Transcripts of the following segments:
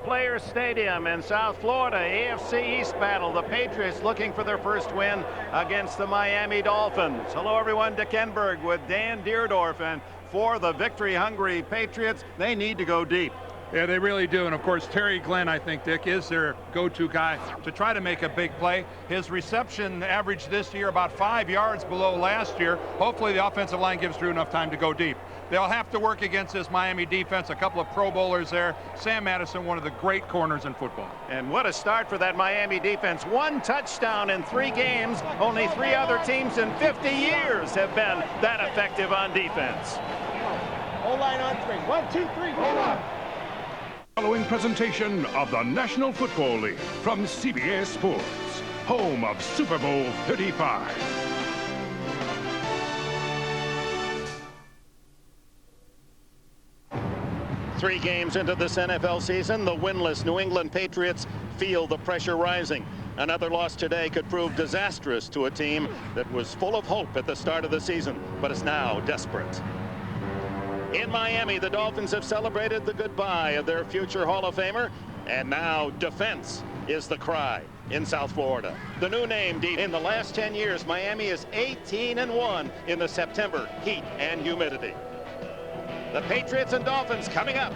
Players Stadium in South Florida. AFC East battle. The Patriots looking for their first win against the Miami Dolphins. Hello everyone, Dick Enberg with Dan Deerdorf, and for the victory-hungry Patriots, they need to go deep. Yeah, they really do. And of course, Terry Glenn, I think, Dick, is their go-to guy to try to make a big play. His reception average this year about 5 yards below last year. Hopefully the offensive line gives Drew enough time to go deep. They'll have to work against this Miami defense. A couple of Pro Bowlers there. Sam Madison, one of the great corners in football. And what a start for that Miami defense. 1 touchdown in 3 games. Only 3 other teams in 50 years have been that effective on defense. Hold line on 3. 1, 2, 3, hold on. Following presentation of the National Football League from CBS Sports, home of Super Bowl 35. Three games into this NFL season, the winless New England Patriots feel the pressure rising. Another loss today could prove disastrous to a team that was full of hope at the start of the season, but is now desperate. In Miami, the Dolphins have celebrated the goodbye of their future Hall of Famer, and now defense is the cry in South Florida. The new name, in the last 10 years, Miami is 18-1 in the September heat and humidity. The Patriots and Dolphins coming up.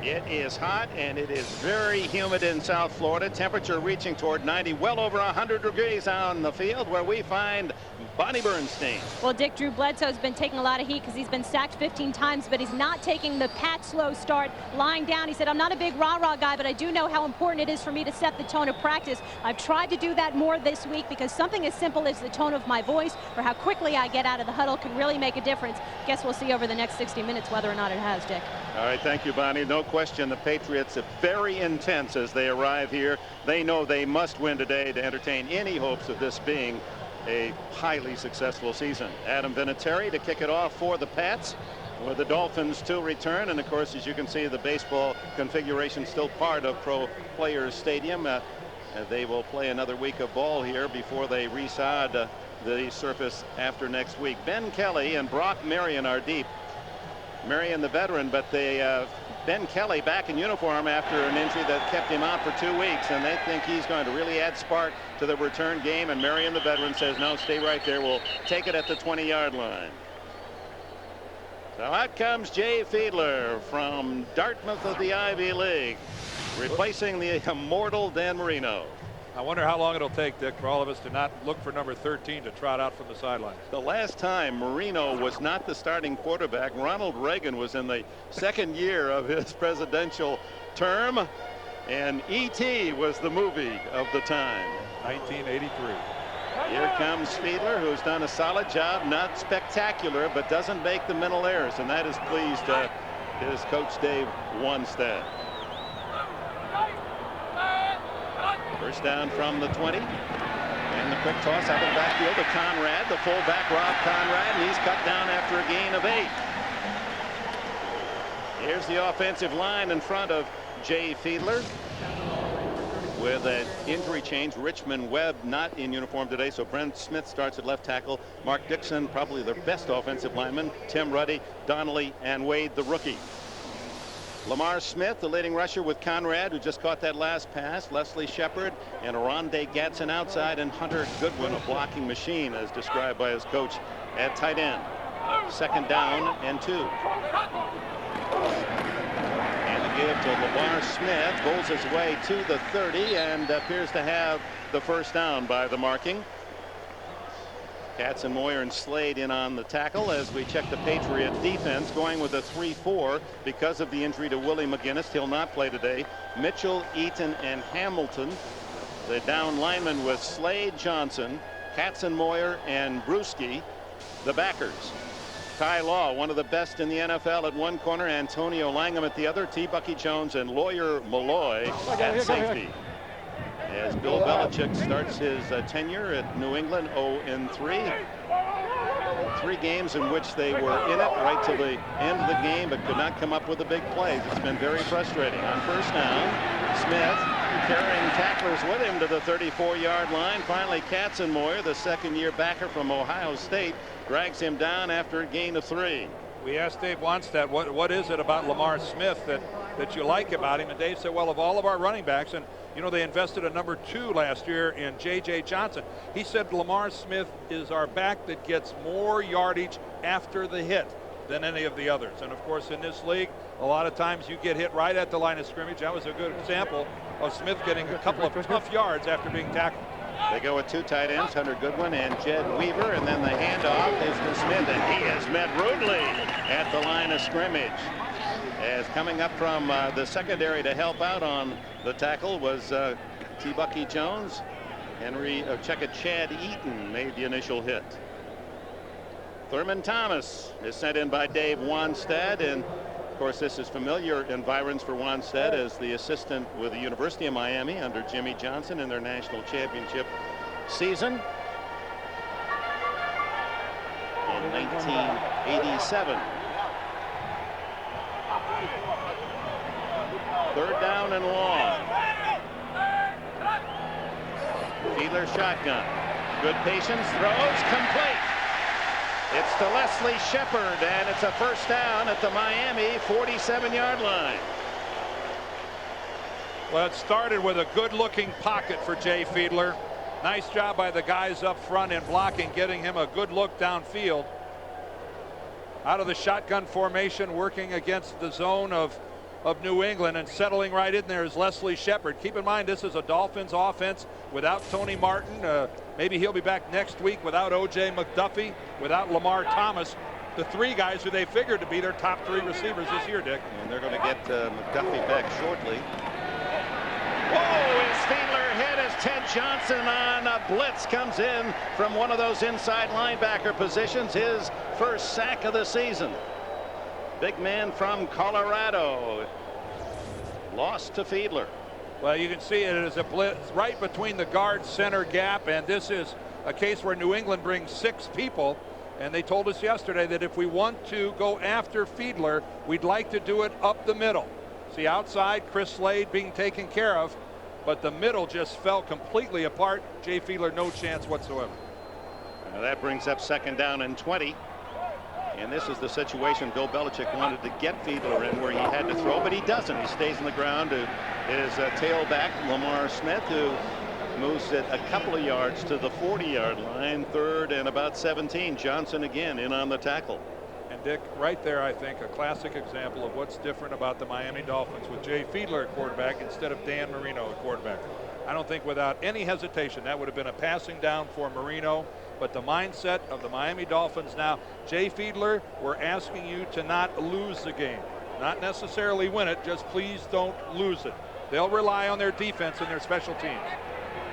It is hot and it is very humid in South Florida. Temperature reaching toward 90, well over 100 degrees on the field, where we find Bonnie Bernstein. Well, Dick, Drew Bledsoe's been taking a lot of heat because he's been sacked 15 times, but he's not taking the pat slow start, lying down. He said, I'm not a big rah-rah guy, but I do know how important it is for me to set the tone of practice. I've tried to do that more this week because something as simple as the tone of my voice or how quickly I get out of the huddle can really make a difference. Guess we'll see over the next 60 minutes whether or not it has, Dick. All right, thank you, Bonnie. No question, the Patriots are very intense as they arrive here. They know they must win today to entertain any hopes of this being a highly successful season. Adam Vinatieri to kick it off for the Pats, with the Dolphins to return. And of course, as you can see, the baseball configuration still part of Pro Players Stadium. They will play another week of ball here before they resod the surface after next week. Ben Kelly and Brock Marion are deep. Marion the veteran, but Ben Kelly back in uniform after an injury that kept him out for 2 weeks, and they think he's going to really add spark to the return game. And Marion the veteran says, no, stay right there. We'll take it at the 20-yard line. So out comes Jay Fiedler from Dartmouth of the Ivy League, replacing the immortal Dan Marino. I wonder how long it'll take, Dick, for all of us to not look for number 13 to trot out from the sidelines. The last time Marino was not the starting quarterback, Ronald Reagan was in the 2nd year of his presidential term, and E.T. was the movie of the time. 1983. Here comes Fiedler, who's done a solid job, not spectacular, but doesn't make the mental errors, and that has pleased his coach Dave Wanstead. First down from the 20, and the quick toss out of the backfield to Conrad, the fullback Rob Conrad, and he's cut down after a gain of 8. Here's the offensive line in front of Jay Fiedler. With an injury change, Richmond Webb not in uniform today, so Brent Smith starts at left tackle. Mark Dixon, probably their best offensive lineman. Tim Ruddy, Donnelly, and Wade, the rookie. Lamar Smith, the leading rusher, with Conrad, who just caught that last pass. Leslie Shepard and Aronde Gatson outside, and Hunter Goodwin, a blocking machine, as described by his coach at tight end. 2nd down and 2. And the give to Lamar Smith, goes his way to the 30 and appears to have the first down by the marking. Katz and Moyer and Slade in on the tackle as we check the Patriot defense, going with a 3-4 because of the injury to Willie McGinnis. He'll not play today. Mitchell, Eaton, and Hamilton. The down linemen with Slade, Johnson, Katz and Moyer, and Brewski. The backers, Ty Law, one of the best in the NFL at one corner, Antonio Langham at the other, T. Bucky Jones, and Lawyer Malloy at safety. As Bill Belichick starts his tenure at New England 0-3. 3 games in which they were in it right till the end of the game, but could not come up with the big plays. It's been very frustrating. On first down, Smith carrying tacklers with him to the 34-yard line. Finally, Katzenmoyer, the 2nd-year backer from Ohio State, drags him down after a gain of 3. We asked Dave Wannstedt what is it about Lamar Smith that you like about him, and Dave said, well, of all of our running backs, and you know they invested a number 2 last year in J.J. Johnson. He said Lamar Smith is our back that gets more yardage after the hit than any of the others. And of course in this league a lot of times you get hit right at the line of scrimmage. That was a good example of Smith getting a couple of tough yards after being tackled. They go with 2 tight ends, Hunter Goodwin and Jed Weaver, and then the handoff is to Smith, and he is met rudely at the line of scrimmage. As coming up from the secondary to help out on the tackle was T. Bucky Jones. Chad Eaton made the initial hit. Thurman Thomas is sent in by Dave Wannstedt, and of course this is familiar environs for Wannstedt as the assistant with the University of Miami under Jimmy Johnson in their national championship season in 1987. 3rd down and long. Fiedler shotgun. Good patience. Throws complete. It's to Leslie Shepard, and it's a 1st down at the Miami 47-yard line. Well, it started with a good-looking pocket for Jay Fiedler. Nice job by the guys up front in blocking, getting him a good look downfield. Out of the shotgun formation, working against the zone of New England, and settling right in there is Leslie Shepard. Keep in mind this is a Dolphins offense without Tony Martin. Maybe he'll be back next week without O.J. McDuffie, without Lamar Thomas. The 3 guys who they figured to be their top 3 receivers this year, Dick. And they're going to get McDuffie back shortly. Whoa, is Fiedler hit as Ted Johnson on a blitz comes in from one of those inside linebacker positions. His 1st sack of the season. Big man from Colorado. Lost to Fiedler. Well, you can see it as a blitz right between the guard center gap, and this is a case where New England brings 6 people, and they told us yesterday that if we want to go after Fiedler, we'd like to do it up the middle. See outside, Chris Slade being taken care of, but the middle just fell completely apart. Jay Fiedler no chance whatsoever. Now that brings up 2nd down and 20. And this is the situation Bill Belichick wanted to get Fiedler in, where he had to throw, but he doesn't. He stays on the ground to his tailback, Lamar Smith, who moves it a couple of yards to the 40-yard line. 3rd and about 17. Johnson again in on the tackle. And Dick, right there, I think a classic example of what's different about the Miami Dolphins with Jay Fiedler at quarterback instead of Dan Marino at quarterback. I don't think without any hesitation that would have been a passing down for Marino. But the mindset of the Miami Dolphins now, Jay Fiedler, we're asking you to not lose the game. Not necessarily win it, just please don't lose it. They'll rely on their defense and their special teams.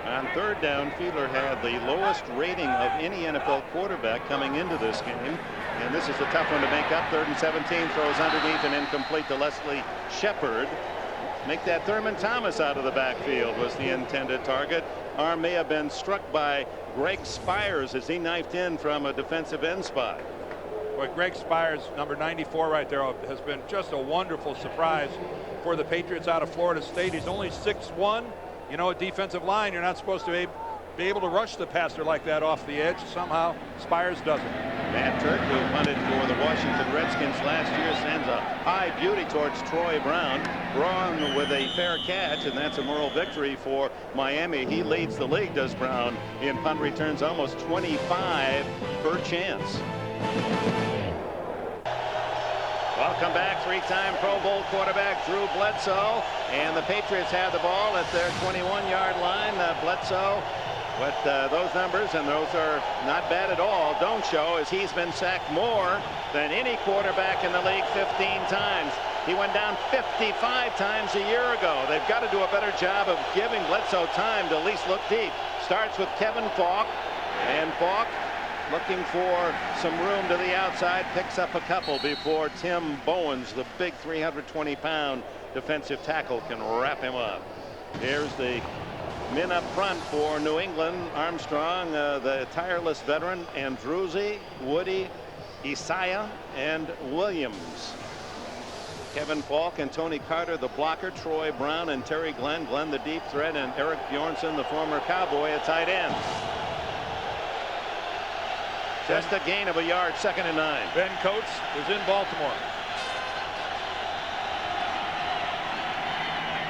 On 3rd down, Fiedler had the lowest rating of any NFL quarterback coming into this game. And this is a tough one to make up. 3rd and 17, throws underneath and incomplete to Leslie Shepard. Make that Thurman Thomas out of the backfield was the intended target. Arm may have been struck by Greg Spires as he knifed in from a defensive end spot. Boy, Greg Spires, number 94 right there, has been just a wonderful surprise for the Patriots out of Florida State. He's only 6'1". You know, a defensive line, you're not supposed to be able to rush the passer like that off the edge. Somehow Spires does it. Matt Turk, who punted for the Washington Redskins last year, sends a high beauty towards Troy Brown. Brown with a fair catch, and that's a moral victory for Miami. He leads the league, does Brown, in punt returns, almost 25 per chance. Welcome back, 3-time Pro Bowl quarterback Drew Bledsoe, and the Patriots have the ball at their 21-yard line. Bledsoe with those numbers, and those are not bad at all, don't show, as he's been sacked more than any quarterback in the league 15 times. He went down 55 times a year ago. They've got to do a better job of giving Bledsoe time to at least look deep. Starts with Kevin Falk, and Falk looking for some room to the outside, picks up a couple before Tim Bowens, the big 320-pound defensive tackle, can wrap him up. Here's the men up front for New England. Armstrong, the tireless veteran, Andruzzi, Woody, Isaiah, and Williams. Kevin Falk and Tony Carter, the blocker. Troy Brown and Terry Glenn. Glenn, the deep threat, and Eric Bjornsson, the former Cowboy, at tight end. Just a gain of a yard, 2nd and 9. Ben Coates is in Baltimore.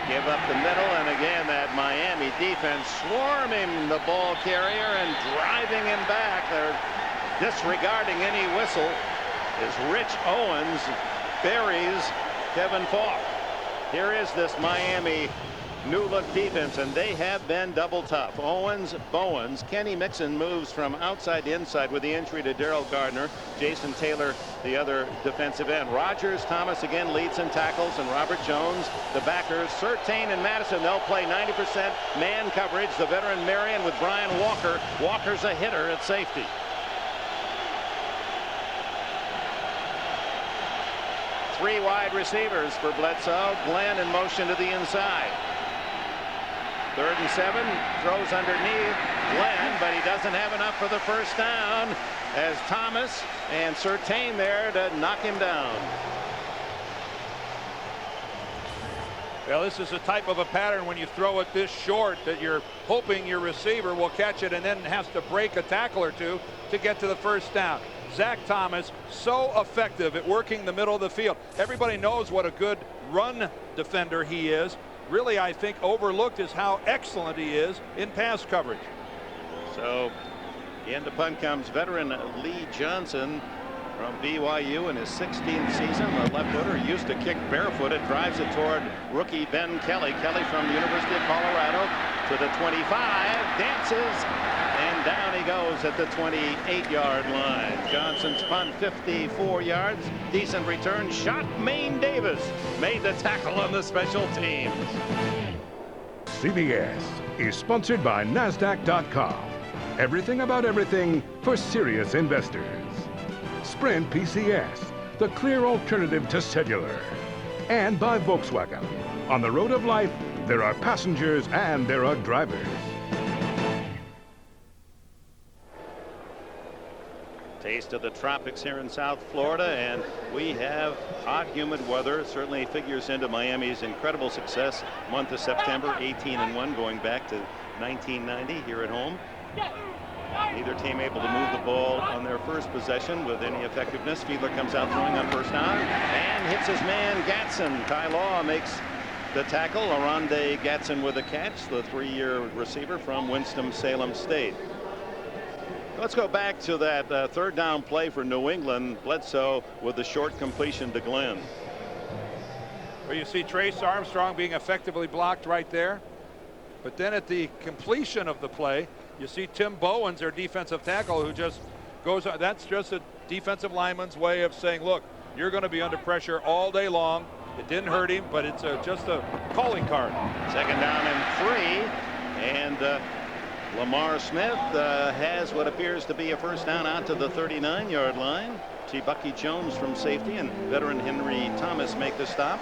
Give up the middle, and again that Miami defense swarming the ball carrier and driving him back. They're disregarding any whistle as Rich Owens buries Kevin Falk. Here is this Miami new look defense, and they have been double tough. Owens, Bowens, Kenny Mixon moves from outside to inside with the injury to Darrell Gardner. Jason Taylor, the other defensive end. Rogers, Thomas again leads in tackles, and Robert Jones, the backers. Surtain and Madison, they'll play 90% man coverage. The veteran Marion with Brian Walker. Walker's a hitter at safety. Three wide receivers for Bledsoe. Glenn in motion to the inside. 3rd and 7, throws underneath Glenn, but he doesn't have enough for the first down as Thomas and Surtain there to knock him down. Well, this is a type of a pattern when you throw it this short that you're hoping your receiver will catch it and then has to break a tackle or two to get to the first down. Zach Thomas, so effective at working the middle of the field. Everybody knows what a good run defender he is. Really, I think overlooked is how excellent he is in pass coverage. So in the punt comes veteran Lee Johnson from BYU in his 16th season. The left footer used to kick barefooted, drives it toward rookie Ben Kelly. Kelly from the University of Colorado to the 25, dances, and down he goes at the 28-yard line. Johnson's punt 54 yards. Decent return shot. Maine Davis made the tackle on the special teams. CBS is sponsored by NASDAQ.com. Everything about everything for serious investors. Sprint PCS, the clear alternative to cellular. And by Volkswagen. On the road of life, there are passengers and there are drivers. Taste of the tropics here in South Florida, and we have hot, humid weather. It certainly figures into Miami's incredible success month of September, 18-1, going back to 1990 here at home. Neither team able to move the ball on their first possession with any effectiveness. Fiedler comes out throwing on first down and hits his man Gatson. Ty Law makes the tackle. Aronde Gatson with a catch, the 3-year receiver from Winston-Salem State. Let's go back to that 3rd down play for New England. Bledsoe with the short completion to Glenn. Well, you see Trace Armstrong being effectively blocked right there. But then at the completion of the play, you see Tim Bowens, their defensive tackle, who just goes on. That's just a defensive lineman's way of saying, look, you're going to be under pressure all day long. It didn't hurt him, but it's just a calling card. 2nd down and 3. And Lamar Smith has what appears to be a first down out to the 39-yard line. See Bucky Jones from safety and veteran Henry Thomas make the stop.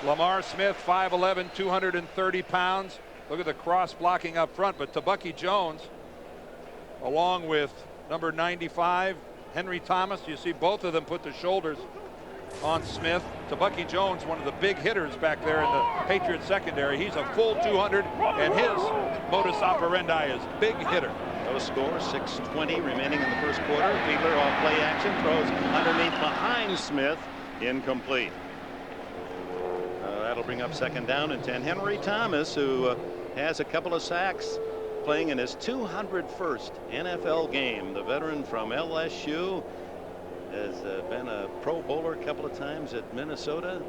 Lamar Smith, 5'11", 230 pounds. Look at the cross blocking up front, but Bucky Jones, along with number 95, Henry Thomas, you see both of them put the shoulders on Smith. Bucky Jones, one of the big hitters back there in the Patriots secondary. He's a full 200, and his modus operandi is big hitter. No score, 6:20 remaining in the first quarter. Fiedler off play action, throws underneath behind Smith, incomplete. That'll bring up 2nd down and 10. Henry Thomas, who has a couple of sacks, playing in his 201st NFL game. The veteran from LSU has been a Pro Bowler a couple of times at Minnesota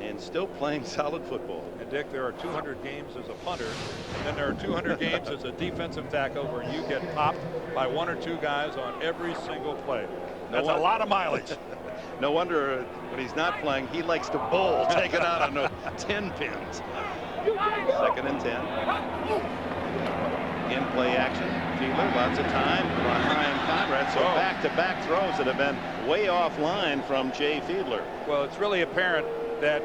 and still playing solid football. And Dick, there are 200 games as a punter, and then there are 200 games as a defensive tackle where you get popped by 1 or 2 guys on every single play. That's a lot of mileage. No wonder when he's not playing, he likes to bowl, take it out on the 10 pins. 2nd and 10. In play action. Fiedler, lots of time behind Conrad. So back-to-back throws that have been way offline from Jay Fiedler. Well, it's really apparent that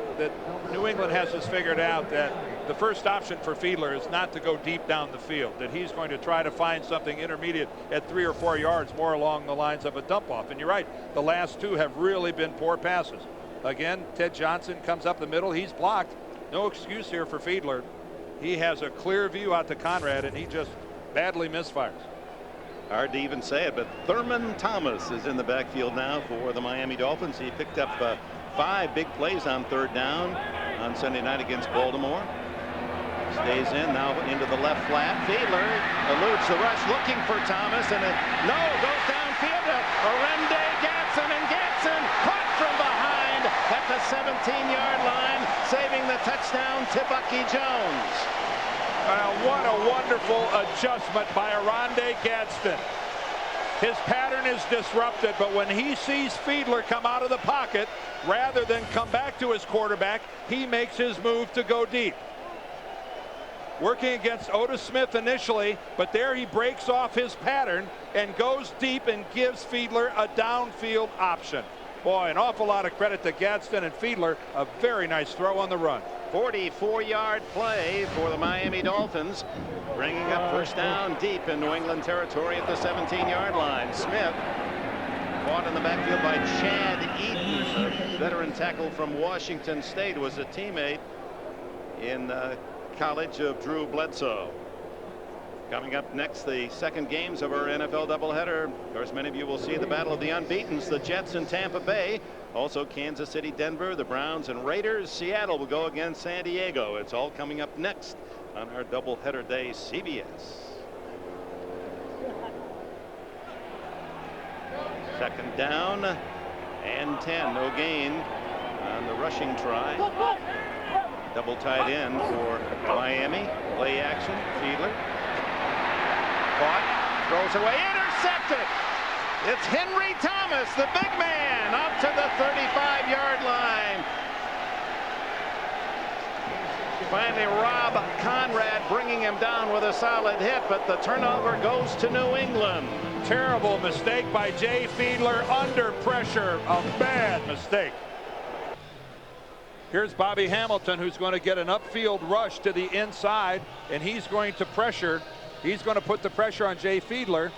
New England has this figured out, that the first option for Fiedler is not to go deep down the field, that he's going to try to find something intermediate at 3 or 4 yards, more along the lines of a dump off. And you're right, the last 2 have really been poor passes. Again, Ted Johnson comes up the middle. He's blocked. No excuse here for Fiedler. He has a clear view out to Conrad, and he just badly misfires. Hard to even say it, but Thurman Thomas is in the backfield now for the Miami Dolphins. He picked up 5 big plays on 3rd down on Sunday night against Baltimore. Stays in now into the left flat. Fiedler eludes the rush, looking for Thomas, and goes downfield to Orende Gatson, and Gatson caught from behind at the 17-yard line, saving the touchdown to Bucky Jones. Well, what a wonderful adjustment by Orende Gadsden. His pattern is disrupted, but when he sees Fiedler come out of the pocket, rather than come back to his quarterback, he makes his move to go deep. Working against Otis Smith initially, but there he breaks off his pattern and goes deep and gives Fiedler a downfield option. Boy, an awful lot of credit to Gadsden and Fiedler. A very nice throw on the run. 44-yard play for the Miami Dolphins, bringing up 1st down deep in New England territory at the 17-yard line. Smith caught in the backfield by Chad Eaton, a veteran tackle from Washington State, was a teammate in college of Drew Bledsoe. Coming up next, the second games of our NFL doubleheader. Of course, many of you will see the battle of the unbeatens, the Jets and Tampa Bay. Also Kansas City, Denver, the Browns and Raiders. Seattle will go against San Diego. It's all coming up next on our doubleheader day, CBS. Second down and 10. No gain on the rushing try. Double tight end for Miami. Play action. Fiedler. Caught. Throws away. Intercepted. It's Henry Thomas, the big man, up to the 35-yard line. Finally, Rob Conrad bringing him down with a solid hit, but the turnover goes to New England. Terrible mistake by Jay Fiedler under pressure. A bad mistake. Here's Bobby Hamilton, who's going to get an upfield rush to the inside, and he's going to pressure. He's going to put the pressure on Jay Fiedler.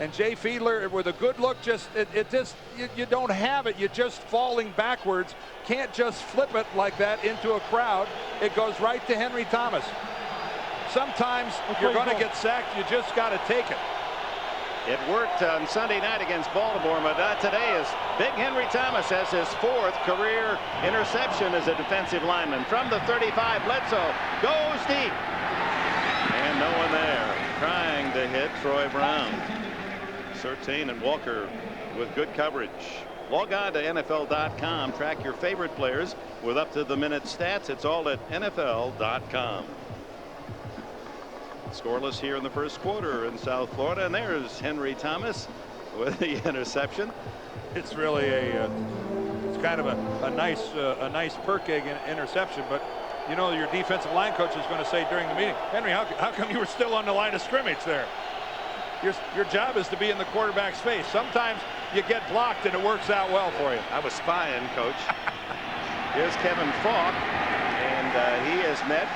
And Jay Fiedler, with a good look, you don't have it. You're just falling backwards. Can't just flip it like that into a crowd. It goes right to Henry Thomas. Sometimes you're going to get sacked. You just got to take it. It worked on Sunday night against Baltimore, but not today, as big Henry Thomas has his 4th career interception as a defensive lineman. From the 35, Bledsoe goes deep. And no one there trying to hit Troy Brown. Surtain and Walker with good coverage. Log on to NFL.com. Track your favorite players with up-to-the-minute stats. It's all at NFL.com. Scoreless here in the first quarter in South Florida, and there's Henry Thomas with the interception. It's really it's kind of a nice perk egg interception, but you know your defensive line coach is going to say during the meeting, Henry, how come you were still on the line of scrimmage there? Your job is to be in the quarterback's face. Sometimes you get blocked and it works out well for you. I was spying, coach. Here's Kevin Falk, and he is met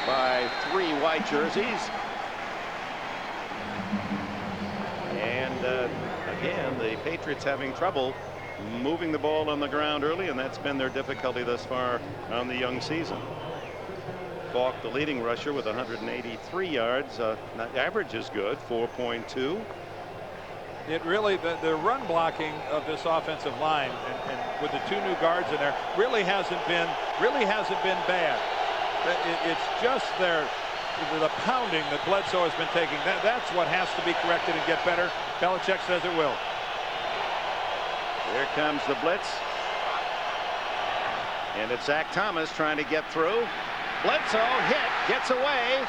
by 3 white jerseys. And again, the Patriots having trouble moving the ball on the ground early, and that's been their difficulty thus far on the young season. Falk, the leading rusher, with 183 yards. Average is good, 4.2. It really, the run blocking of this offensive line, and with the 2 new guards in there, really hasn't been bad. It's just the pounding that Bledsoe has been taking. That's what has to be corrected and get better. Belichick says it will. Here comes the blitz. And it's Zach Thomas trying to get through. Bledsoe hit, gets away.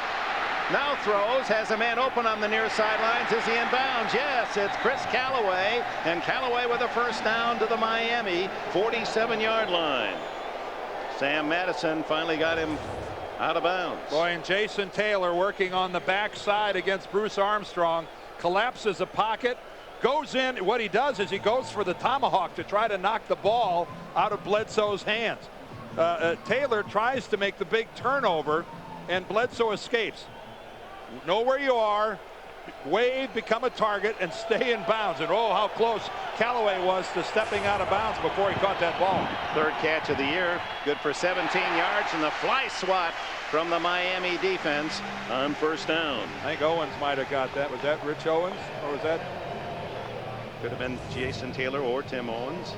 Now throws, has a man open on the near sidelines. Is he in bounds? Yes, it's Chris Callaway. And Callaway with a first down to the Miami 47-yard line. Sam Madison finally got him out of bounds. Boy, and Jason Taylor working on the backside against Bruce Armstrong. Collapses a pocket, goes in. What he does is he goes for the tomahawk to try to knock the ball out of Bledsoe's hands. Taylor tries to make the big turnover, and Bledsoe escapes. Know where you are, wave, become a target, and stay in bounds. And oh, how close Callaway was to stepping out of bounds before he caught that ball. Third catch of the year, good for 17 yards, and the fly swat from the Miami defense on first down. I think Owens might have got that. Was that Rich Owens, or was that? Could have been Jason Taylor or Tim Owens.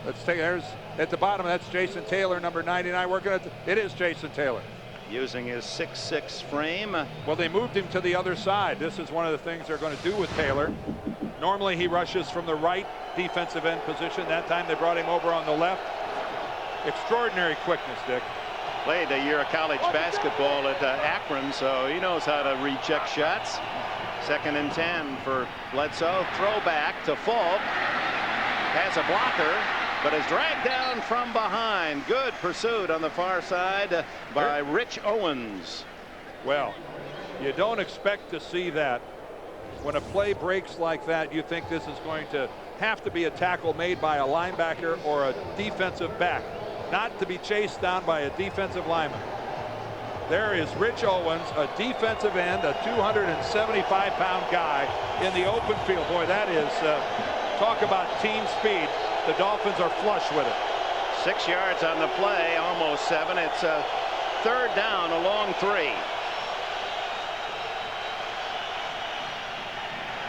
Let's take, there's at the bottom, that's Jason Taylor, number 99. Working at it is Jason Taylor. Using his 6'6" frame. Well, they moved him to the other side. This is one of the things they're going to do with Taylor. Normally he rushes from the right defensive end position. That time they brought him over on the left. Extraordinary quickness, Dick. Played a year of college basketball at Akron, so he knows how to reject shots. 2nd and 10 for Bledsoe. Throwback to Falk. Has a blocker, but is dragged down from behind. Good pursuit on the far side by Rich Owens. Well, you don't expect to see that. When a play breaks like that, you think this is going to have to be a tackle made by a linebacker or a defensive back, not to be chased down by a defensive lineman. There is Rich Owens, a defensive end, a 275-pound guy in the open field. Boy, that is talk about team speed. The Dolphins are flush with it. 6 yards on the play, almost 7. It's a third down, a long 3.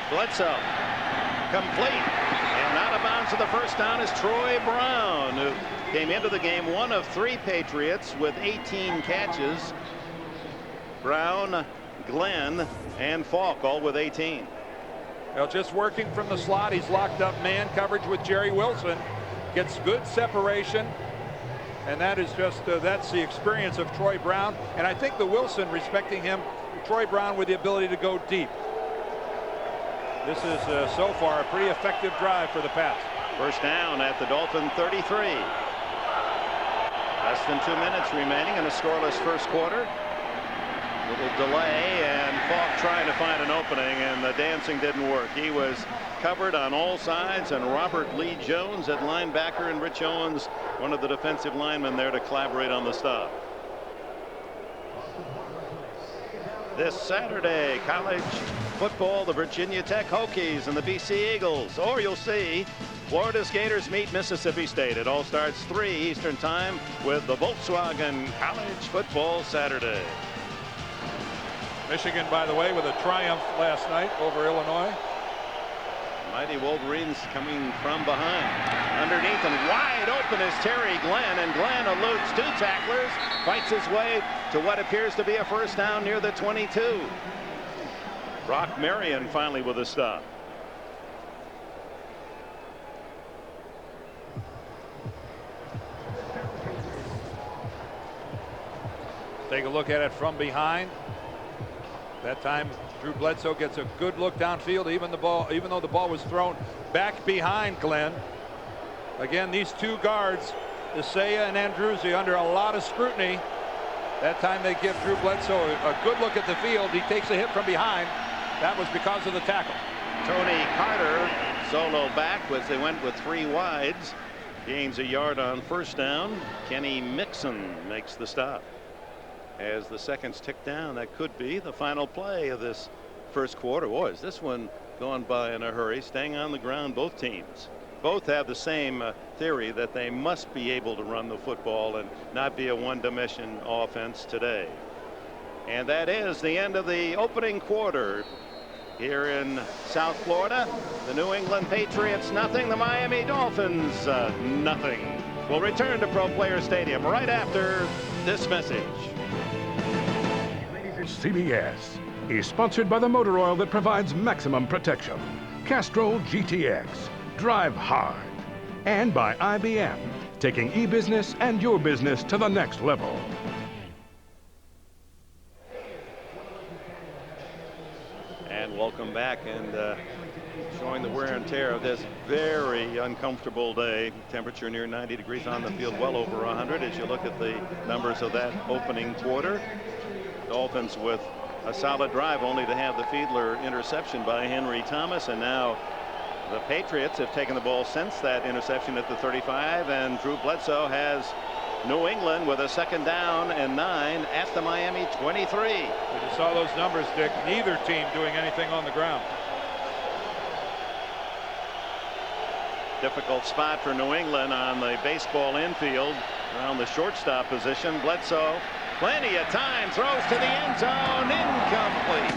Bledsoe complete, and out of bounds for the first down is Troy Brown, who came into the game 1 of 3 Patriots with 18 catches. Brown, Glenn, and Falk all with 18. Well, just working from the slot. He's locked up man coverage with Jerry Wilson. Gets good separation, and that is just that's the experience of Troy Brown. And I think the Wilson respecting him, Troy Brown with the ability to go deep. This is so far a pretty effective drive for the Pats. First down at the Dolphin 33. Less than 2 minutes remaining in a scoreless first quarter. Little delay, and Falk trying to find an opening, and the dancing didn't work. He was covered on all sides, and Robert Lee Jones at linebacker, and Rich Owens, one of the defensive linemen, there to collaborate on the stop. This Saturday, college football, the Virginia Tech Hokies and the BC Eagles. Or you'll see Florida's Gators meet Mississippi State. It all starts 3 Eastern time with the Volkswagen College Football Saturday. Michigan, by the way, with a triumph last night over Illinois. Mighty Wolverines coming from behind. Underneath and wide open is Terry Glenn, and Glenn eludes 2 tacklers, fights his way to what appears to be a first down near the 22. Brock Marion finally with a stop. Take a look at it from behind. That time Drew Bledsoe gets a good look downfield, even though the ball was thrown back behind Glenn. Again, these 2 guards, Isaiah and Andruzzi, under a lot of scrutiny. That time they give Drew Bledsoe a good look at the field. He takes a hit from behind. That was because of the tackle. Tony Carter solo back as they went with 3 wides. Gains a yard on first down. Kenny Mixon makes the stop. As the seconds tick down, that could be the final play of this first quarter. Boy, is this one going by in a hurry, staying on the ground. Both teams both have the same theory that they must be able to run the football and not be a one-dimension offense today. And that is the end of the opening quarter here in South Florida. The New England Patriots nothing, the Miami Dolphins nothing. We'll return to Pro Player Stadium right after this message. CBS is sponsored by the motor oil that provides maximum protection. Castrol GTX. Drive hard. And by IBM, taking e-business and your business to the next level. And welcome back, and showing the wear and tear of this very uncomfortable day. Temperature near 90 degrees on the field, well over 100 as you look at the numbers of that opening quarter. Dolphins with a solid drive, only to have the Fiedler interception by Henry Thomas, and now the Patriots have taken the ball since that interception at the 35, and Drew Bledsoe has New England with a 2nd down and 9 at the Miami 23. We just saw those numbers, Dick. Neither team doing anything on the ground. Difficult spot for New England on the baseball infield around the shortstop position. Bledsoe, plenty of time, throws to the end zone, incomplete.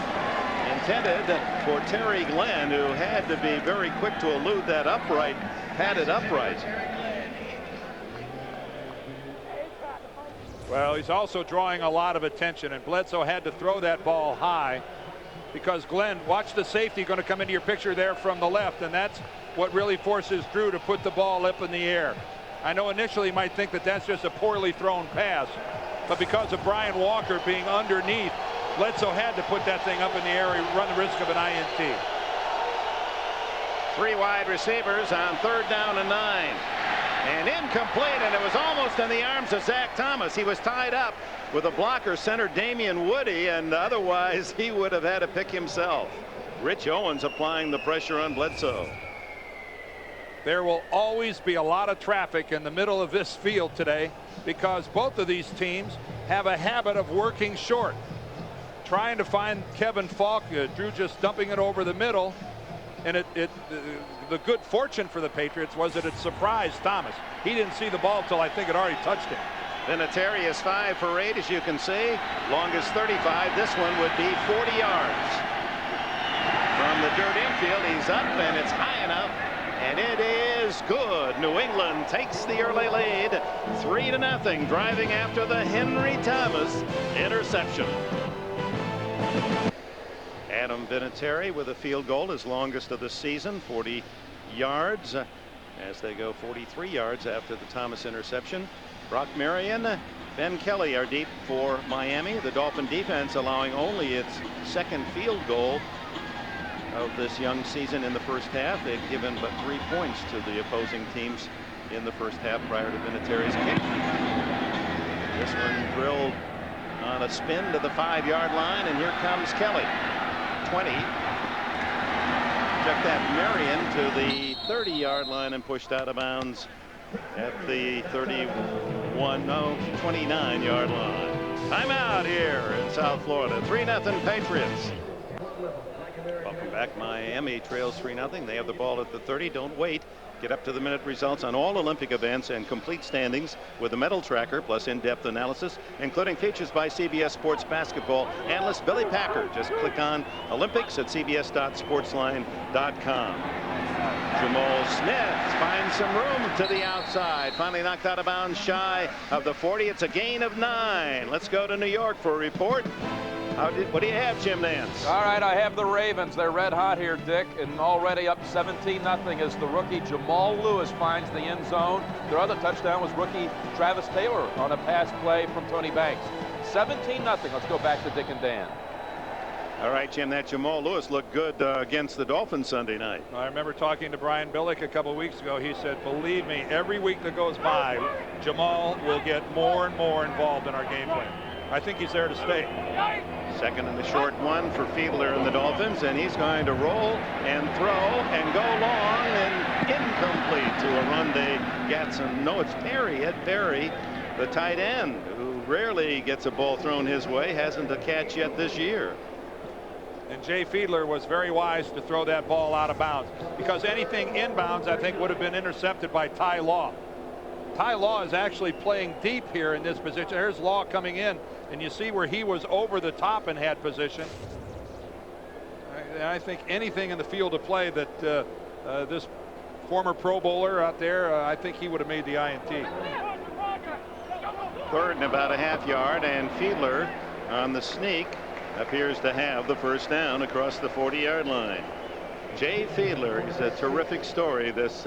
Intended for Terry Glenn, who had to be very quick to elude that upright, padded upright. Well, he's also drawing a lot of attention, and Bledsoe had to throw that ball high because Glenn, watch the safety going to come into your picture there from the left, and that's what really forces Drew to put the ball up in the air. I know initially you might think that that's just a poorly thrown pass, but because of Brian Walker being underneath, Bledsoe had to put that thing up in the air and run the risk of an INT. 3 wide receivers on 3rd down and 9. And incomplete, and it was almost in the arms of Zach Thomas. He was tied up with a blocker, center Damian Woody, and otherwise he would have had to pick himself. Rich Owens applying the pressure on Bledsoe. There will always be a lot of traffic in the middle of this field today because both of these teams have a habit of working short. Trying to find Kevin Falk, Drew just dumping it over the middle, and the good fortune for the Patriots was that it surprised Thomas. He didn't see the ball till I think it already touched him. Vinatieri is 5 for 8, as you can see. Longest 35. This one would be 40 yards. From the dirt infield, he's up, and it's high enough, and it is good. New England takes the early lead, 3-0, driving after the Henry Thomas interception. Adam Vinatieri with a field goal, his longest of the season, 40 yards, as they go 43 yards after the Thomas interception. Brock Marion, Ben Kelly are deep for Miami. The Dolphin defense allowing only its 2nd field goal of this young season in the first half. They've given but 3 points to the opposing teams in the first half prior to Vinatieri's kick. This one drilled on a spin to the 5-yard line, and here comes Kelly. 20. Check that, Marion to the 30-yard line and pushed out of bounds at the 29-yard line. Timeout here in South Florida. 3-0 Patriots. Welcome back. Miami trails 3-0. They have the ball at the 30. Don't wait. Get up to the minute results on all Olympic events and complete standings with a medal tracker plus in-depth analysis, including features by CBS Sports basketball analyst Billy Packer. Just click on Olympics at cbs.sportsline.com. Jamal Smith finds some room to the outside. Finally knocked out of bounds shy of the 40. It's a gain of 9. Let's go to New York for a report. What do you have, Jim Nance? All right, I have the Ravens. They're red hot here, Dick, and already up 17-0 as the rookie Jamal Lewis finds the end zone. Their other touchdown was rookie Travis Taylor on a pass play from Tony Banks. 17-0. Let's go back to Dick and Dan. All right, Jim, that Jamal Lewis looked good against the Dolphins Sunday night. I remember talking to Brian Billick a couple of weeks ago. He said, believe me, every week that goes by, Jamal will get more and more involved in our game plan. I think he's there to stay. 2nd and the short one for Fiedler and the Dolphins, and he's going to roll and throw and go long and incomplete to Arunde Gatson. No, it's Perry, Ed Perry, the tight end, who rarely gets a ball thrown his way, hasn't a catch yet this year. And Jay Fiedler was very wise to throw that ball out of bounds, because anything inbounds I think would have been intercepted by Ty Law. Ty Law is actually playing deep here in this position. There's Law coming in, and you see where he was over the top and had position. I think anything in the field of play that this former Pro Bowler out there, I think he would have made the INT. 3rd and about a half-yard, and Fiedler on the sneak appears to have the first down across the 40-yard line. Jay Fiedler is a terrific story. This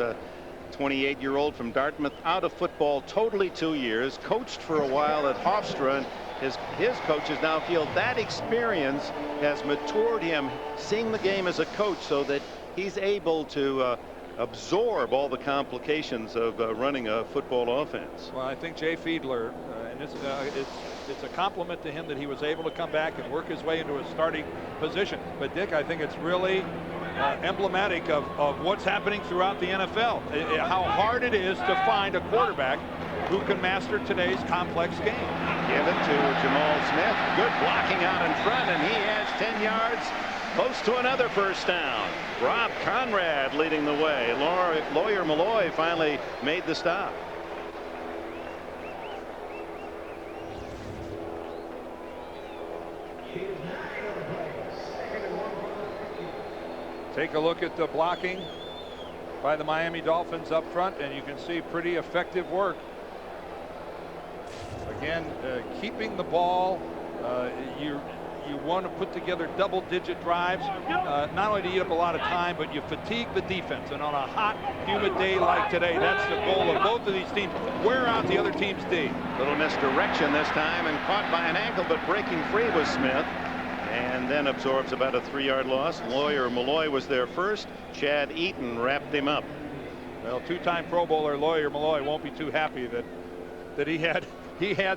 28-year-old from Dartmouth, out of football totally 2 years, coached for a while at Hofstra, and his coaches now feel that experience has matured him, seeing the game as a coach, so that he's able to absorb all the complications of running a football offense. Well, I think Jay Fiedler, and it's a compliment to him that he was able to come back and work his way into a starting position. But Dick, I think it's really emblematic of what's happening throughout the NFL. How hard it is to find a quarterback who can master today's complex game. Give it to Jamal Smith. Good blocking out in front, and he has 10 yards Close to another first down. Rob Conrad leading the way. Lawyer Malloy finally made the stop. Take a look at the blocking by the Miami Dolphins up front, and you can see pretty effective work. Again, keeping the ball. You want to put together double-digit drives. Not only to eat up a lot of time, but you fatigue the defense. And on a hot, humid day like today, that's the goal of both of these teams. Wear out the other team's D. Little misdirection this time, and caught by an ankle, but breaking free was Smith. And then absorbs about a 3-yard loss. Lawyer Malloy was there first. Chad Eaton wrapped him up. Well, two-time Pro Bowler Lawyer Malloy won't be too happy that he had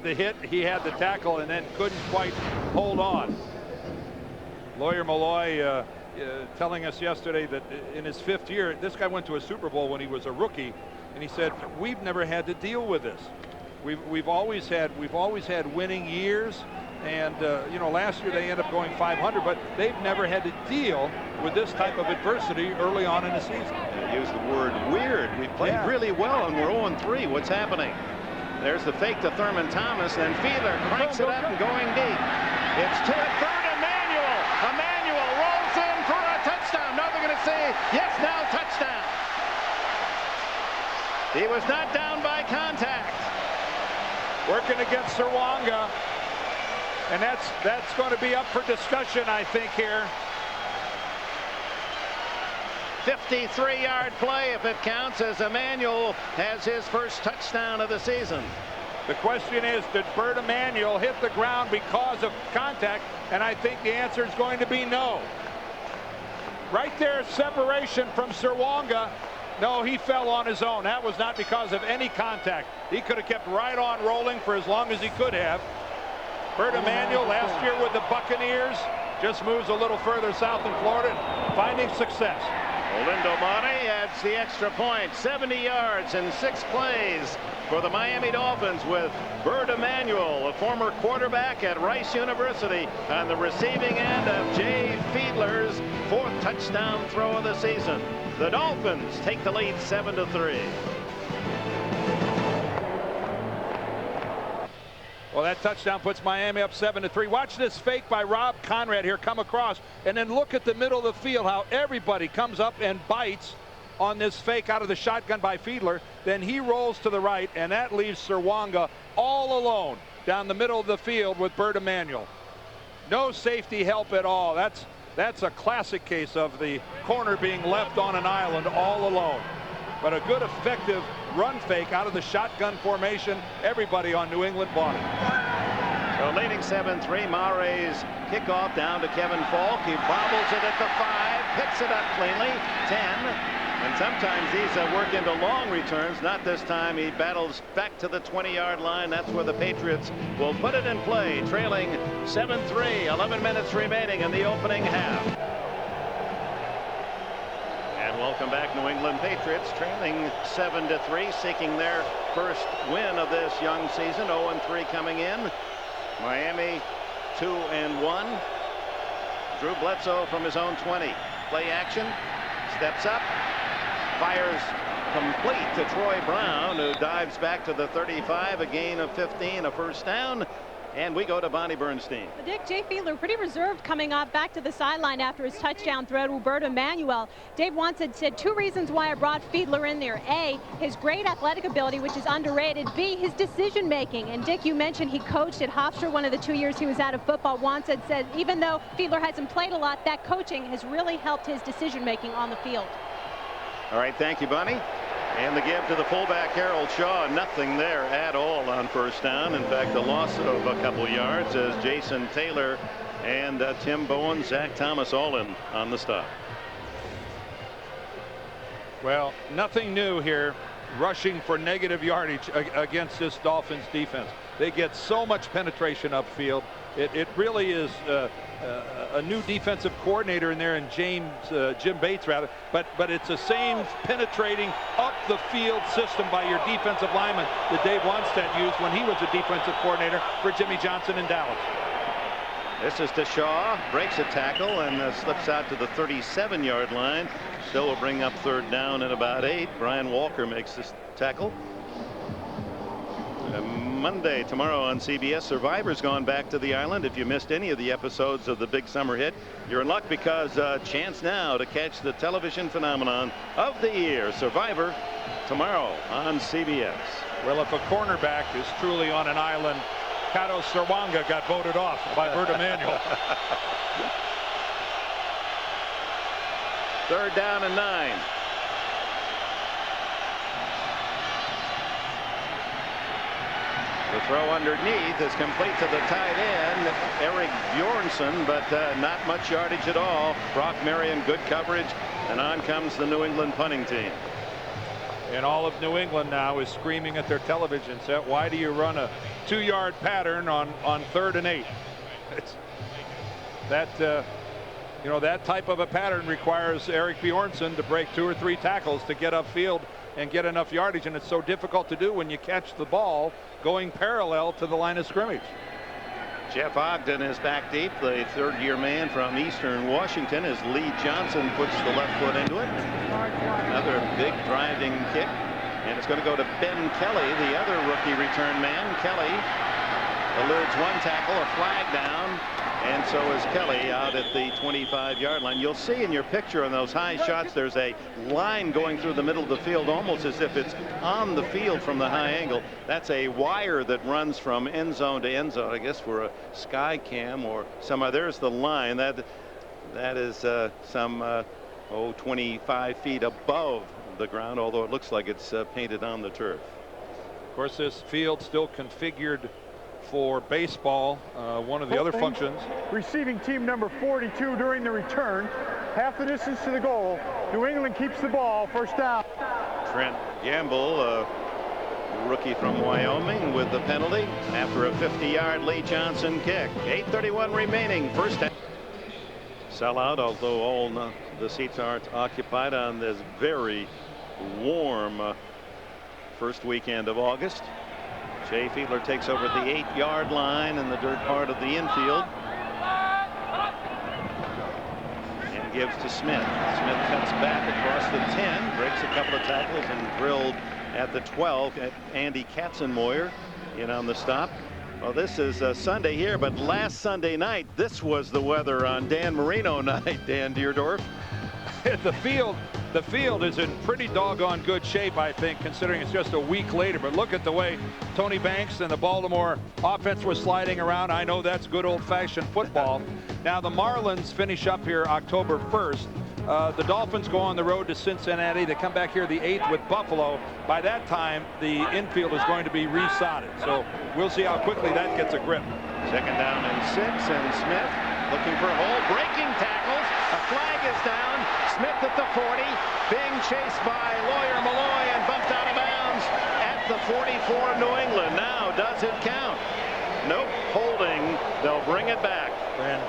the hit, he had the tackle, and then couldn't quite hold on. Lawyer Malloy telling us yesterday that in his 5th year, this guy went to a Super Bowl when he was a rookie, and he said, we've never had to deal with this. We've always had winning years. And you know, last year they ended up going 500, but they've never had to deal with this type of adversity early on in the season. Use the word weird. We played really well, and we're 0-3. What's happening? There's the fake to Thurman Thomas, and Fiedler cranks it up and going deep. It's to it. Third, Emmanuel. Emmanuel rolls in for a touchdown. No, they're going to say yes now, touchdown. He was not down by contact. Working against Serwanga. And that's going to be up for discussion, I think, here. 53-yard play if it counts, as Emmanuel has his first touchdown of the season. The question is, did Bert Emanuel hit the ground because of contact? And I think the answer is going to be no. Right there, separation from Serwanga. No, he fell on his own. That was not because of any contact. He could have kept right on rolling for as long as he could have. Bert Emanuel last year with the Buccaneers just moves a little further south in Florida, finding success. Olindo Monte adds the extra point. 70 yards in 6 plays for the Miami Dolphins, with Bert Emanuel, a former quarterback at Rice University, on the receiving end of Jay Fiedler's 4th touchdown throw of the season. The Dolphins take the lead 7-3. Well, that touchdown puts Miami up 7-3. Watch this fake by Rob Conrad here come across, and then look at the middle of the field, how everybody comes up and bites on this fake out of the shotgun by Fiedler. Then he rolls to the right, and that leaves Serwanga all alone down the middle of the field with Bert Emanuel. No safety help at all. That's a classic case of the corner being left on an island all alone. But a good, effective run fake out of the shotgun formation. Everybody on New England bought it. So leading 7-3, Mare's kickoff down to Kevin Falk. He bobbles it at the 5, picks it up cleanly, 10. And sometimes these work into long returns. Not this time. He battles back to the 20-yard line. That's where the Patriots will put it in play, trailing 7-3, 11 minutes remaining in the opening half. Welcome back, New England Patriots, trailing 7-3, seeking their first win of this young season. 0-3 coming in. Miami 2-1. Drew Bledsoe from his own 20. Play action. Steps up. Fires complete to Troy Brown, who dives back to the 35. A gain of 15, a first down. And we go to Bonnie Bernstein. Dick, Jay Fiedler pretty reserved coming off back to the sideline after his touchdown throw to Bert Emanuel. Dave Wanstead said 2 reasons why I brought Fiedler in there. A, his great athletic ability, which is underrated. B, his decision making. And Dick, you mentioned he coached at Hofstra one of the 2 years he was out of football. Wanstead said even though Fiedler hasn't played a lot, that coaching has really helped his decision making on the field. All right, thank you, Bonnie. And the give to the fullback, Harold Shaw. Nothing there at all on first down. In fact, a loss of a couple yards as Jason Taylor and Tim Bowen, Zach Thomas all in on the stop. Well, nothing new here, rushing for negative yardage against this Dolphins defense. They get so much penetration upfield. It really is a new defensive coordinator in there, and Jim Bates rather, but it's the same penetrating up the field system by your defensive lineman that Dave Wanstead used when he was a defensive coordinator for Jimmy Johnson in Dallas. This is to Shaw, breaks a tackle and slips out to the 37-yard line. Still will bring up third down at about 8. Brian Walker makes this tackle. Monday, tomorrow on CBS, Survivor's gone back to the island. If you missed any of the episodes of the big summer hit, you're in luck, because chance now to catch the television phenomenon of the year, Survivor, tomorrow on CBS. Well, if a cornerback is truly on an island, Kato Serwanga got voted off by Bert Emanuel. Third down and 9. The throw underneath is complete to the tight end, Eric Bjornsson, but not much yardage at all. Brock Marion, good coverage, and on comes the New England punting team. And all of New England now is screaming at their television set, why do you run a 2-yard pattern on 3rd and 8? It's that you know, that type of a pattern requires Eric Bjornsson to break 2 or 3 tackles to get upfield and get enough yardage, and it's so difficult to do when you catch the ball going parallel to the line of scrimmage. Jeff Ogden is back deep, the third-year man from Eastern Washington, as Lee Johnson puts the left foot into it. Another big driving kick, and it's going to go to Ben Kelly, the other rookie return man. Kelly eludes one tackle, a flag down, and so is Kelly out at the 25-yard line. You'll see in your picture on those high shots, there's a line going through the middle of the field, almost as if it's on the field from the high angle. That's a wire that runs from end zone to end zone, I guess, for a sky cam or some other. There's the line. That is some 25 feet above the ground, although it looks like it's painted on the turf. Of course, this field still configured for baseball. One of the other functions. Receiving team number 42 during the return. Half the distance to the goal. New England keeps the ball. First down. Trent Gamble, rookie from Wyoming, with the penalty after a 50-yard Lee Johnson kick. 8:31 remaining. First down. Sellout, although all the seats aren't occupied on this very warm first weekend of August. Jay Fiedler takes over the 8-yard line in the dirt part of the infield and gives to Smith. Smith cuts back across the 10, breaks a couple of tackles, and drilled at the 12. Andy Katzenmoyer in on the stop. Well, this is Sunday here, but last Sunday night, this was the weather on Dan Marino night, Dan Deerdorf. The field is in pretty doggone good shape, I think, considering it's just a week later. But look at the way Tony Banks and the Baltimore offense was sliding around. I know that's good old-fashioned football. Now the Marlins finish up here October 1st. The Dolphins go on the road to Cincinnati. They come back here the 8th with Buffalo. By that time, the infield is going to be resodded. So we'll see how quickly that gets a grip. Second down and 6, and Smith looking for a hole, breaking tackles. A flag is down. Smith at the 40, being chased by Lawyer Malloy and bumped out of bounds at the 44 New England. Now, does it count? Nope, holding. They'll bring it back. And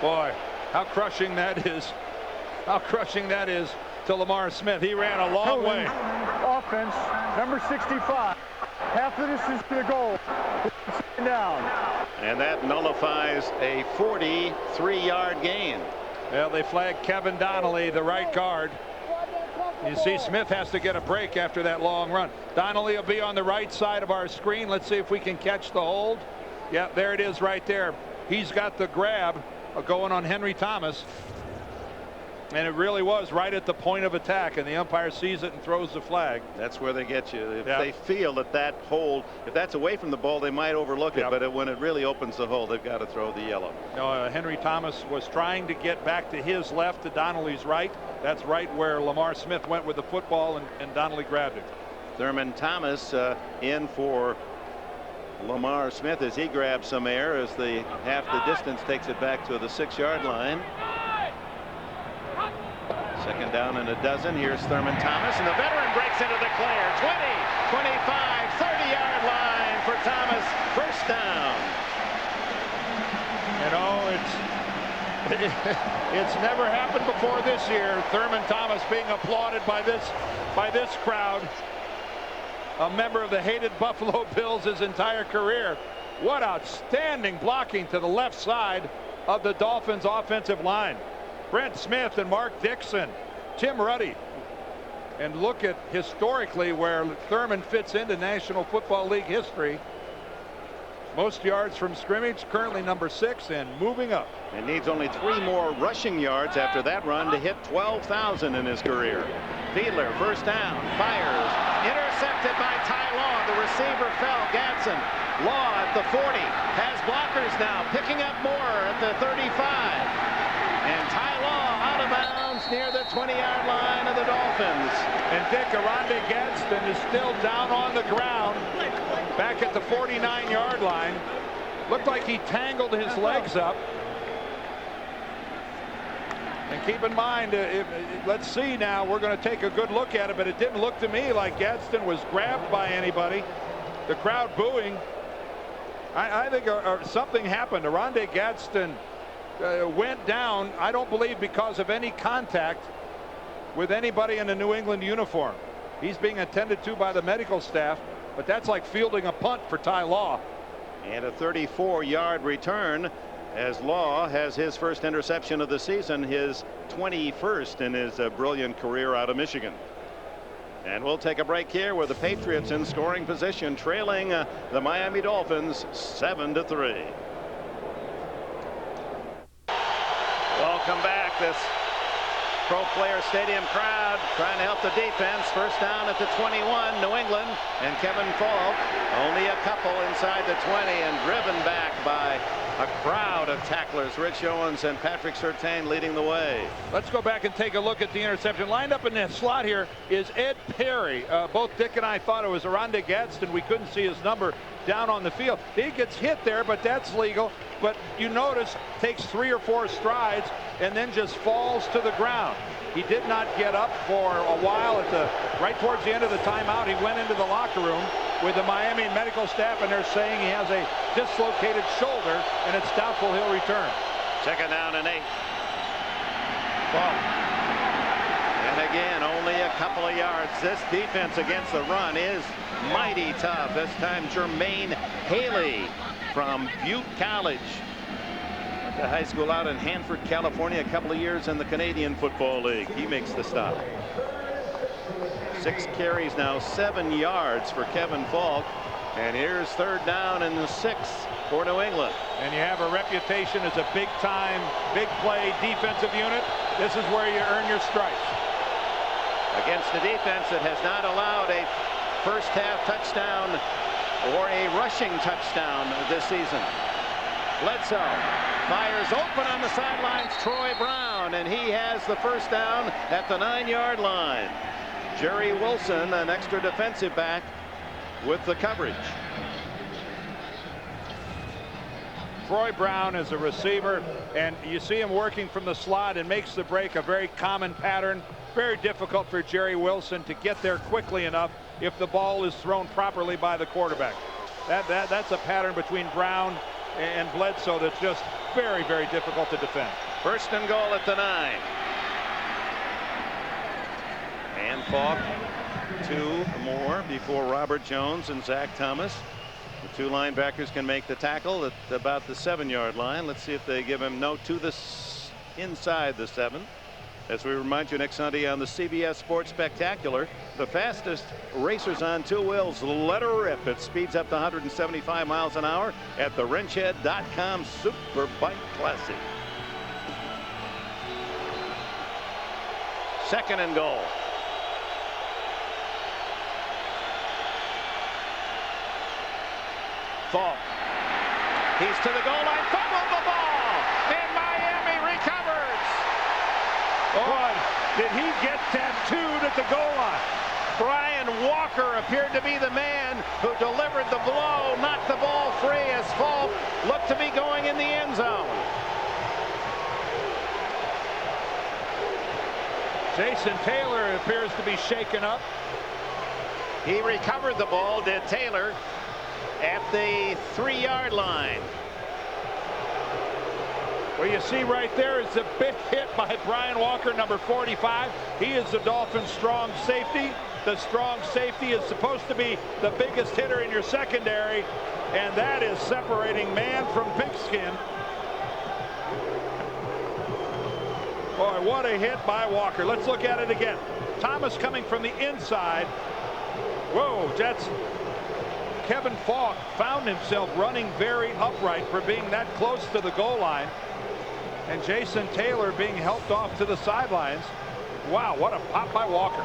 boy, how crushing that is. How crushing that is to Lamar Smith. He ran a long way. Offense, number 65. Half the distance to the goal. Down. And that nullifies a 43-yard gain. Well, they flagged Kevin Donnelly, the right guard. You see Smith has to get a break after that long run. Donnelly will be on the right side of our screen. Let's see if we can catch the hold. Yeah, there it is right there. He's got the grab going on Henry Thomas. And it really was right at the point of attack, and the umpire sees it and throws the flag. That's where they get you. If they feel that hold, if that's away from the ball, they might overlook it. But when it really opens the hole, they've got to throw the yellow. No, Henry Thomas was trying to get back to his left, to Donnelly's right. That's right where Lamar Smith went with the football, and Donnelly grabbed it. Thurman Thomas in for Lamar Smith as he grabs some air as the half the distance takes it back to the 6-yard line. Second down and a dozen. Here's Thurman Thomas, and the veteran breaks into the clear. 20, 25, 30-yard line for Thomas. First down. You know, it's never happened before this year. Thurman Thomas being applauded by this crowd. A member of the hated Buffalo Bills his entire career. What outstanding blocking to the left side of the Dolphins offensive line. Brent Smith and Mark Dixon, Tim Ruddy. And look at historically where Thurman fits into National Football League history. Most yards from scrimmage, currently number 6 and moving up. And needs only 3 more rushing yards after that run to hit 12,000 in his career. Fiedler, first down, fires, intercepted by Ty Law. The receiver fell. Gadsden. Law at the 40, has blockers now, picking up more at the 35. And Ty Law out of bounds near the 20-yard line of the Dolphins. And Dick, Oronde Gadsden is still down on the ground back at the 49-yard line. Looked like he tangled his legs up. And keep in mind, let's see now, we're going to take a good look at it, but it didn't look to me like Gadsden was grabbed by anybody. The crowd booing. I think something happened. Oronde Gadsden went down, I don't believe because of any contact with anybody in a New England uniform. He's being attended to by the medical staff, but that's like fielding a punt for Ty Law. And a 34-yard return as Law has his first interception of the season, his 21st in his brilliant career out of Michigan. And we'll take a break here with the Patriots in scoring position, trailing the Miami Dolphins 7-3. Welcome back. This Pro Player Stadium crowd trying to help the defense. First down at the 21, New England, and Kevin Falk only a couple inside the 20 and driven back by a crowd of tacklers. Rich Owens and Patrick Surtain leading the way. Let's go back and take a look at the interception. Lined up in that slot here is Ed Perry. Both Dick and I thought it was Oronde Gadsden. We couldn't see his number down on the field. He gets hit there, but that's legal. But you notice takes 3 or 4 strides and then just falls to the ground. He did not get up for a while. Right towards the end of the timeout, he went into the locker room with the Miami medical staff, and they're saying he has a dislocated shoulder, and it's doubtful he'll return. Second down and 8. Ball. And again, only a couple of yards. This defense against the run is mighty tough. This time, Jermaine Haley from Butte College. Went to high school out in Hanford, California, a couple of years in the Canadian Football League. He makes the stop. 6 carries now, 7 yards for Kevin Falk. And here's third down and 6 for New England. And you have a reputation as a big-time, big-play defensive unit. This is where you earn your stripes. Against the defense that has not allowed a first-half touchdown or a rushing touchdown this season. Bledsoe fires open on the sidelines. Troy Brown, and he has the first down at the 9-yard line. Jerry Wilson, an extra defensive back, with the coverage. Troy Brown is a receiver, and you see him working from the slot and makes the break a very common pattern. Very difficult for Jerry Wilson to get there quickly enough if the ball is thrown properly by the quarterback. That's a pattern between Brown and Bledsoe that's just very, very difficult to defend. First and goal at the 9. And Falk 2 more before Robert Jones and Zach Thomas. The 2 linebackers can make the tackle at about the 7-yard line. Let's see if they give him to this inside the 7. As we remind you, next Sunday on the CBS Sports Spectacular, the fastest racers on 2 wheels let her rip. It speeds up to 175 miles an hour at the wrenchhead.com Superbike Classic. Second and goal. Falk. He's to the goal line. Fumbled the ball. And Miami recovers. Oh, did he get tattooed at the goal line? Brian Walker appeared to be the man who delivered the blow, knocked the ball free as Falk looked to be going in the end zone. Jason Taylor appears to be shaken up. He recovered the ball, did Taylor, at the 3-yard line. Well, you see right there is a big hit by Brian Walker, number 45. He is the Dolphins' strong safety. The strong safety is supposed to be the biggest hitter in your secondary, and that is separating man from pigskin. Boy, what a hit by Walker. Let's look at it again. Thomas coming from the inside. Whoa, Jets. Kevin Falk found himself running very upright for being that close to the goal line. And Jason Taylor being helped off to the sidelines. Wow, what a pop by Walker.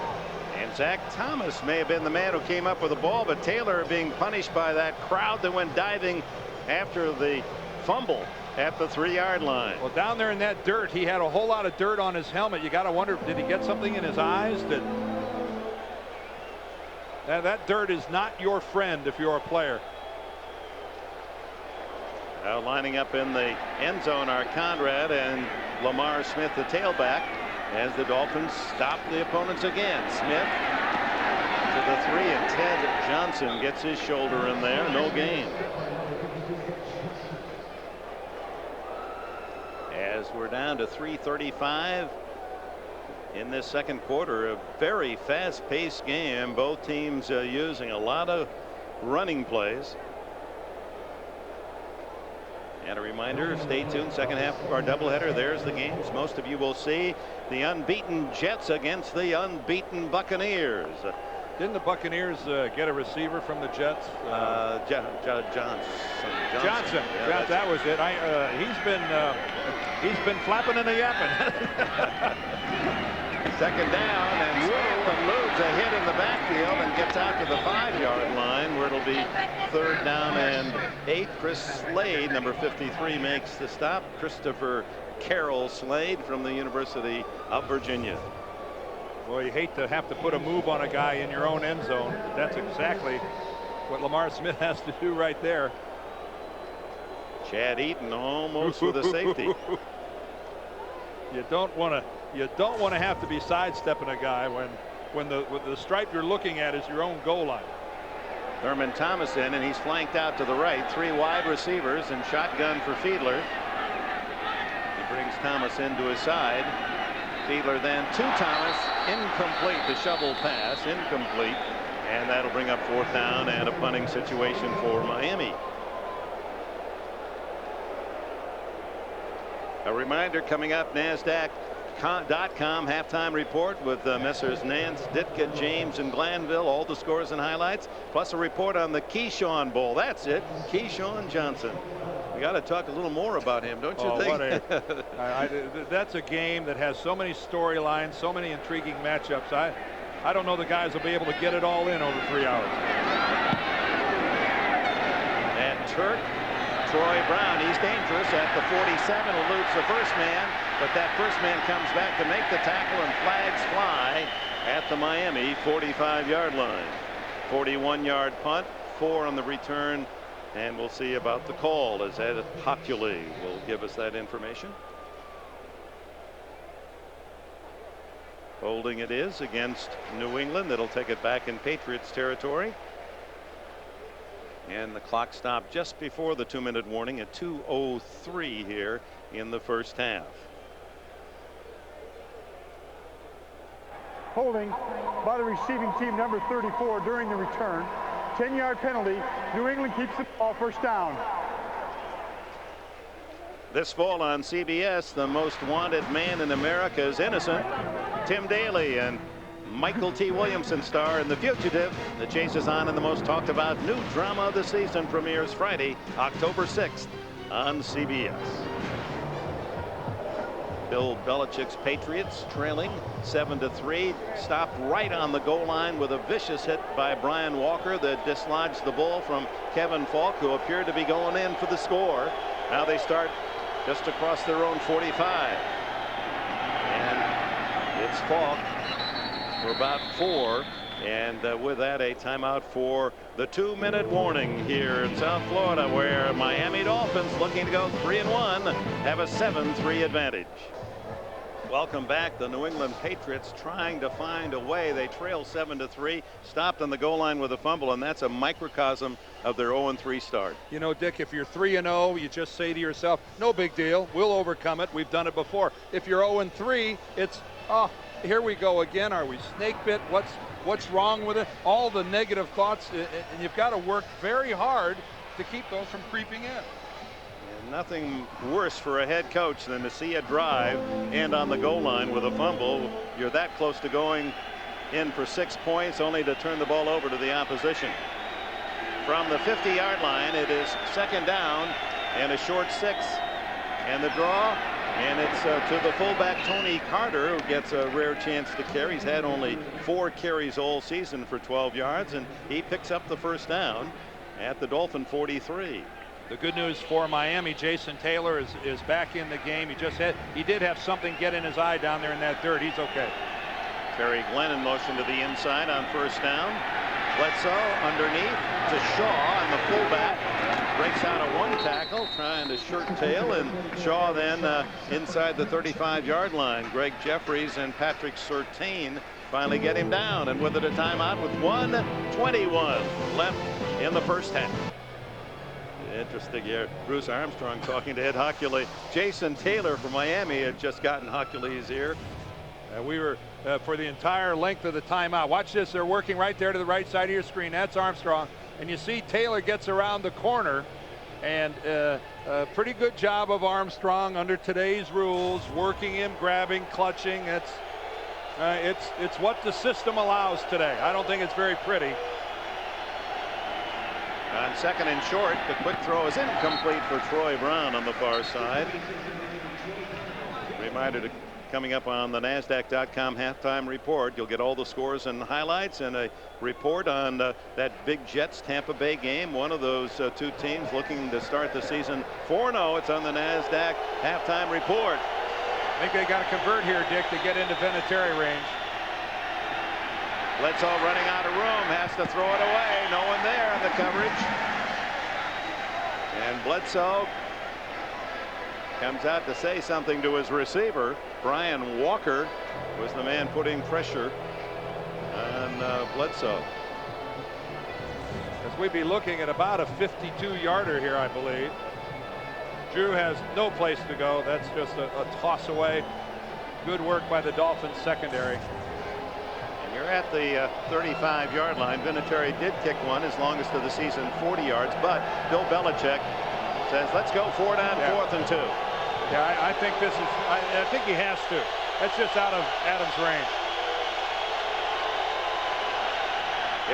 And Zach Thomas may have been the man who came up with the ball, but Taylor being punished by that crowd that went diving after the fumble at the 3-yard line. Well, down there in that dirt, he had a whole lot of dirt on his helmet. You got to wonder, did he get something in his eyes? That dirt is not your friend if you're a player. Now lining up in the end zone are Conrad and Lamar Smith, the tailback, as the Dolphins stop the opponents again. Smith to the 3, and Ted Johnson gets his shoulder in there. No gain. As we're down to 3:35 in this second quarter, a very fast-paced game. Both teams using a lot of running plays. And a reminder, stay tuned, second half of our doubleheader. There's the games most of you will see. The unbeaten Jets against the unbeaten Buccaneers. Didn't the Buccaneers get a receiver from the Jets? Johnson. Yeah, that was it. He's been flapping and yapping. Second down, and Smith eludes a hit in the backfield and gets out to the 5-yard line, where it'll be 3rd down and 8. Chris Slade, number 53, makes the stop. Christopher Carroll Slade from the University of Virginia. Well, you hate to have to put a move on a guy in your own end zone. That's exactly what Lamar Smith has to do right there. Chad Eaton almost with a safety. You don't want to have to be sidestepping a guy when the stripe you're looking at is your own goal line. Thurman Thomas in, and he's flanked out to the right. 3 wide receivers and shotgun for Fiedler. He brings Thomas into his side. Fiedler then to Thomas, incomplete. The shovel pass, incomplete, and that'll bring up 4th down and a punting situation for Miami. A reminder coming up, NASDAQ.com halftime report with Messrs. Nance, Ditka, James, and Glanville. All the scores and highlights, plus a report on the Keyshawn Bowl. That's it, Keyshawn Johnson. We got to talk a little more about him, don't you think? That's a game that has so many storylines, so many intriguing matchups. I don't know the guys will be able to get it all in over 3 hours. And Turk, Troy Brown, he's dangerous at the 47, eludes the first man, but that first man comes back to make the tackle, and flags fly at the Miami 45-yard line. 41-yard punt, 4 on the return. And we'll see about the call as Ed Hockley will give us that information. Holding it is against New England. That'll take it back in Patriots territory. And the clock stopped just before the 2-minute warning at 2:03 here in the first half. Holding by the receiving team, number 34, during the return. 10-yard penalty. New England keeps the ball, 1st down. This fall on CBS, the most wanted man in America is innocent. Tim Daly and Michael T. Williamson star in The Fugitive. The chase is on, and the most talked about new drama of the season premieres Friday, October 6th on CBS. Bill Belichick's Patriots trailing 7-3, stopped right on the goal line with a vicious hit by Brian Walker that dislodged the ball from Kevin Falk, who appeared to be going in for the score. Now they start just across their own 45, and it's Falk for about 4, and with that, a timeout for the 2-minute warning here in South Florida, where Miami Dolphins, looking to go 3-1, have a 7-3 advantage. Welcome back. The New England Patriots trying to find a way. They trail 7-3, stopped on the goal line with a fumble, and that's a microcosm of their 0-3 start. You know, Dick, if you're 3-0, you just say to yourself, no big deal, we'll overcome it, we've done it before. If you're 0-3, it's, oh, here we go again. Are we snake bit? What's wrong with it? All the negative thoughts, and you've got to work very hard to keep those from creeping in. And nothing worse for a head coach than to see a drive end on the goal line with a fumble. You're that close to going in for 6 points, only to turn the ball over to the opposition. From the 50-yard line, it is second down and a short 6. And the draw, and it's to the fullback Tony Carter, who gets a rare chance to carry. He's had only 4 carries all season for 12 yards, and he picks up the first down at the Dolphin 43. The good news for Miami, Jason Taylor is back in the game. He did have something get in his eye down there in that dirt. He's okay. Terry Glenn in motion to the inside on first down. Bledsoe underneath to Shaw, and the fullback breaks out of 1 tackle trying to shirt tail, and Shaw then inside the 35-yard line. Greg Jeffries and Patrick Surtain finally get him down, and with it a timeout with 1:21 left in the first half. Interesting here. Bruce Armstrong talking to Ed Hockley. Jason Taylor from Miami had just gotten Hockley's ear. We were for the entire length of the timeout. Watch this. They're working right there to the right side of your screen. That's Armstrong. And you see Taylor gets around the corner. And a pretty good job of Armstrong under today's rules, working him, grabbing, clutching. It's what the system allows today. I don't think it's very pretty. On second and short, the quick throw is incomplete for Troy Brown on the far side. Reminder to coming up on the NASDAQ.com halftime report. You'll get all the scores and highlights and a report on that big Jets Tampa Bay game. One of those 2 teams looking to start the season 4-0. It's on the NASDAQ halftime report. I think they got to convert here, Dick, to get into Vinatieri range. Bledsoe running out of room, has to throw it away. No one there in the coverage. And Bledsoe comes out to say something to his receiver. Brian Walker was the man putting pressure on Bledsoe. As we'd be looking at about a 52-yarder here, I believe. Drew has no place to go. That's just a toss away. Good work by the Dolphins secondary. And you're at the 35-yard line. Vinatieri did kick one, his longest of the season, 40 yards. But Bill Belichick says, let's go for it on 4th and 2. Yeah, I think this is, I think he has to. That's just out of Adams' range.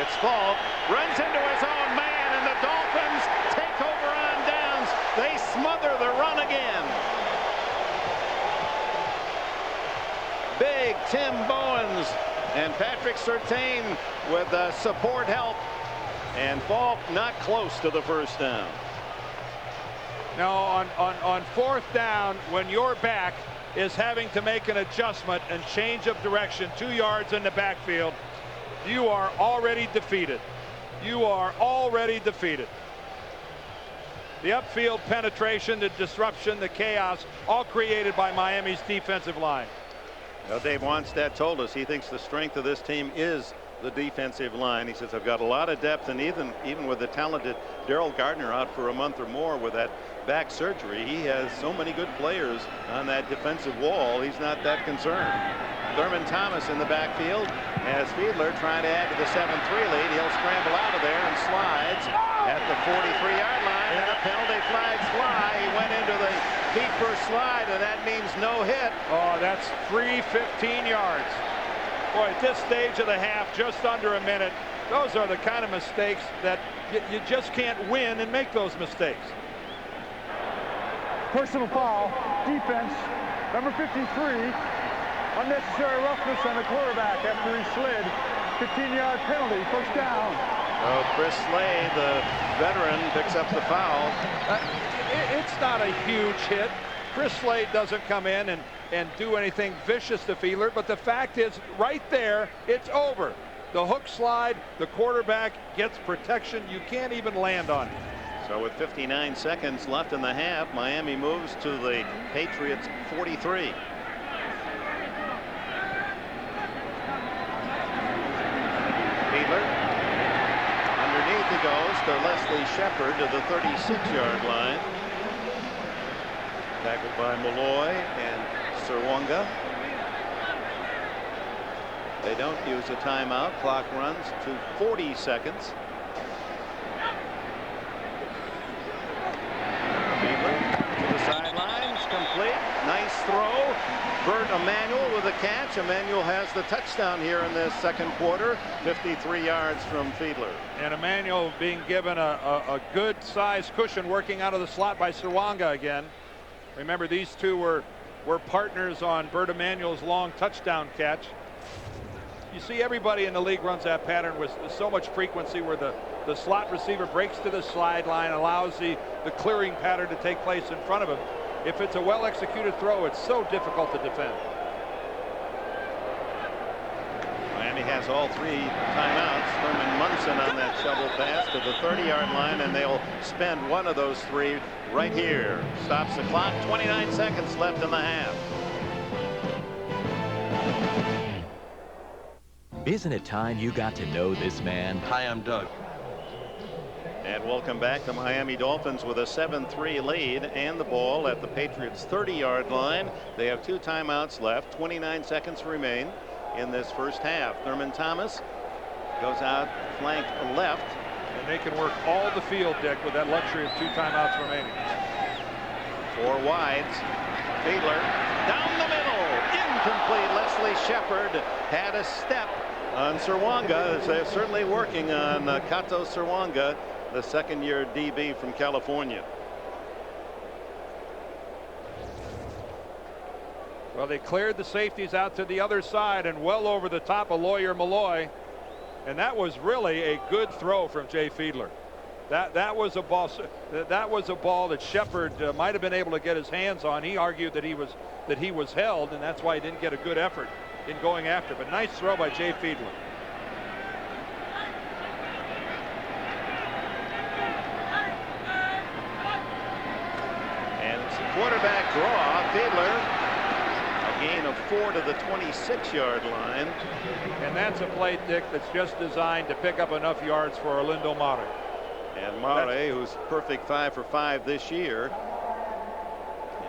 It's Falk, runs into his own man, and the Dolphins take over on downs. They smother the run again. Big Tim Bowens and Patrick Surtain with support help, and Falk not close to the first down. Now on 4th down, when your back is having to make an adjustment and change of direction 2 yards in the backfield, you are already defeated. You are already defeated. The upfield penetration, the disruption, the chaos, all created by Miami's defensive line. Well, Dave Wanstead told us he thinks the strength of this team is the defensive line. He says, I've got a lot of depth, and even with the talented Daryl Gardner out for a month or more with that back surgery, he has so many good players on that defensive wall. He's not that concerned. Thurman Thomas in the backfield as Fiedler trying to add to the 7-3 lead. He'll scramble out of there and slides at the 43-yard line, and the penalty flags fly. He went into the feet first slide, and that means no hit. Oh, that's 15 yards. Boy, at this stage of the half, just under a minute, those are the kind of mistakes that you just can't win and make those mistakes. Personal foul, defense, number 53. Unnecessary roughness on the quarterback after he slid. 15-yard penalty, first down. Oh, Chris Slade, the veteran, picks up the foul. It's not a huge hit. Chris Slade doesn't come in and do anything vicious to Fiedler, but the fact is, right there, it's over. The hook slide, the quarterback gets protection. You can't even land on it. So with 59 seconds left in the half, Miami moves to the Patriots 43. Fiedler. Underneath he goes to Leslie Shepard to the 36-yard line. Tackled by Malloy and Serwanga. They don't use a timeout. Clock runs to 40 seconds. To the sidelines, complete. Nice throw. Bert Emanuel with a catch. Emanuel has the touchdown here in this second quarter. 53 yards from Fiedler. And Emanuel being given a good size cushion, working out of the slot by Serwanga again. Remember, these two were partners on Bert Emanuel's long touchdown catch. You see everybody in the league runs that pattern with so much frequency, where the slot receiver breaks to the sideline, allows the clearing pattern to take place in front of him. If it's a well executed throw, it's so difficult to defend. Miami has all 3 timeouts. Thurman Munson on that shovel pass to the 30-yard line, and they'll spend one of those 3 right here. Stops the clock. 29 seconds left in the half. Isn't it time you got to know this man? Hi, I'm Doug. And welcome back. The Miami Dolphins with a 7-3 lead and the ball at the Patriots 30-yard line. They have 2 timeouts left. 29 seconds remain in this first half. Thurman Thomas goes out flank left. And they can work all the field, Dick, with that luxury of 2 timeouts remaining. 4 wides. Fiedler down the middle. Incomplete. Leslie Shepard had a step on Serwanga. They're certainly working on Kato Serwanga, the second-year DB from California. Well, they cleared the safeties out to the other side and well over the top of Lawyer Malloy. And that was really a good throw from Jay Fiedler. That was a ball that Shepard might have been able to get his hands on. He argued that he was held, and that's why he didn't get a good effort in going after. But nice throw by Jay Fiedler. And it's a quarterback draw. Fiedler, a gain of 4 to the 26-yard line. And that's a play, Dick, that's just designed to pick up enough yards for Orlando Mare. And Mare, who's perfect 5 for 5 this year,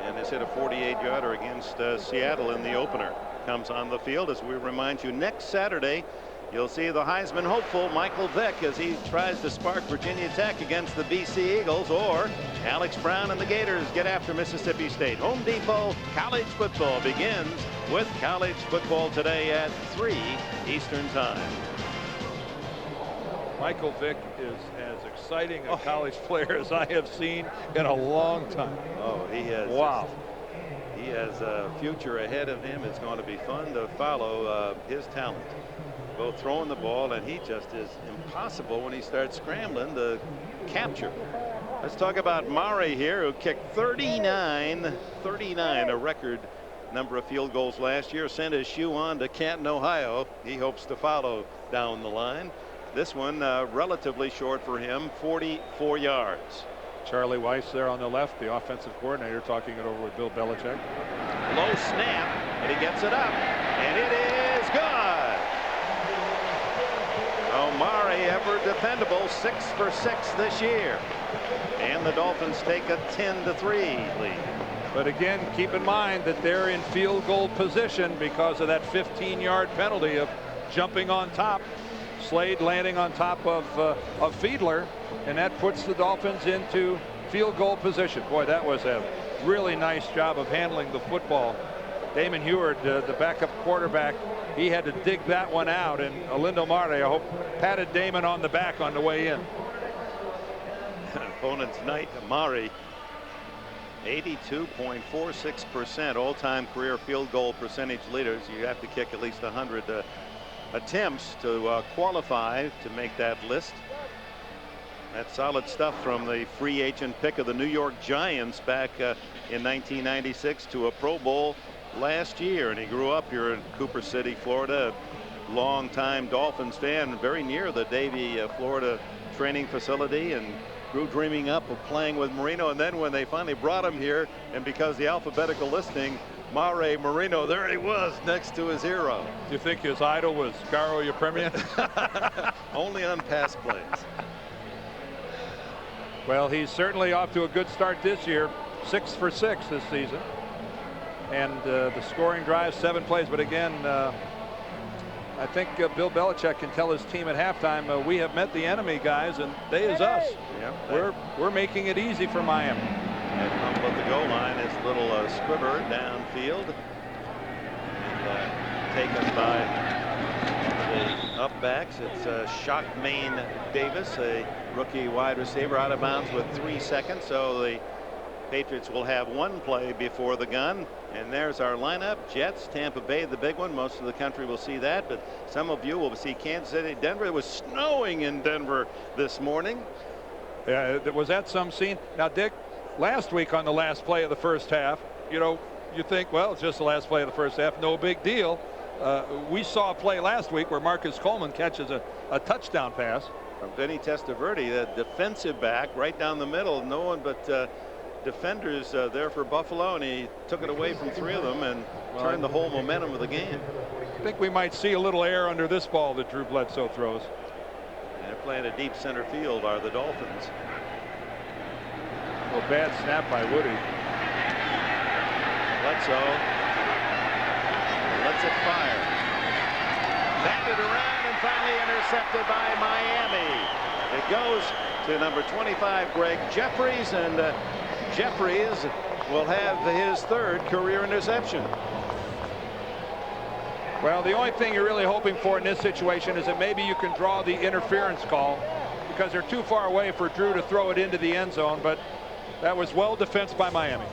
and has hit a 48-yarder against Seattle in the opener, comes on the field. As we remind you, next Saturday you'll see the Heisman hopeful Michael Vick as he tries to spark Virginia Tech against the BC Eagles, or Alex Brown and the Gators get after Mississippi State. Home Depot college football begins with college football today at 3 Eastern Time. Michael Vick is as exciting a college player as I have seen in a long time. Oh, he has. Wow. He has a future ahead of him. It's going to be fun to follow his talent, both throwing the ball, and he just is impossible when he starts scrambling to capture. Let's talk about Mare here, who kicked 39, a record number of field goals last year. Sent his shoe on to Canton, Ohio. He hopes to follow down the line. This one relatively short for him, 44 yards. Charlie Weiss there on the left, the offensive coordinator, talking it over with Bill Belichick. Low snap, and he gets it up, and it is good. Oh, Mare, ever dependable, 6 for 6 this year. And the Dolphins take a 10-3 lead. But again, keep in mind that they're in field goal position because of that 15-yard penalty of jumping on top. Slade landing on top of Fiedler, and that puts the Dolphins into field goal position. Boy, that was a really nice job of handling the football. Damon Heward, the backup quarterback, he had to dig that one out, and Orlando Mare, I hope, patted Damon on the back on the way in. Opponent's night, Mare, 82.46% all-time career field goal percentage leaders. You have to kick at least 100 attempts to qualify to make that list. That's solid stuff from the free agent pick of the New York Giants back in 1996 to a Pro Bowl last year. And he grew up here in Cooper City, Florida. Long-time Dolphins fan, very near the Davie, Florida training facility, and grew dreaming up of playing with Marino. And then when they finally brought him here, and because the alphabetical listing, Mare Marino, there he was next to his hero. Do you think his idol was Garo Yepremian? Only on pass plays. Well, he's certainly off to a good start this year. 6 for 6 this season. And the scoring drive, 7 plays. But again, I think Bill Belichick can tell his team at halftime, we have met the enemy, guys, and they is us. Yeah, we're making it easy for Miami. And humble at the goal line is little squibber downfield. And, taken by the upbacks. It's Shockmain Davis, a rookie wide receiver, out of bounds with 3 seconds. So the Patriots will have one play before the gun. And there's our lineup. Jets, Tampa Bay, the big one. Most of the country will see that, but some of you will see Kansas City, Denver. It was snowing in Denver this morning. Yeah, was that some scene? Now, Dick, last week on the last play of the first half, you think, well, it's just the last play of the first half, no big deal. We saw a play last week where Marcus Coleman catches a touchdown pass from Vinny Testaverde, the defensive back, right down the middle. No one but defenders there for Buffalo, and he took it away from 3 of them and turned the whole momentum of the game. I think we might see a little air under this ball that Drew Bledsoe throws. And they're playing a deep center field, are the Dolphins. A bad snap by Woody. Bledsoe lets it fire. Batted around and finally intercepted by Miami. It goes to number 25, Greg Jeffries, and Jeffries will have his 3rd career interception. Well, the only thing you're really hoping for in this situation is that maybe you can draw the interference call, because they're too far away for Drew to throw it into the end zone, but that was well defensed by Miami.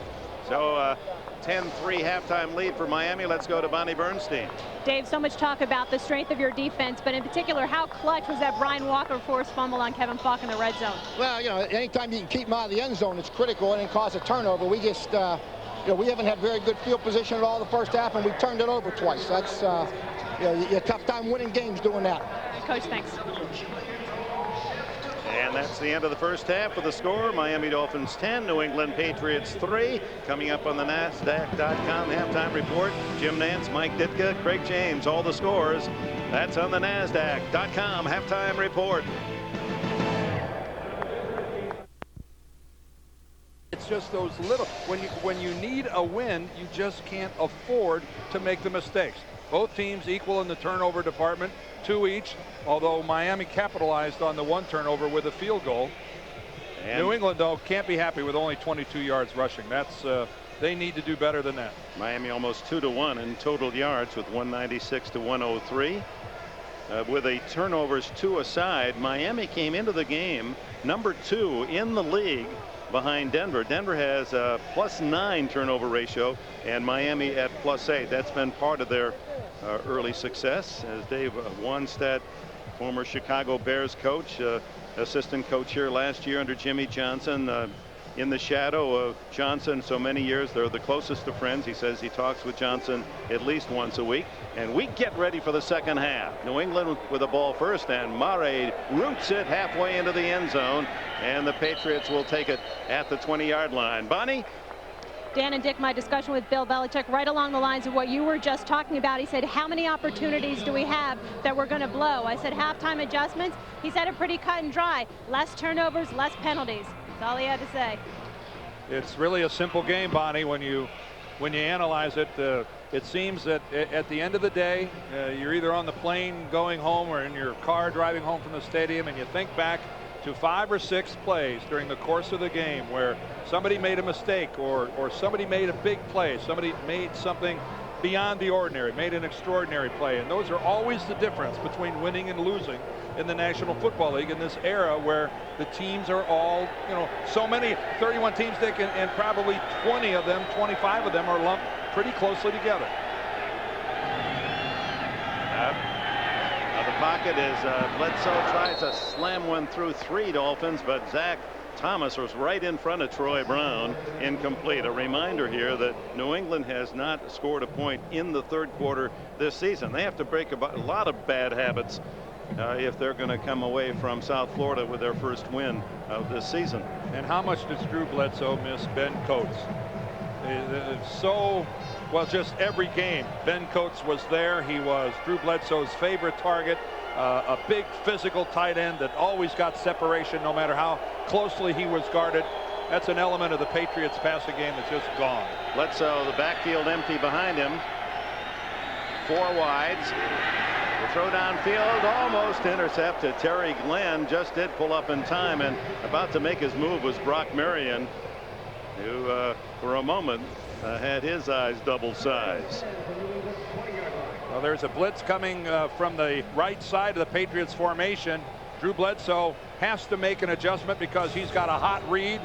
So 10-3 halftime lead for Miami. Let's go to Bonnie Bernstein. Dave, so much talk about the strength of your defense, but in particular, how clutch was that Brian Walker forced fumble on Kevin Falk in the red zone? Well, anytime you can keep him out of the end zone, it's critical, and then cause a turnover. We just, we haven't had very good field position at all the first half, and we turned it over twice. That's, you have a tough time winning games doing that. Coach, thanks. And that's the end of the first half with the score. Miami Dolphins 10, New England Patriots 3. Coming up on the NASDAQ.com halftime report, Jim Nantz, Mike Ditka, Craig James, all the scores. That's on the NASDAQ.com halftime report. It's just those little, when you need a win, you just can't afford to make the mistakes. Both teams equal in the turnover department, 2 each, although Miami capitalized on the 1 turnover with a field goal. And New England, though, can't be happy with only 22 yards rushing. That's they need to do better than that. Miami almost 2-1 in total yards with 196 to 103. With a turnovers 2 aside, Miami came into the game number 2 in the league behind Denver. Denver has a +9 turnover ratio, and Miami at +8. That's been part of their early success. As Dave Wanstead, former Chicago Bears coach, assistant coach here last year under Jimmy Johnson, in the shadow of Johnson so many years. They're the closest of friends. He says he talks with Johnson at least once a week. And we get ready for the second half. New England with the ball first, and Murray roots it halfway into the end zone, and the Patriots will take it at the 20-yard line. Bonnie? Dan and Dick, my discussion with Bill Belichick right along the lines of what you were just talking about. He said, how many opportunities do we have that we're going to blow? I said, halftime adjustments. He said it pretty cut and dry. Less turnovers, less penalties. That's all he had to say. It's really a simple game, Bonnie, when you analyze it. It seems that at the end of the day, you're either on the plane going home or in your car driving home from the stadium, and you think back to 5 or 6 plays during the course of the game where somebody made a mistake or somebody made a big play, somebody made something beyond the ordinary, made an extraordinary play, and those are always the difference between winning and losing in the National Football League in this era where the teams are all, so many, 31 teams, Dick, and probably 20 of them, 25 of them are lumped pretty closely together. The pocket is Bledsoe tries to slam one through 3 Dolphins, but Zach Thomas was right in front of Troy Brown, incomplete. A reminder here that New England has not scored a point in the 3rd quarter this season. They have to break a lot of bad habits if they're going to come away from South Florida with their first win of this season. And how much does Drew Bledsoe miss Ben Coates? So, well, just every game Ben Coates was there. He was Drew Bledsoe's favorite target, a big physical tight end that always got separation no matter how closely he was guarded. That's an element of the Patriots passing game that's just gone. Bledsoe, the backfield empty behind him. 4 wides. The throw downfield, almost intercepted. Terry Glenn just did pull up in time, and about to make his move was Brock Marion, who for a moment had his eyes double size. Well, there's a blitz coming from the right side of the Patriots formation. Drew Bledsoe has to make an adjustment because he's got a hot read,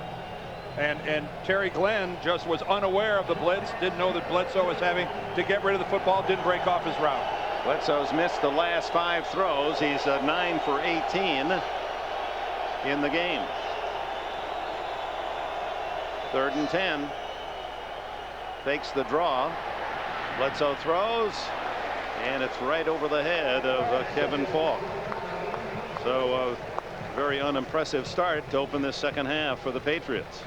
and Terry Glenn just was unaware of the blitz, didn't know that Bledsoe was having to get rid of the football, didn't break off his route. Bledsoe's missed the last 5 throws. He's 9 for 18 in the game. 3rd and 10. Fakes the draw. Bledsoe throws, and it's right over the head of Kevin Falk. So very unimpressive start to open this second half for the Patriots.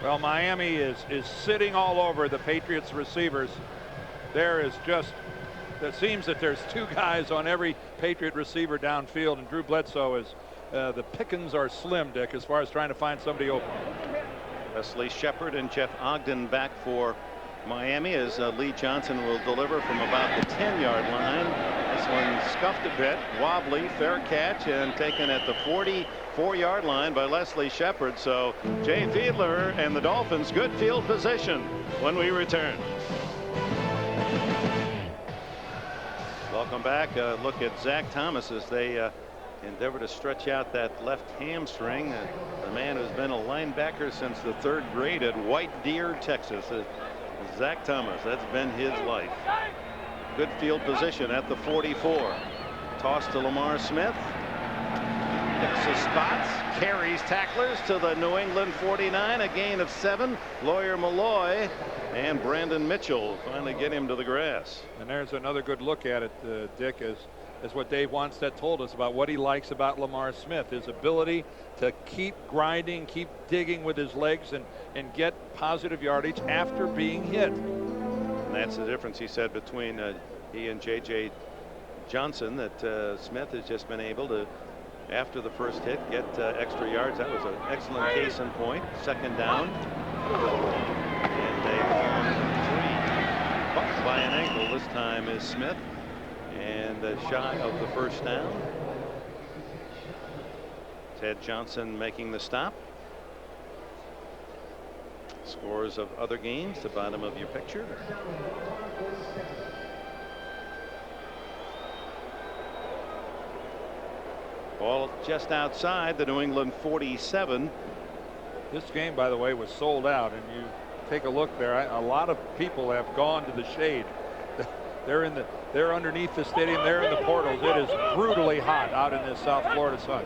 Well, Miami is sitting all over the Patriots receivers. There is just, it seems that there's 2 guys on every Patriot receiver downfield, and Drew Bledsoe is, the pickings are slim, Dick, as far as trying to find somebody open. Wesley Shepard and Jeff Ogden back for Miami as Lee Johnson will deliver from about the 10-yard line. This one scuffed a bit, wobbly, fair catch, and taken at the 44-yard line by Leslie Shepard. So Jay Fiedler and the Dolphins, good field position when we return. Welcome back. Look at Zach Thomas as they endeavor to stretch out that left hamstring. The man who's been a linebacker since the 3rd grade at White Deer, Texas. Zach Thomas, that's been his life. Good field position at the 44. Toss to Lamar Smith. Picks his spots, carries tacklers to the New England 49, a gain of 7. Lawyer Malloy and Brandon Mitchell finally get him to the grass. And there's another good look at it, Dick, as what Dave Wanstead told us about what he likes about Lamar Smith, his ability to keep grinding, keep digging with his legs, and get positive yardage after being hit. And that's the difference, he said, between he and J.J. Johnson, that Smith has just been able to, after the first hit, get extra yards. That was an excellent case in point. 2nd down. And a long 3. Bucked by an ankle this time is Smith. And shy of the first down. Ted Johnson making the stop. Scores of other games, the bottom of your picture. Ball just outside the New England 47. This game, by the way, was sold out, and you take a look there. A lot of people have gone to the shade. They're underneath the stadium. They're in the portals. It is brutally hot out in this South Florida sun.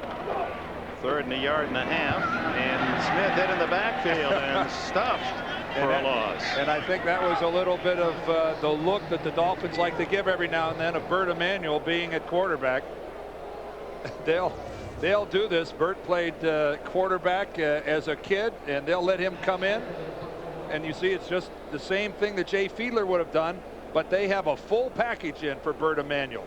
3rd and a yard and a half, and Smith hit in the backfield and stuffed for a loss. And I think that was a little bit of the look that the Dolphins like to give every now and then of Bert Emanuel being at quarterback. They'll do this. Bert played quarterback as a kid, and they'll let him come in. And you see, it's just the same thing that Jay Fiedler would have done, but they have a full package in for Bert Emanuel.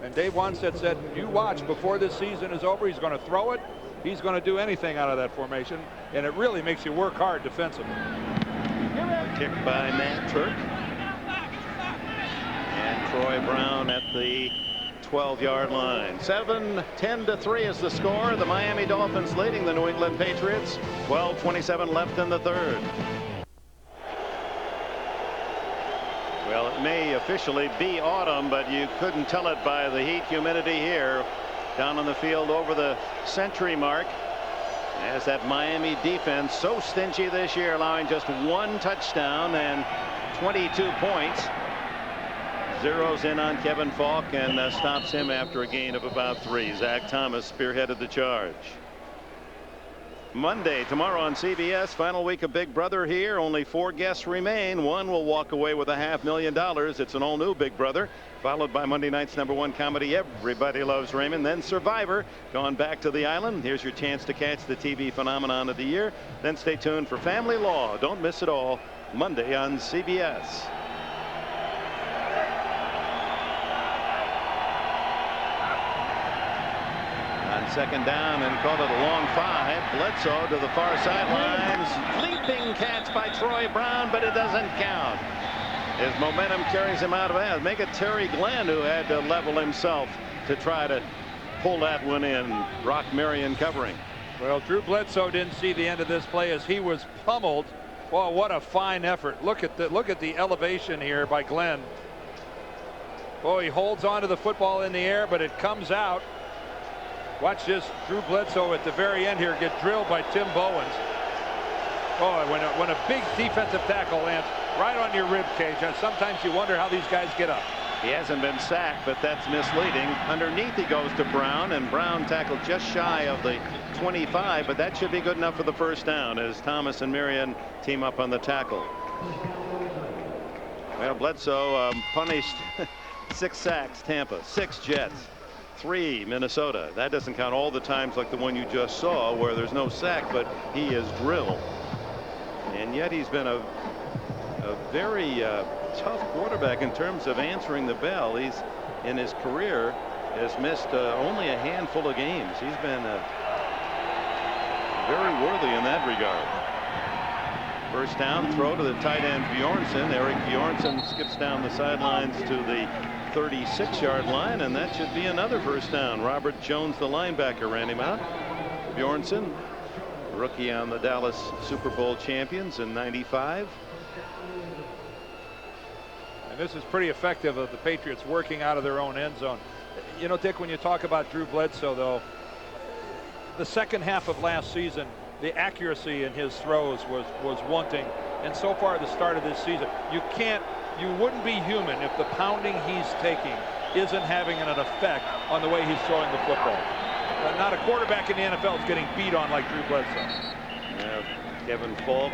And Dave Wanstead said, you watch, before this season is over, he's going to throw it. He's going to do anything out of that formation, and it really makes you work hard defensively. Kick by Matt Turk. And Troy Brown at the 12-yard line. 10-3 is the score. The Miami Dolphins leading the New England Patriots. 12:27 left in the 3rd. Well, it may officially be autumn, but you couldn't tell it by the heat, humidity here down on the field over the century mark, as that Miami defense so stingy this year, allowing just 1 touchdown and 22 points. Zeroes in on Kevin Falk and stops him after a gain of about 3. Zach Thomas spearheaded the charge. Monday, tomorrow on CBS, final week of Big Brother here. Only 4 guests remain. One will walk away with $500,000. It's an all-new Big Brother, followed by Monday night's #1 comedy, Everybody Loves Raymond. Then Survivor, gone back to the island. Here's your chance to catch the TV phenomenon of the year. Then stay tuned for Family Law. Don't miss it all, Monday on CBS. On 2nd down, and called it a long 5. Bledsoe to the far sidelines. Leaping catch by Troy Brown, but it doesn't count. His momentum carries him out of bounds. Make it Terry Glenn who had to level himself to try to pull that one in. Brock Marion covering. Well, Drew Bledsoe didn't see the end of this play as he was pummeled. Well, what a fine effort. Look at the elevation here by Glenn. Boy, he holds on to the football in the air, but it comes out. Watch this. Drew Bledsoe at the very end here get drilled by Tim Bowens. Oh, when a big defensive tackle lands right on your rib cage, sometimes you wonder how these guys get up. He hasn't been sacked, but that's misleading. Underneath he goes to Brown, and Brown tackled just shy of the 25, but that should be good enough for the first down as Thomas and Marion team up on the tackle. Well, Bledsoe punished 6 sacks Tampa, 6 Jets, 3 Minnesota. That doesn't count all the times like the one you just saw where there's no sack, but he is drilled. And yet he's been a very tough quarterback in terms of answering the bell. He's in his career has missed only a handful of games. He's been very worthy in that regard. First down throw to the tight end Bjornsson. Eric Bjornsson skips down the sidelines to the 36-yard line, and that should be another first down. Robert Jones, the linebacker, ran him out. Bjornsson, rookie on the Dallas Super Bowl champions in '95. And this is pretty effective of the Patriots working out of their own end zone. You know, Dick, when you talk about Drew Bledsoe, though, the second half of last season, the accuracy in his throws was wanting. And so far, the start of this season, you wouldn't be human if the pounding he's taking isn't having an effect on the way he's throwing the football. Not a quarterback in the NFL is getting beat on like Drew Bledsoe. Kevin Falk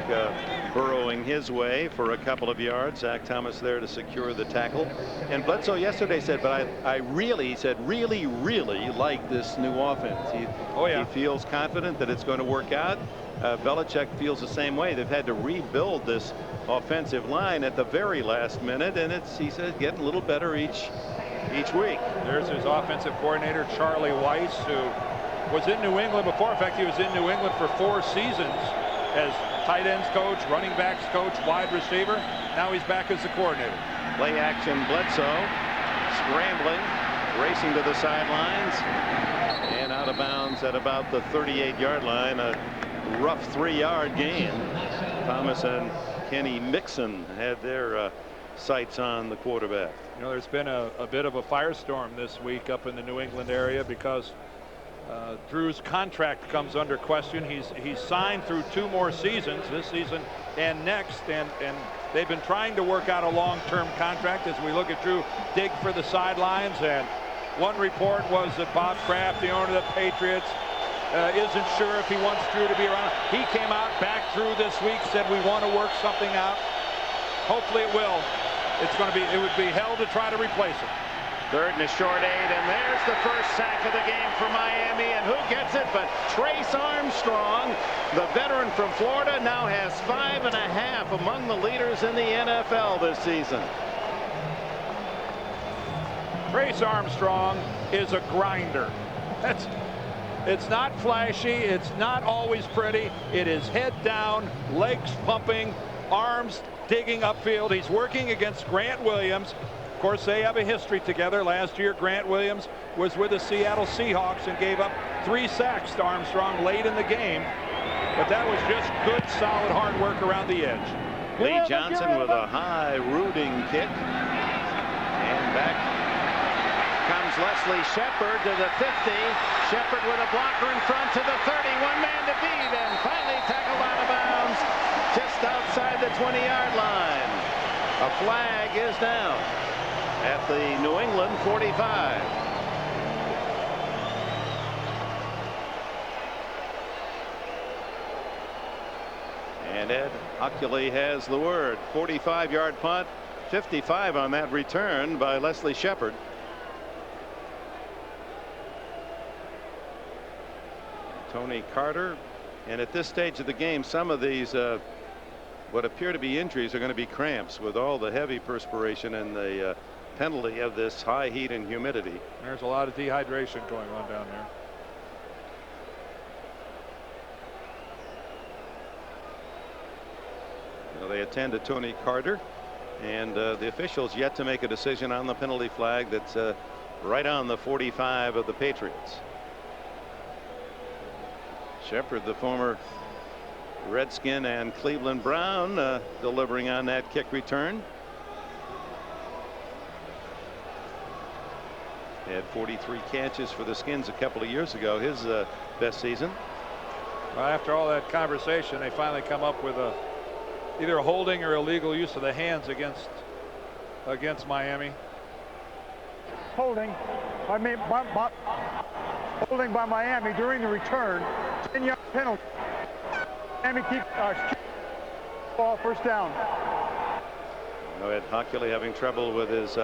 burrowing his way for a couple of yards. Zach Thomas there to secure the tackle. And Bledsoe yesterday said, but I really like this new offense. He feels confident that it's going to work out. Belichick feels the same way. They've had to rebuild this offensive line at the very last minute, and he says, getting a little better each week. There's his offensive coordinator, Charlie Weiss, who was in New England before. In fact, he was in New England for 4 seasons as tight ends coach, running backs coach, wide receiver. Now he's back as the coordinator. Play action Bledsoe scrambling, racing to the sidelines, and out of bounds at about the 38-yard line. A rough 3-yard gain. Thomas and Kenny Mixon had their sights on the quarterback. You know, there's been a bit of a firestorm this week up in the New England area because Drew's contract comes under question. He's signed through 2 more seasons, this season and next, and they've been trying to work out a long-term contract as we look at Drew dig for the sidelines. And one report was that Bob Kraft, the owner of the Patriots, isn't sure if he wants Drew to be around. He came out back through this week, said we want to work something out. Hopefully it will. It would be hell to try to replace him. 3rd and a short 8, and there's the first sack of the game for Miami, and who gets it but Trace Armstrong, the veteran from Florida, now has 5.5 among the leaders in the NFL this season. Trace Armstrong is a grinder. It's not flashy, it's not always pretty. It is head down, legs pumping, arms digging upfield. He's working against Grant Williams. Of course, they have a history together. Last year, Grant Williams was with the Seattle Seahawks and gave up 3 sacks to Armstrong late in the game. But that was just good, solid, hard work around the edge. Lee Johnson with a high rooting kick. And back comes Leslie Shepard to the 50. Shepard with a blocker in front to the 30. One man to beat, and finally tackled out of bounds just outside the 20-yard line. A flag is down at the New England 45. And Ed Ockley has the word. 45-yard punt, 55 on that return by Leslie Shepard. Tony Carter, and at this stage of the game, some of these what appear to be injuries are going to be cramps with all the heavy perspiration and the penalty of this high heat and humidity. There's a lot of dehydration going on down there. Well, they attend to Tony Carter. And the officials yet to make a decision on the penalty flag that's right on the 45 of the Patriots. Shepard, the former Redskin and Cleveland Brown, delivering on that kick return. Had 43 catches for the Skins a couple of years ago, his best season. Well, after all that conversation, they finally come up with either a holding or illegal use of the hands against Miami. Holding by Miami during the return. 10-yard penalty. Miami keeps ball first down. Ed Hockley having trouble with his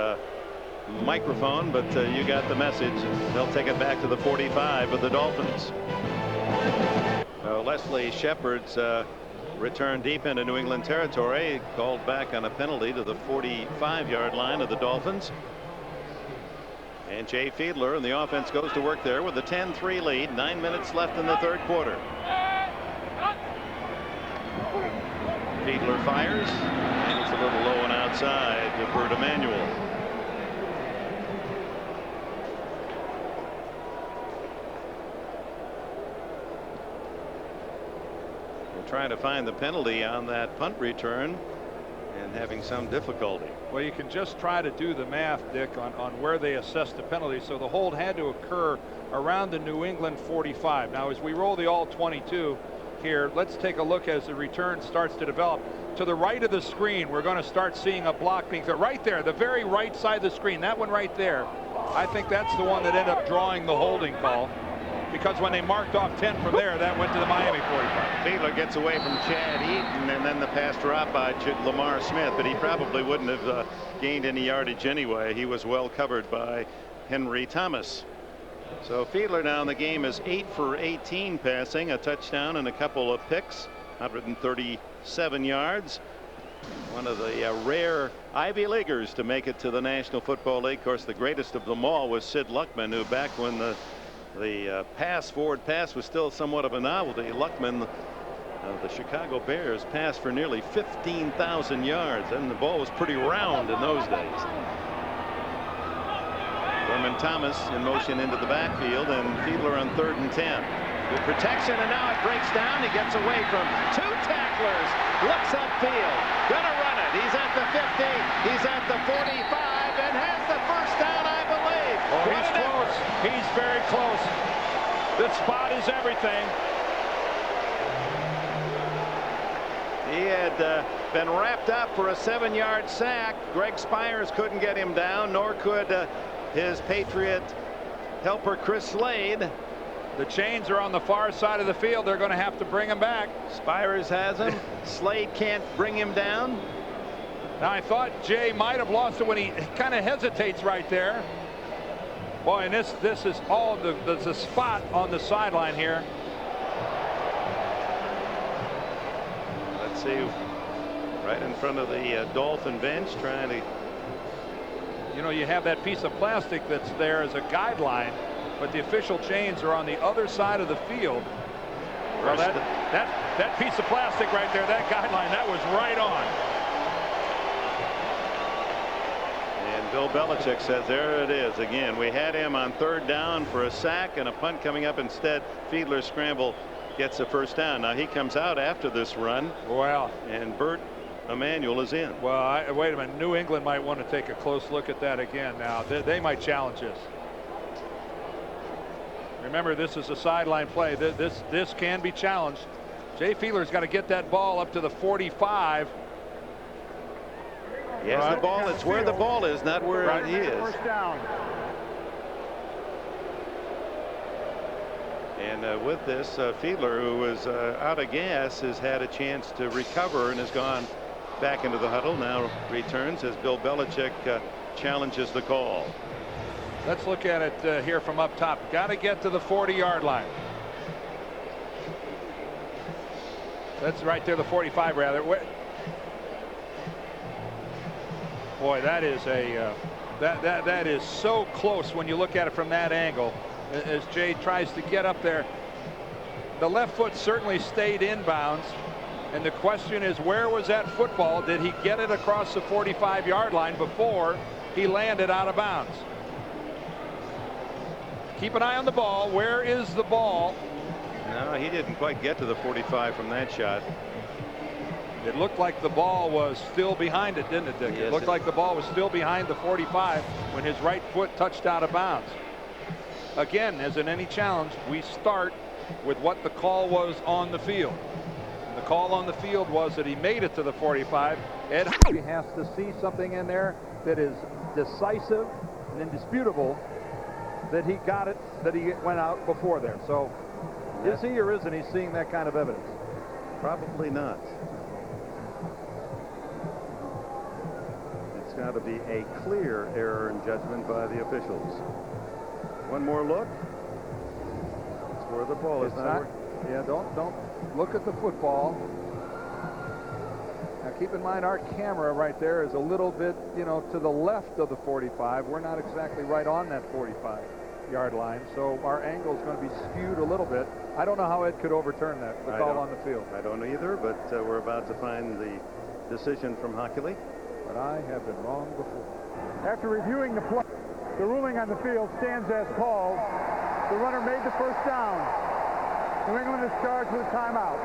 microphone, but you got the message. They'll take it back to the 45 of the Dolphins. Leslie Shepard's return deep into New England territory, called back on a penalty to the 45-yard line of the Dolphins. And Jay Fiedler and the offense goes to work there with a 10-3 lead. 9 minutes left in the third quarter. Fiedler fires, and it's a little low and outside to Bert Emanuel. We're trying to find the penalty on that punt return and having some difficulty. Well, you can just try to do the math, Dick, on where they assessed the penalty. So the hold had to occur around the New England 45. Now, as we roll the all 22 here, let's take a look as the return starts to develop. To the right of the screen, we're going to start seeing a block being right there, the very right side of the screen, that one right there. I think that's the one that ended up drawing the holding call, because when they marked off 10 from there, that went to the Miami 45. Fiedler gets away from Chad Eaton, and then the pass drop by Lamar Smith, but he probably wouldn't have gained any yardage anyway. He was well covered by Henry Thomas. So Fiedler now in the game is 8 for 18 passing, a touchdown and a couple of picks, 137 yards. One of the rare Ivy Leaguers to make it to the National Football League. Of course, the greatest of them all was Sid Luckman, who back when the forward pass was still somewhat of a novelty, Luckman of the Chicago Bears passed for nearly 15,000 yards, and the ball was pretty round in those days. Thurman Thomas in motion into the backfield, and Fiedler on 3rd and 10. Good protection, and now it breaks down. He gets away from 2 tacklers, looks upfield, gonna run it. He's at the 50, he's at the 45, and has the first down, I believe. Oh, he's close. He's very close. This spot is everything. He had been wrapped up for a 7-yard sack. Greg Spires couldn't get him down, nor could his Patriot helper Chris Slade. The chains are on the far side of the field. They're going to have to bring him back. Spires has him. Slade can't bring him down. Now, I thought Jay might have lost it when he kind of hesitates right there. Boy, and this is all the spot on the sideline here. Let's see, right in front of the Dolphin bench, trying to. You know, you have that piece of plastic that's there as a guideline, but the official chains are on the other side of the field. Well, that piece of plastic right there, that guideline, that was right on. And Bill Belichick says there it is again. We had him on 3rd down for a sack and a punt coming up instead. Fiedler's scramble gets a first down. Now he comes out after this run. Wow. And Bert Emanuel is in. Well, wait a minute. New England might want to take a close look at that again now. They might challenge this. Remember, this is a sideline play. This can be challenged. Jay Fiedler's got to get that ball up to the 45. He has the ball. It's where the ball is, not where he is. First down. And with this, Fiedler, who was out of gas, has had a chance to recover and has gone back into the huddle. Now returns as Bill Belichick challenges the call. Let's look at it here from up top. Got to get to the 40-yard line. That's right there, the 45 rather. Boy, that is that is so close when you look at it from that angle. As Jay tries to get up there, the left foot certainly stayed inbounds, And the question is, where was that football? Did he get it across the 45-yard line before he landed out of bounds? Keep an eye on the ball. Where is the ball? No, he didn't quite get to the 45 from that shot. It looked like the ball was still behind it, didn't it, Dick? Yes, it looked like the ball was still behind the 45 when his right foot touched out of bounds. Again, as in any challenge, we start with what the call was on the field. The call on the field was that he made it to the 45. Ed has to see something in there that is decisive and indisputable that he got it, that he went out before there. So is he or isn't he seeing that kind of evidence? Probably not. It's got to be a clear error in judgment by the officials. One more look. That's where the ball is not. Yeah, don't look at the football. Now keep in mind our camera right there is a little bit, to the left of the 45. We're not exactly right on that 45-yard line, so our angle is going to be skewed a little bit. I don't know how Ed could overturn that, the call on the field. I don't either, but we're about to find the decision from Hockley. But I have been wrong before. After reviewing the play, the ruling on the field stands as called. The runner made the first down. New England is charged with a timeout.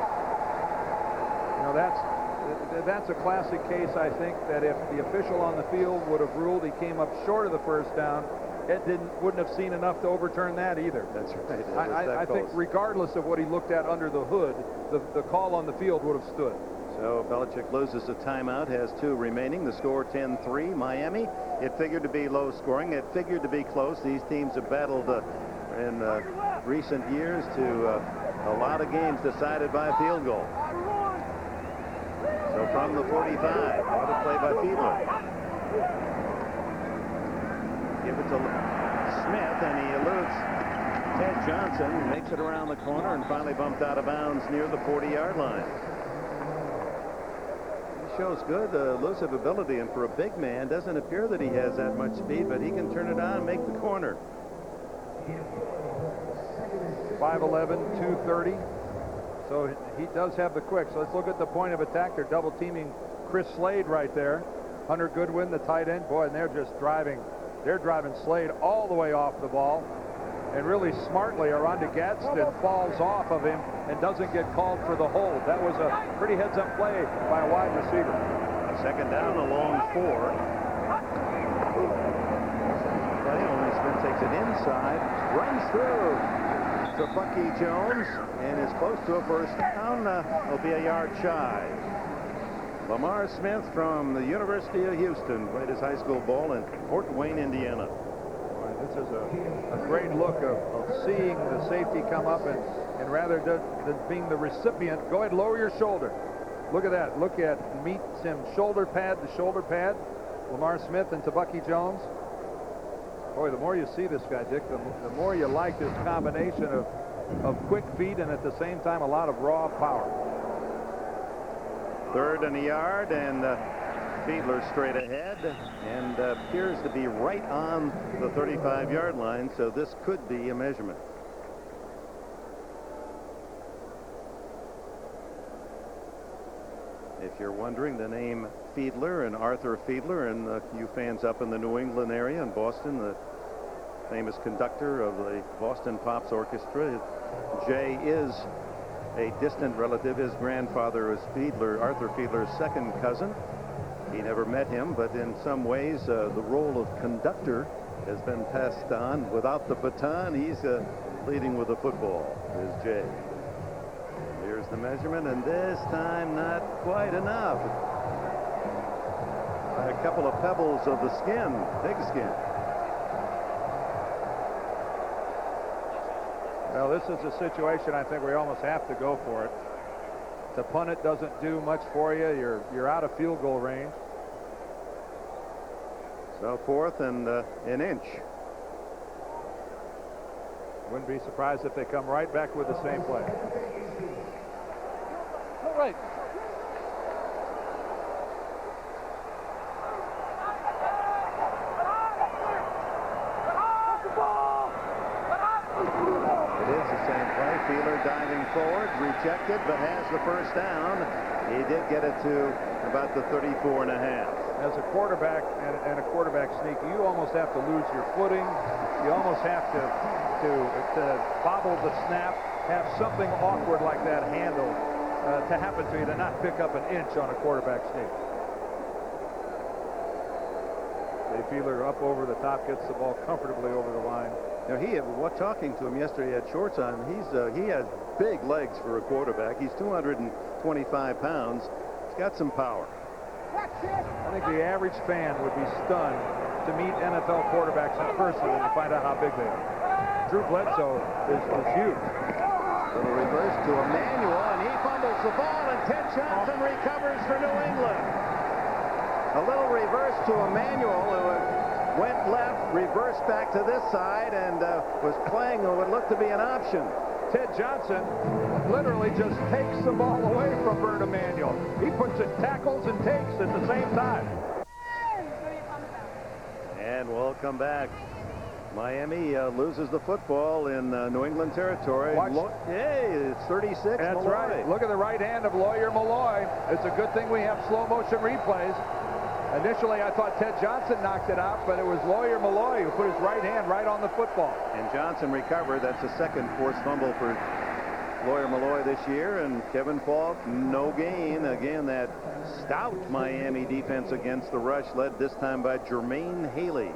That's a classic case, I think, that if the official on the field would have ruled he came up short of the first down, Ed wouldn't have seen enough to overturn that either. That's right. I think regardless of what he looked at under the hood, the call on the field would have stood. So Belichick loses a timeout, has 2 remaining. The score 10-3 Miami. It figured to be low scoring. It figured to be close. These teams have battled in recent years to a lot of games decided by a field goal. So from the 45, what a play by Fiedler. Give it to Smith, and he eludes Ted Johnson, makes it around the corner, and finally bumped out of bounds near the 40-yard line. He shows good elusive ability, and for a big man, doesn't appear that he has that much speed, but he can turn it on and make the corner. 5'11", 230. So he does have the quick. So let's look at the point of attack. They're double teaming Chris Slade right there. Hunter Goodwin, the tight end. Boy, and they're just driving. They're driving Slade all the way off the ball. And really smartly, Aranda Gadsden falls off of him and doesn't get called for the hold. That was a pretty heads-up play by a wide receiver. Second down, a long 4. Only Smith takes it inside, runs through to Bucky Jones, and is close to a first down. Will be a yard shy. Lamar Smith from the University of Houston played his high school ball in Fort Wayne, Indiana. This is a great look of seeing the safety come up and rather than being the recipient, go ahead, lower your shoulder. Look at that. Look at meets him shoulder pad to shoulder pad. Lamar Smith and Bucky Jones. Boy, the more you see this guy, Dick, the more you like this combination of quick feet and at the same time a lot of raw power. 3rd and a yard, and Fiedler straight ahead and appears to be right on the 35-yard line, so this could be a measurement. If you're wondering, the name Fiedler and Arthur Fiedler, and you fans up in the New England area in Boston, the famous conductor of the Boston Pops Orchestra, Jay is a distant relative. His grandfather is Arthur Fiedler's second cousin. He never met him, but in some ways the role of conductor has been passed on. Without the baton, he's leading with the football, is Jay. Here's the measurement, and this time not quite enough. A couple of pebbles of the skin, pigskin. Well, this is a situation I think we almost have to go for it. To punt it doesn't do much for you. You're out of field goal range. So 4th and an inch. Wouldn't be surprised if they come right back with the same play. All right. It is the same Play, Fiedler diving forward, rejected, but has the first down. He did get it to about the 34 and a half. As a quarterback and a quarterback sneak, you almost have to lose your footing. You almost have to bobble the snap, have something awkward like that handled to happen to you, to not pick up an inch on a quarterback sneak. Fiedler up over the top, gets the ball comfortably over the line. Now talking to him yesterday, he had shorts on. He has big legs for a quarterback. He's 225 pounds. He's got some power. I think the average fan would be stunned to meet NFL quarterbacks in person and to find out how big they are. Drew Bledsoe is huge. Little reverse to Emmanuel, and he fumbles the ball, and Ted Johnson recovers for New England. A little reverse to Emmanuel, who went left, reversed back to this side, and was playing what would look to be an option. Ted Johnson literally just takes the ball away from Bert Emanuel. He puts it tackles and takes at the same time. And we'll come back. Miami loses the football in New England territory. Hey, it's 36. That's Malloy. right. Look at the right hand of Lawyer Malloy. It's a good thing we have slow motion replays. Initially, I thought Ted Johnson knocked it out, but it was Lawyer Malloy who put his right hand right on the football. And Johnson recovered. That's the second forced fumble for Lawyer Malloy this year. And Kevin Falk, no gain. Again, that stout Miami defense against the rush, led this time by Jermaine Haley.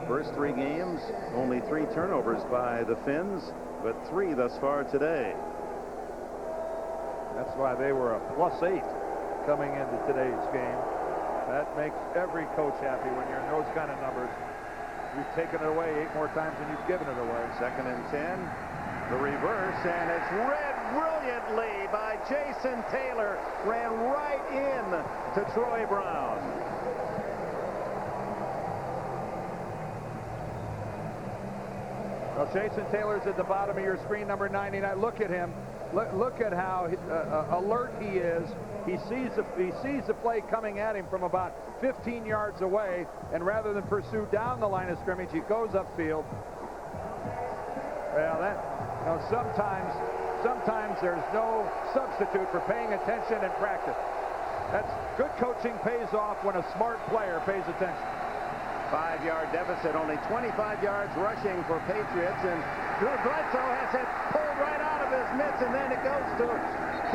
First 3 games, only 3 turnovers by the Finns, but 3 thus far today. That's why they were a +8 coming into today's game. That makes every coach happy when you're in those kind of numbers. You've taken it away 8 more times than you've given it away. 2nd and 10. The reverse, and it's read brilliantly by Jason Taylor. Ran right in to Troy Brown. Well, Jason Taylor's at the bottom of your screen, number 99. Look at him. Look at how alert he is. He sees the play coming at him from about 15 yards away, and rather than pursue down the line of scrimmage, he goes upfield. Well, sometimes there's no substitute for paying attention in practice. That's good coaching pays off when a smart player pays attention. 5-yard deficit, only 25 yards rushing for Patriots, and Drew Bledsoe has it pulled right out of his mitts, and then it goes to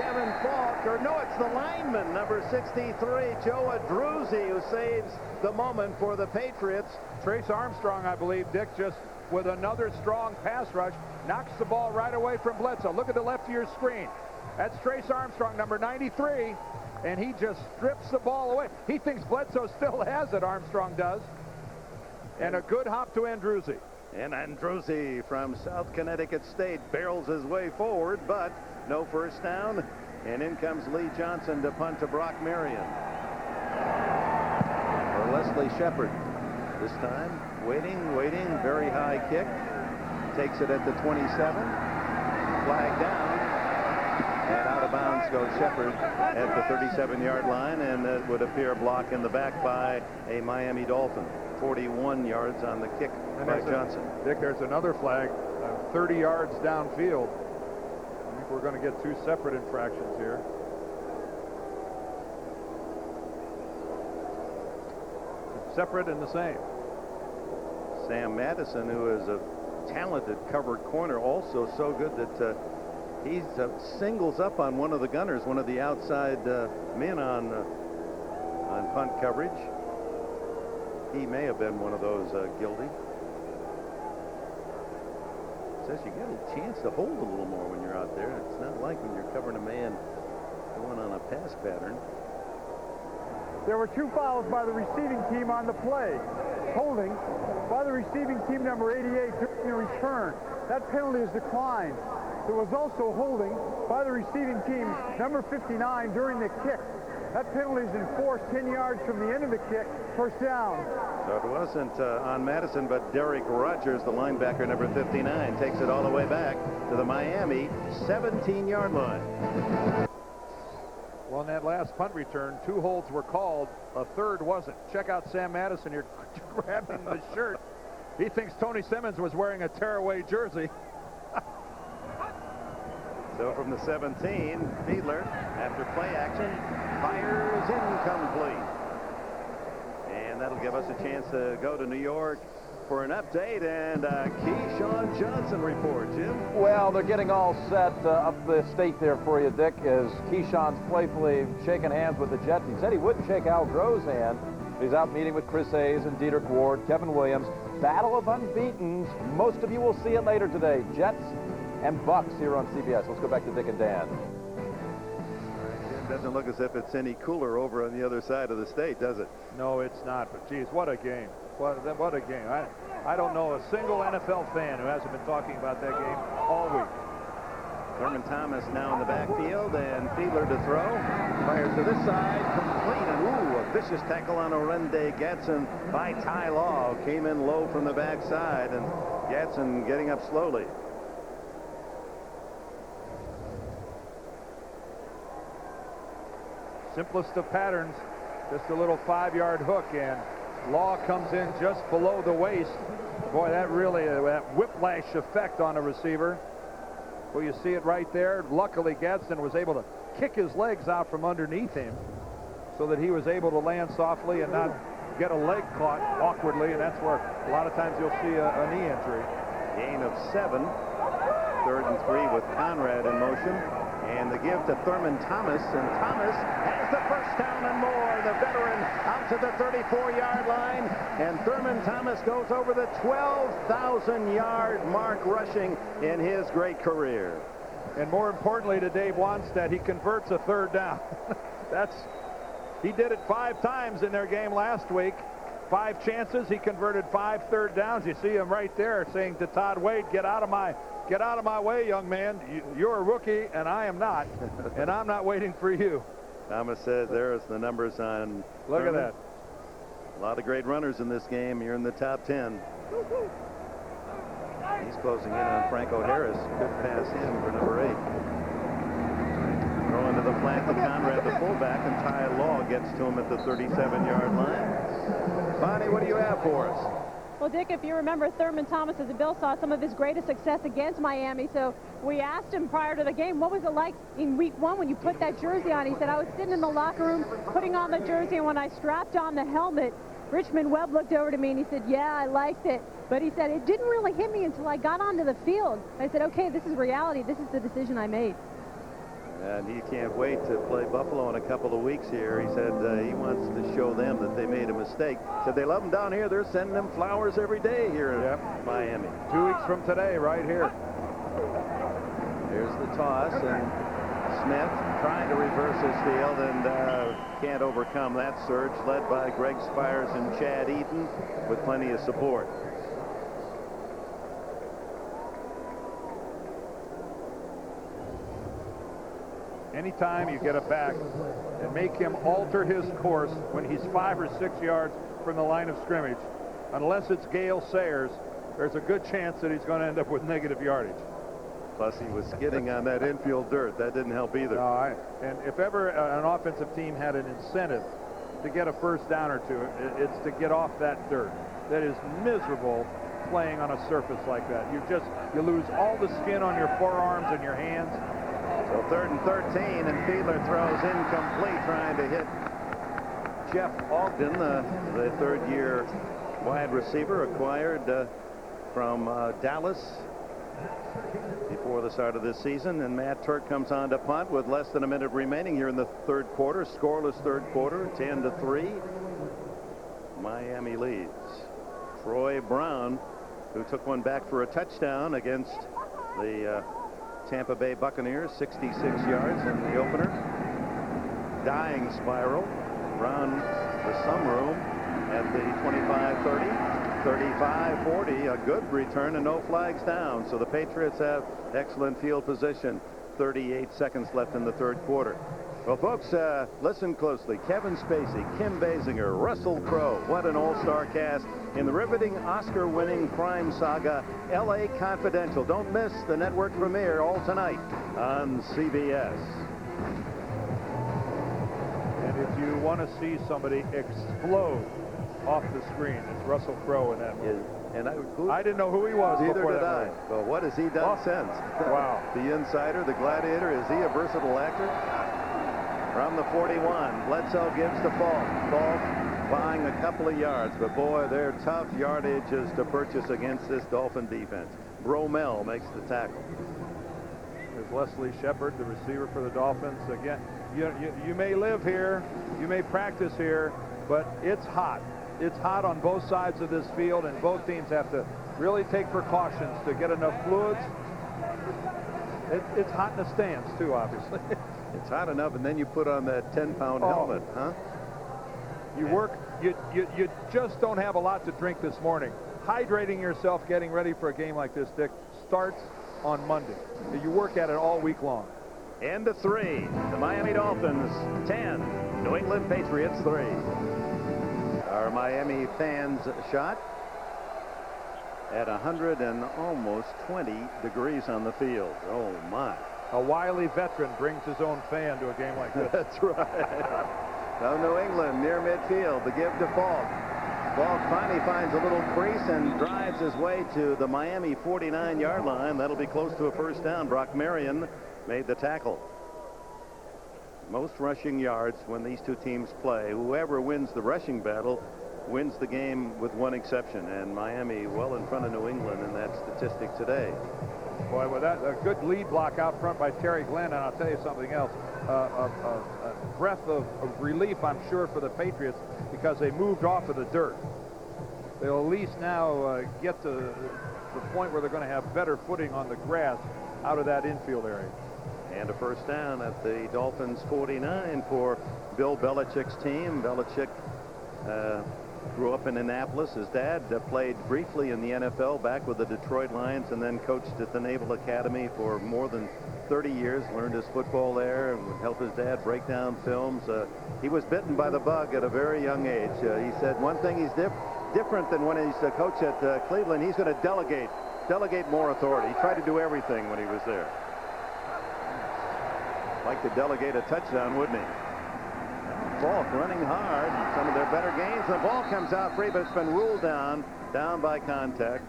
Kevin Falk, or no, it's the lineman, number 63, Joe Adruzzi, who saves the moment for the Patriots. Trace Armstrong, I believe, Dick, just with another strong pass rush, knocks the ball right away from Bledsoe. Look at the left of your screen. That's Trace Armstrong, number 93, and he just strips the ball away. He thinks Bledsoe still has it, Armstrong does. And a good hop to Andruzzi. And Andruzzi from South Connecticut State barrels his way forward, but no first down. And in comes Lee Johnson to punt to Brock Marion. Or Leslie Shepard. This time, waiting, very high kick. Takes it at the 27. Flag down. And out of bounds goes Shepard at the 37-yard line, and it would appear blocked in the back by a Miami Dolphin. 41 yards on the kick by Johnson. Dick, there's another flag 30 yards downfield. I think we're going to get 2 separate infractions here. Separate and the same. Sam Madison, who is a talented covered corner, also so good that he singles up on one of the gunners, one of the outside men on punt coverage. He may have been one of those, Gildy. Says you got a chance to hold a little more when you're out there. It's not like when you're covering a man going on a pass pattern. There were 2 fouls by the receiving team on the play. Holding by the receiving team, number 88, during the return. That penalty is declined. There was also holding by the receiving team, number 59, during the kick. That penalty is enforced 10 yards from the end of the kick. First down. So it wasn't on Madison, but Derek Rogers, the linebacker, number 59, takes it all the way back to the Miami 17-yard line. Well, in that last punt return, 2 holds were called. A third wasn't. Check out Sam Madison here grabbing the shirt He thinks Tony Simmons was wearing a tearaway jersey. So from the 17, Fiedler, after play action, fires incomplete. And that'll give us a chance to go to New York for an update and Keyshawn Johnson report. Jim? Well, they're getting all set up the state there for you, Dick, as Keyshawn's playfully shaking hands with the Jets. He said he wouldn't shake Al Groh's hand. He's out meeting with Chris Hayes and Dietrich Ward, Kevin Williams. Battle of unbeatens. Most of you will see it later today. Jets and Bucks here on CBS. Let's go back to Dick and Dan. It doesn't look as if it's any cooler over on the other side of the state, does it? No, it's not. But, geez, what a game. What a game. I don't know a single NFL fan who hasn't been talking about that game all week. Thurman Thomas now in the backfield, and Fiedler to throw. Fires to this side, complete, and ooh, a vicious tackle on Orende Gatson by Ty Law. Came in low from the backside, and Gatson getting up slowly. Simplest of patterns, just a little 5-yard hook, and Law comes in just below the waist. Boy, that really, that whiplash effect on a receiver. Well, you see it right there. Luckily, Gadsden was able to kick his legs out from underneath him so that he was able to land softly and not get a leg caught awkwardly, and that's where a lot of times you'll see a knee injury. Gain of 7. 3rd and 3 with Conrad in motion. And the give to Thurman Thomas, and Thomas has the first down and more. The veteran out to the 34-yard line, and Thurman Thomas goes over the 12,000-yard mark rushing in his great career. And more importantly to Dave Wanstead, he converts a 3rd down. He did it 5 times in their game last week. 5 chances, he converted 5 3rd downs. You see him right there saying to Todd Wade, get out of my way, young man. You're a rookie, and I am not. And I'm not waiting for you. Thomas says there's the numbers on. Look at that. A lot of great runners in this game. You're in the top 10. He's closing in on Franco Harris. Good pass in for number 8. Throwing to the flat to Conrad, the fullback, and Ty Law gets to him at the 37-yard line. Bonnie, what do you have for us? Well, Dick, if you remember, Thurman Thomas, as Bill saw some of his greatest success against Miami. So we asked him prior to the game, what was it like in week 1 when you put that jersey on? He said, I was sitting in the locker room putting on the jersey, and when I strapped on the helmet, Richmond Webb looked over to me and he said, yeah, I liked it. But he said, it didn't really hit me until I got onto the field. I said, okay, this is reality. This is the decision I made. And he can't wait to play Buffalo in a couple of weeks here. He said he wants to show them that they made a mistake. Said they love him down here. They're sending them flowers every day here in Miami. 2 weeks from today, right here. Here's the toss, and Smith trying to reverse his field and can't overcome that surge, led by Greg Spires and Chad Eaton with plenty of support. Anytime you get it back and make him alter his course when he's 5 or 6 yards from the line of scrimmage, unless it's Gale Sayers, there's a good chance that he's going to end up with negative yardage. Plus, he was skidding on that infield dirt. That didn't help either. No, and if ever an offensive team had an incentive to get a 1st down or 2, it's to get off that dirt. That is miserable playing on a surface like that. You lose all the skin on your forearms and your hands. So 3rd and 13, and Fiedler throws incomplete, trying to hit Jeff Ogden, the 3rd-year wide receiver acquired from Dallas before the start of this season. And Matt Turk comes on to punt with less than a minute remaining here in the 3rd quarter. Scoreless 3rd quarter, 10-3. Miami leads. Troy Brown, who took one back for a touchdown against the Tampa Bay Buccaneers, 66 yards in the opener. Dying spiral. Brown with some room at the 25-30, 35-40. A good return and no flags down. So the Patriots have excellent field position. 38 seconds left in the 3rd quarter. Well, folks, listen closely. Kevin Spacey, Kim Basinger, Russell Crowe. What an all-star cast in the riveting Oscar-winning crime saga, L.A. Confidential. Don't miss the network premiere all tonight on CBS. And if you want to see somebody explode off the screen, it's Russell Crowe in that movie. And I didn't know who he was. Neither before did that I. movie. But what has he done since? Wow. The insider, the gladiator, is he a versatile actor? From the 41, Bledsoe gives to Falk. Falk buying a couple of yards, but boy, they're tough yardages to purchase against this Dolphin defense. Bromell makes the tackle. There's Leslie Shepard, the receiver for the Dolphins. Again, you may live here, you may practice here, but it's hot. It's hot on both sides of this field, and both teams have to really take precautions to get enough fluids. It's hot in the stands, too, obviously. It's hot enough, and then you put on that 10-pound helmet, huh? You just don't have a lot to drink this morning. Hydrating yourself, getting ready for a game like this, Dick, starts on Monday. You work at it all week long. And to 3. The Miami Dolphins 10. New England Patriots 3. Our Miami fans shot at 100 and almost 20 degrees on the field. Oh my. A wily veteran brings his own fan to a game like this. That's right. Now New England near midfield. The give to Falk. Falk finally finds a little crease and drives his way to the Miami 49-yard line. That'll be close to a first down. Brock Marion made the tackle. Most rushing yards when these two teams play. Whoever wins the rushing battle wins the game, with one exception, and Miami well in front of New England in that statistic today. Boy, with that, a good lead block out front by Terry Glenn, and I'll tell you something else. A breath of relief, I'm sure, for the Patriots, because they moved off of the dirt. They'll at least now get to the point where they're going to have better footing on the grass out of that infield area. And a first down at the Dolphins 49 for Bill Belichick's team. Belichick grew up in Annapolis. His dad played briefly in the NFL back with the Detroit Lions, and then coached at the Naval Academy for more than 30 years, learned his football there, and would help his dad break down films. He was bitten by the bug at a very young age. He said one thing he's different than when he's a coach at Cleveland. He's going to delegate more authority. He tried to do everything when he was there. Like to delegate a touchdown, wouldn't he? Falk running hard, some of their better games. The ball comes out free, but it's been ruled down by contact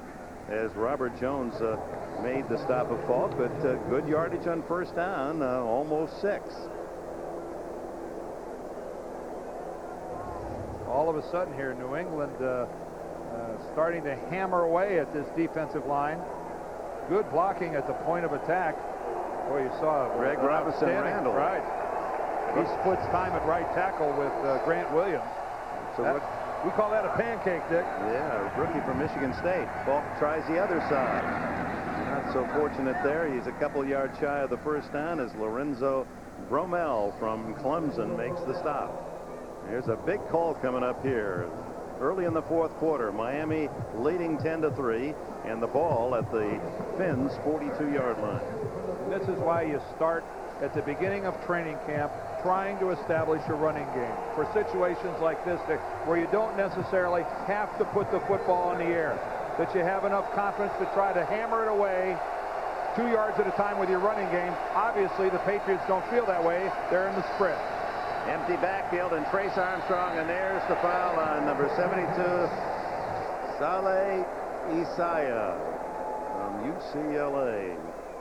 as Robert Jones made the stop of Falk, but good yardage on first down, almost 6. All of a sudden here, New England starting to hammer away at this defensive line. Good blocking at the point of attack. Boy, you saw Greg Robinson Randall. Right. He splits time at right tackle with Grant Williams. So we call that a pancake, Dick. Yeah, rookie from Michigan State. Falk tries the other side. Not so fortunate there. He's a couple yards shy of the first down as Lorenzo Bromell from Clemson makes the stop. Here's a big call coming up here. Early in the fourth quarter, Miami leading 10-3, and the ball at the Fins' 42-yard line. This is why you start at the beginning of training camp trying to establish a running game for situations like this, where you don't necessarily have to put the football in the air, that you have enough confidence to try to hammer it away 2 yards at a time with your running game. Obviously, the Patriots don't feel that way. They're in the spread. Empty backfield, and Trace Armstrong, and there's the foul on number 72, Saleh Isaiah from UCLA.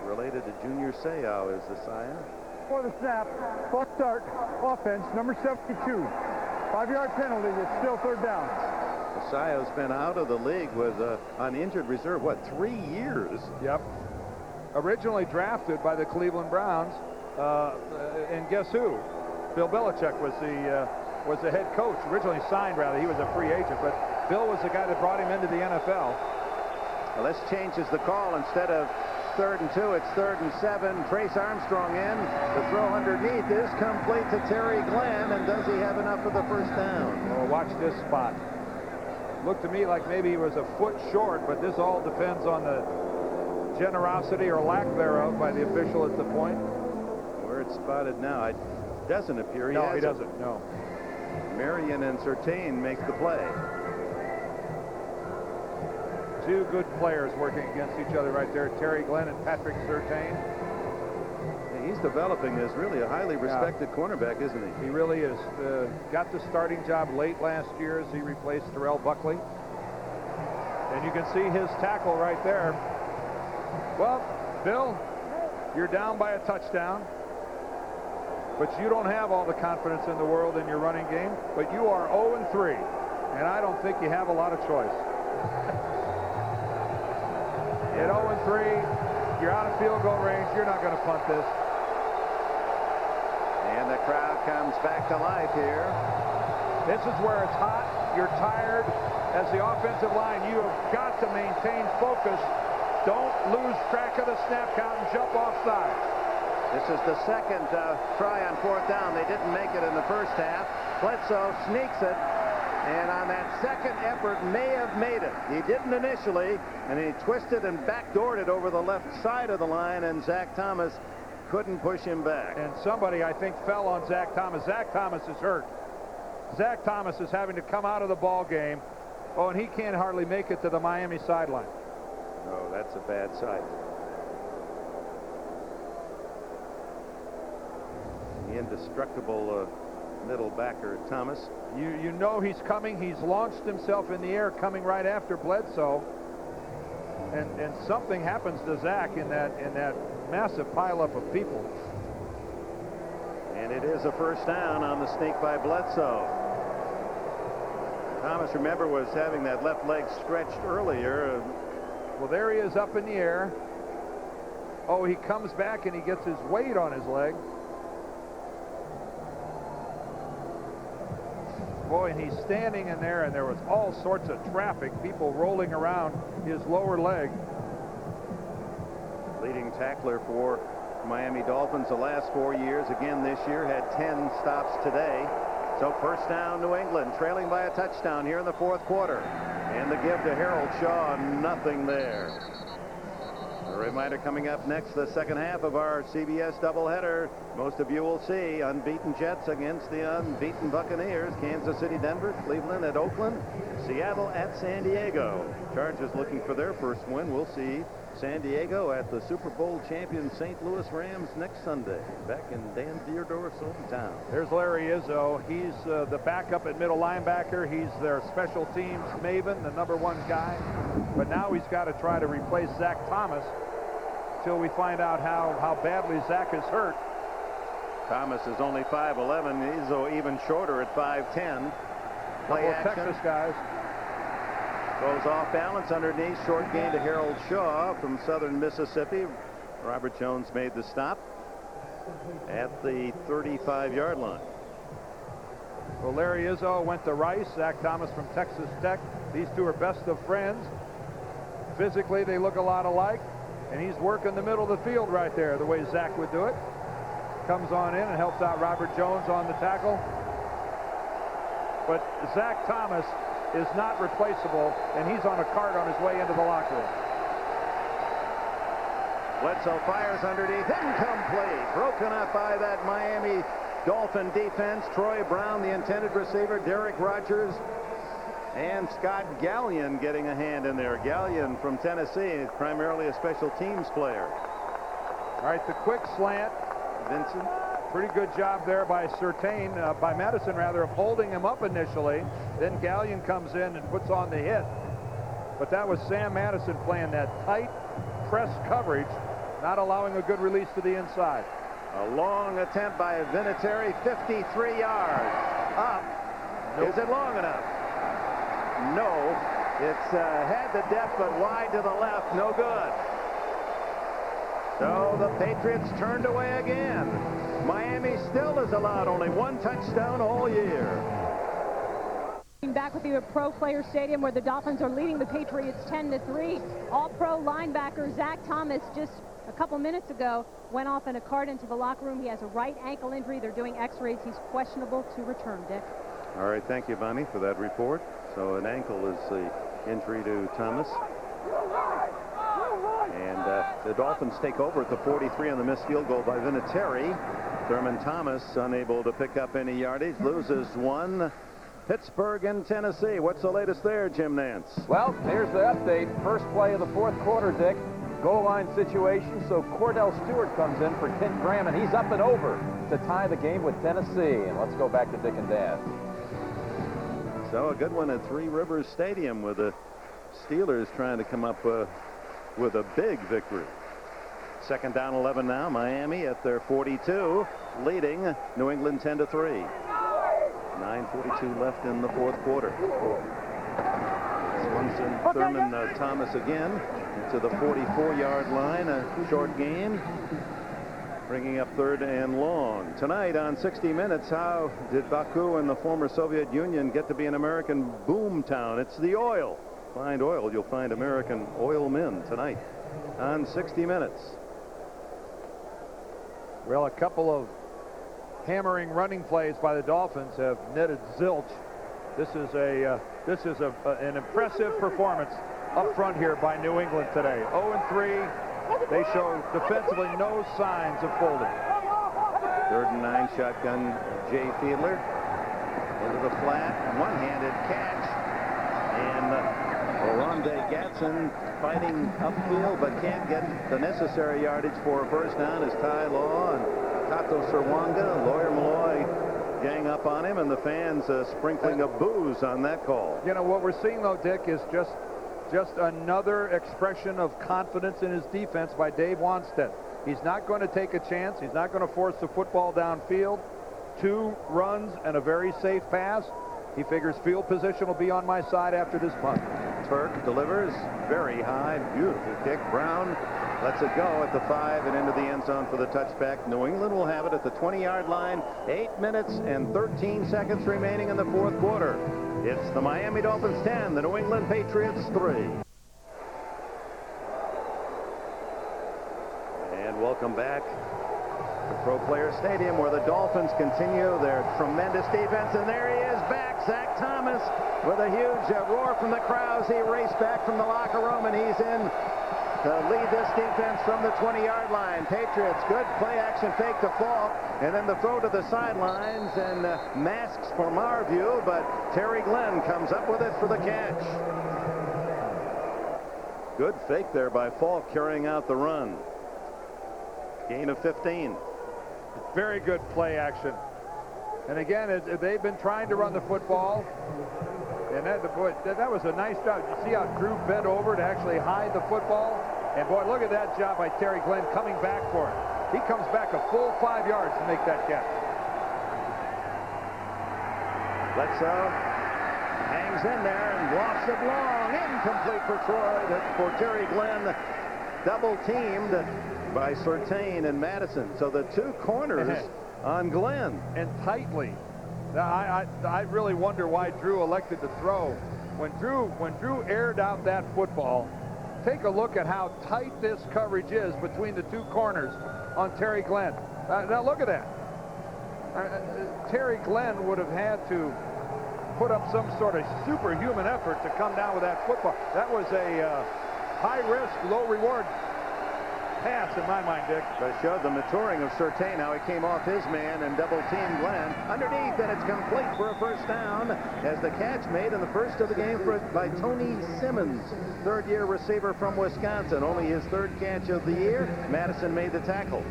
Related to Junior Seau is Isaiah. For the snap, false start, offense, number 72. 5-yard penalty, it's still third down. Isaiah's been out of the league with on injured reserve, what, 3 years? Yep. Originally drafted by the Cleveland Browns, and guess who? Bill Belichick was the head coach. Originally signed, rather. He was a free agent, but Bill was the guy that brought him into the NFL. Well, this changes the call. Instead of 3rd and 2, it's 3rd and 7. Trace Armstrong in. The throw underneath is complete to Terry Glenn, and does he have enough for the first down? Well, watch this spot. Looked to me like maybe he was a foot short, but this all depends on the generosity or lack thereof by the official at the point. Where it's spotted now, it doesn't appear he has he doesn't. No. Marion and Surtain make the play. Two good players working against each other right there, Terry Glenn and Patrick Surtain. He's developing as really a highly respected cornerback, isn't he? He really is. Got the starting job late last year as he replaced Terrell Buckley. And you can see his tackle right there. Well, Bill, you're down by a touchdown, but you don't have all the confidence in the world in your running game, but you are 0-3, and I don't think you have a lot of choice. At 0-3, you're out of field goal range. You're not going to punt this. And the crowd comes back to life here. This is where it's hot. You're tired. As the offensive line, you have got to maintain focus. Don't lose track of the snap count and jump offside. This is the second try on 4th down. They didn't make it in the first half. Bledsoe sneaks it, and on that second effort may have made it. He didn't initially, and he twisted and backdoored it over the left side of the line, and Zach Thomas couldn't push him back. And somebody, I think, fell on Zach Thomas. Zach Thomas is hurt. Zach Thomas is having to come out of the ball game. Oh, and he can't hardly make it to the Miami sideline. Oh, that's a bad sight. The indestructible middle backer, Thomas. You know he's coming. He's launched himself in the air, coming right after Bledsoe. And something happens to Zach in that massive pileup of people. And it is a first down on the sneak by Bledsoe. Thomas, remember, was having that left leg stretched earlier. Well, there he is up in the air. Oh, he comes back and he gets his weight on his leg. Boy, and he's standing in there, and there was all sorts of traffic, people rolling around his lower leg. Leading tackler for Miami Dolphins the last 4 years. Again this year, had 10 stops today. So first down, New England, trailing by a touchdown here in the 4th quarter. And the give to Harold Shaw, nothing there. A reminder coming up next, the second half of our CBS doubleheader. Most of you will see unbeaten Jets against the unbeaten Buccaneers. Kansas City, Denver, Cleveland at Oakland, Seattle at San Diego. Chargers looking for their first win. We'll see San Diego at the Super Bowl champion St. Louis Rams next Sunday, back in Dan Dierdorf's hometown. There's Larry Izzo. He's the backup at middle linebacker. He's their special teams maven, the #1 guy. But now he's got to try to replace Zach Thomas till we find out how badly Zach is hurt. Thomas is only 5'11". Izzo even shorter at 5'10". Play action. Texas guys. Goes off balance underneath. Short gain to Harold Shaw from Southern Mississippi. Robert Jones made the stop at the 35-yard line. Well, Larry Izzo went to Rice. Zach Thomas from Texas Tech. These two are best of friends. Physically, they look a lot alike. And he's working the middle of the field right there, the way Zach would do it. Comes on in and helps out Robert Jones on the tackle. But Zach Thomas is not replaceable, and he's on a cart on his way into the locker room. Bledsoe fires underneath, incomplete. Broken up by that Miami Dolphin defense. Troy Brown, the intended receiver. Derek Rogers and Scott Gallion getting a hand in there. Gallion from Tennessee, primarily a special teams player. All right, the quick slant. Vincent. Pretty good job there by by Madison rather, of holding him up initially. Then Gallion comes in and puts on the hit. But that was Sam Madison playing that tight press coverage, not allowing a good release to the inside. A long attempt by Vinatieri, 53 yards. Up. Nope. Is it long enough? No. It's had the depth, but wide to the left. No good. So the Patriots turned away again. Miami still has allowed only one touchdown all year. Back with you at Pro Player Stadium, where the Dolphins are leading the Patriots 10-3. All-Pro linebacker Zach Thomas just a couple minutes ago went off in a cart into the locker room. He has a right ankle injury. They're doing x-rays. He's questionable to return, Dick. All right, thank you, Bonnie, for that report. So an ankle is the injury to Thomas. And the Dolphins take over at the 43 on the missed field goal by Vinatieri. Thurman Thomas unable to pick up any yardage, loses one. Pittsburgh and Tennessee. What's the latest there, Jim Nance? Well, here's the update. First play of the 4th quarter, Dick. Goal line situation, so Cordell Stewart comes in for Kent Graham, and he's up and over to tie the game with Tennessee. And let's go back to Dick and Dan. So a good one at Three Rivers Stadium with a Steelers trying to come up with a big victory. Second down 11 now. Miami at their 42, leading New England 10-3. 9:42 left in the fourth quarter. Swanson, Thurman, Thomas again into the 44-yard line. A short gain, bringing up 3rd and long. Tonight on 60 Minutes, how did Baku and the former Soviet Union get to be an American boom town? It's the oil. Find oil, you'll find American oil men tonight on 60 Minutes. Well, a couple of hammering running plays by the Dolphins have netted zilch. This is an impressive performance up front here by New England today. 0-3. They show defensively no signs of folding. 3rd and 9 shotgun. Jay Fiedler into the flat, one-handed catch, and Oronde Gatson fighting upfield but can't get the necessary yardage for a first down as Ty Law and Tato Serwanga, Lawyer Malloy gang up on him, and the fans sprinkling of booze on that call. You know what we're seeing though, Dick, is just another expression of confidence in his defense by Dave Wanstead. He's not going to take a chance. He's not going to force the football downfield. 2 runs and a very safe pass. He figures field position will be on my side after this punt. Turk delivers very high, beautiful kick. Brown lets it go at the 5 and into the end zone for the touchback. New England will have it at the 20-yard line. 8 minutes and 13 seconds remaining in the fourth quarter. It's the Miami Dolphins 10, the New England Patriots 3. And welcome back to Pro Player Stadium, where the Dolphins continue their tremendous defense. And there he is back, Zach Thomas, with a huge roar from the crowds. He raced back from the locker room, and he's in to lead this defense from the 20-yard line. Patriots, good play action fake to Falk, and then the throw to the sidelines, and masks from our view, but Terry Glenn comes up with it for the catch. Good fake there by Falk, carrying out the run. Gain of 15. Very good play action. And again, they've been trying to run the football. And that was a nice job. You see how Drew bent over to actually hide the football? And boy, look at that job by Terry Glenn coming back for it. He comes back a full 5 yards to make that catch. Bledsoe hangs in there and lofts it long. Incomplete for Troy. For Terry Glenn, double teamed by Surtain and Madison. So the 2 corners on Glenn. And tightly. Now, I really wonder why Drew elected to throw. When Drew aired out that football, take a look at how tight this coverage is between the 2 corners on Terry Glenn. Now look at that. Terry Glenn would have had to put up some sort of superhuman effort to come down with that football. That was a high-risk, low-reward pass in my mind, Dick. But it showed the maturing of Surtain, how he came off his man and double-teamed Glenn underneath, and it's complete for a first down as the catch made in the first of the game by Tony Simmons, 3rd-year receiver from Wisconsin. Only his 3rd catch of the year. Madison made the tackle.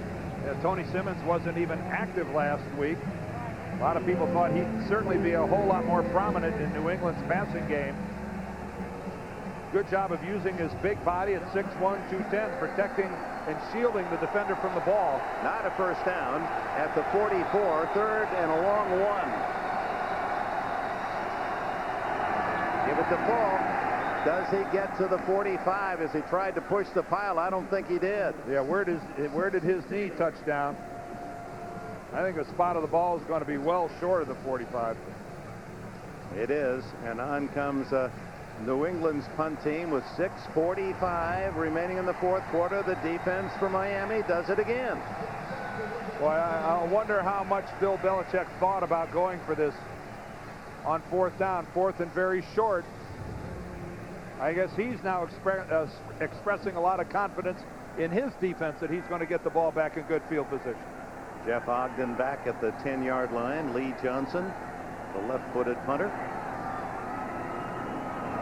Yeah, Tony Simmons wasn't even active last week. A lot of people thought he'd certainly be a whole lot more prominent in New England's passing game. Good job of using his big body at 6'1", 210, protecting and shielding the defender from the ball. Not a first down at the 44, 3rd and a long 1. Give it to Falk. Does he get to the 45 as he tried to push the pile? I don't think he did. Yeah, where did his knee touch down? I think the spot of the ball is going to be well short of the 45. It is, and on comes New England's punt team with 6:45 remaining in the fourth quarter. The defense for Miami does it again. Boy, I wonder how much Bill Belichick thought about going for this on 4th down, 4th and very short. I guess he's now expressing a lot of confidence in his defense that he's going to get the ball back in good field position. Jeff Ogden back at the 10-yard line. Lee Johnson, the left-footed punter.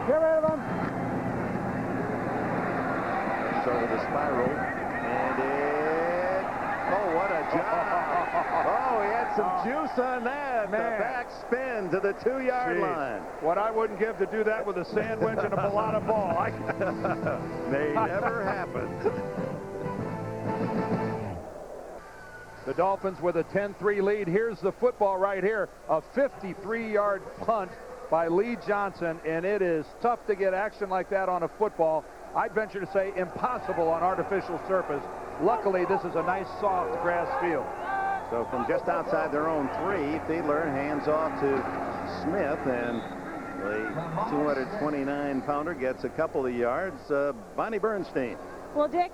Get rid of him. Started the spiral, and it what a job. Oh, he had some juice on that. Man. The back spin to the 2-yard line. What I wouldn't give to do that with a sandwich and a bologna ball. May never happen. The Dolphins with a 10-3 lead. Here's the football right here. A 53-yard punt by Lee Johnson, and it is tough to get action like that on a football. I'd venture to say impossible on artificial surface. Luckily, this is a nice soft grass field. So from just outside their own 3, Fiedler hands off to Smith, and the 229-pounder gets a couple of yards. Bonnie Bernstein. Well, Dick,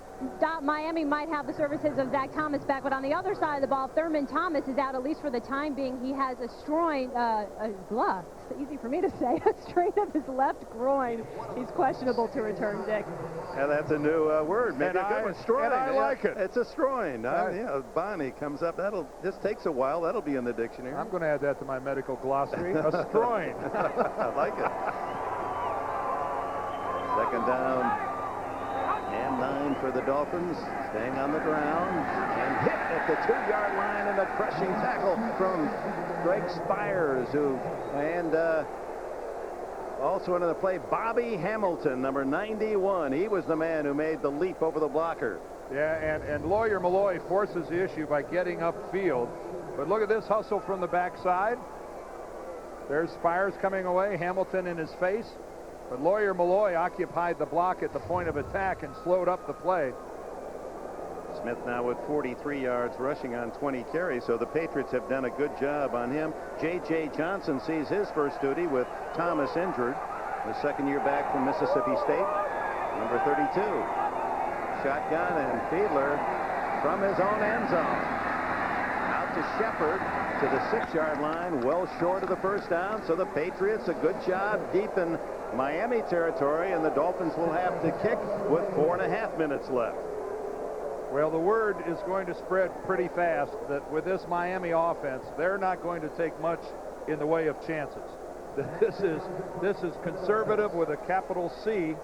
Miami might have the services of Zach Thomas back, but on the other side of the ball, Thurman Thomas is out, at least for the time being. He has a strain, it's easy for me to say, a strain of his left groin. He's questionable to return, Dick. Yeah, that's a new word. Maybe a good one. Stroin. And I like it. It's a stroin. Yeah, Bonnie comes up. This takes a while. That'll be in the dictionary. I'm going to add that to my medical glossary. A stroin. I like it. Second down. And 9 for the Dolphins, staying on the ground and hit at the 2-yard line, and a crushing tackle from Greg Spires, and also into the play, Bobby Hamilton, number 91. He was the man who made the leap over the blocker. Yeah, and Lawyer Malloy forces the issue by getting upfield. But look at this hustle from the backside. There's Spires coming away, Hamilton in his face. But Lawyer Malloy occupied the block at the point of attack and slowed up the play. Smith now with 43 yards rushing on 20 carries, so the Patriots have done a good job on him. J.J. Johnson sees his first duty with Thomas injured. The second year back from Mississippi State, number 32. Shotgun, and Fiedler from his own end zone. Out to Shepard to the 6-yard line, well short of the first down. So the Patriots, a good job deep in Miami territory, and the Dolphins will have to kick with 4.5 minutes left. Well, the word is going to spread pretty fast that with this Miami offense, they're not going to take much in the way of chances. This is conservative with a capital C.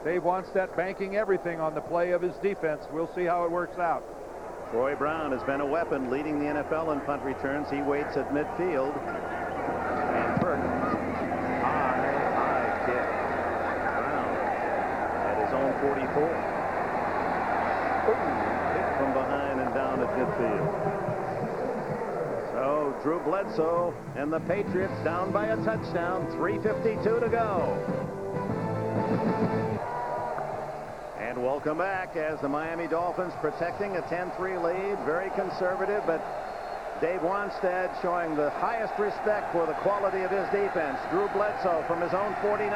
Dave Wannstedt banking everything on the play of his defense. We'll see how it works out. Troy Brown has been a weapon, leading the NFL in punt returns. He waits at midfield. And Burke, high kick. Brown at his own 44. Kick from behind and down at midfield. So Drew Bledsoe and the Patriots down by a touchdown. 3:52 to go. And welcome back as the Miami Dolphins protecting a 10-3 lead. Very conservative, but Dave Wannstedt showing the highest respect for the quality of his defense. Drew Bledsoe from his own 49.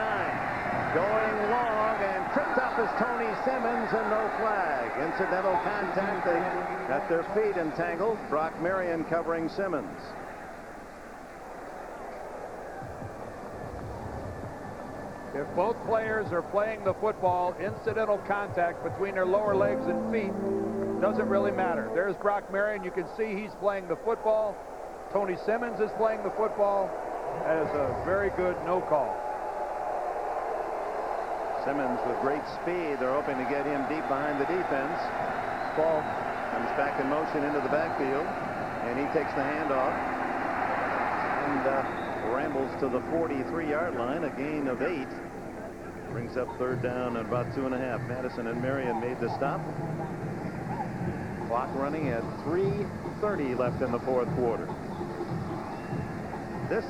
Going long, and tripped up is Tony Simmons, and no flag. Incidental contact. They got their feet entangled. Brock Marion covering Simmons. If both players are playing the football, incidental contact between their lower legs and feet doesn't really matter. There's Brock Marion. You can see he's playing the football. Tony Simmons is playing the football. That is a very good no call. Simmons with great speed. They're hoping to get him deep behind the defense. Falk comes back in motion into the backfield, and he takes the handoff and rambles to the 43-yard line, a gain of 8. Brings up third down at about 2.5. Madison and Marion made the stop. Clock running at 3:30 left in the fourth quarter. This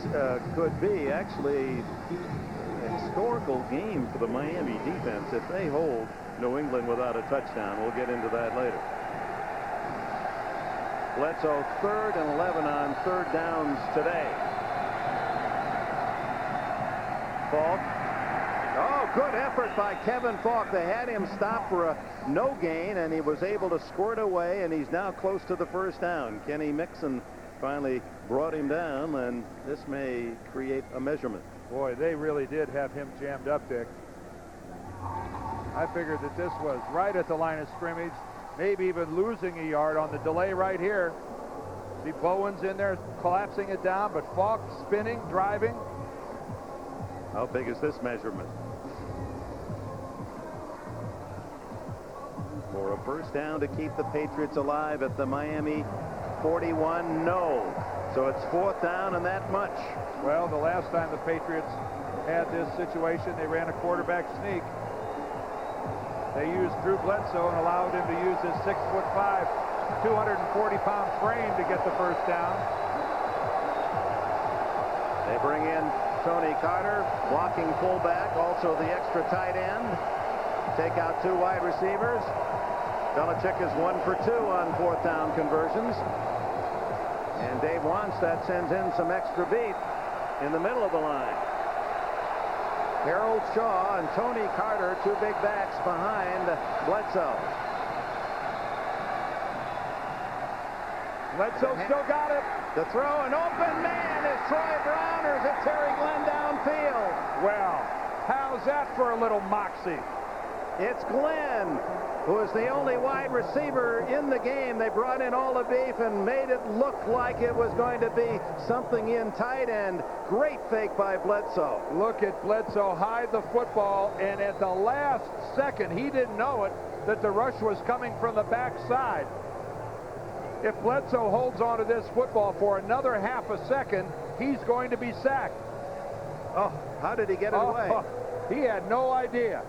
could be actually a historical game for the Miami defense if they hold New England without a touchdown. We'll get into that later. Bledsoe 3rd and 11 on third downs today. Falk. Oh, good effort by Kevin Falk. They had him stopped for a no gain, and he was able to squirt away, and he's now close to the first down. Kenny Mixon finally brought him down, and this may create a measurement. Boy, they really did have him jammed up, Dick. I figured that this was right at the line of scrimmage, maybe even losing a yard on the delay right here. See Bowen's in there collapsing it down, but Falk spinning, driving. How big is this measurement? For a A first down to keep the Patriots alive at the Miami 41. No. So it's 4th down and that much. Well, the last time the Patriots had this situation, they ran a quarterback sneak. They used Drew Bledsoe and allowed him to use his 6'5", 240-pound frame to get the first down. They bring in Tony Carter, blocking fullback, also the extra tight end. Take out 2 wide receivers. Belichick is 1 for 2 on 4th down conversions. And Dave Wannstedt sends in some extra beat in the middle of the line. Harold Shaw and Tony Carter, 2 big backs behind Bledsoe. Bledsoe still got it. The throw, an open man is Troy Brown, or is it Terry Glenn downfield? Well, how's that for a little moxie? It's Glenn, who is the only wide receiver in the game. They brought in all the beef and made it look like it was going to be something in tight end. Great fake by Bledsoe. Look at Bledsoe hide the football, and at the last second, he didn't know it, that the rush was coming from the backside. If Bledsoe holds on to this football for another half a second, he's going to be sacked. Oh, how did he get it away? He had no idea.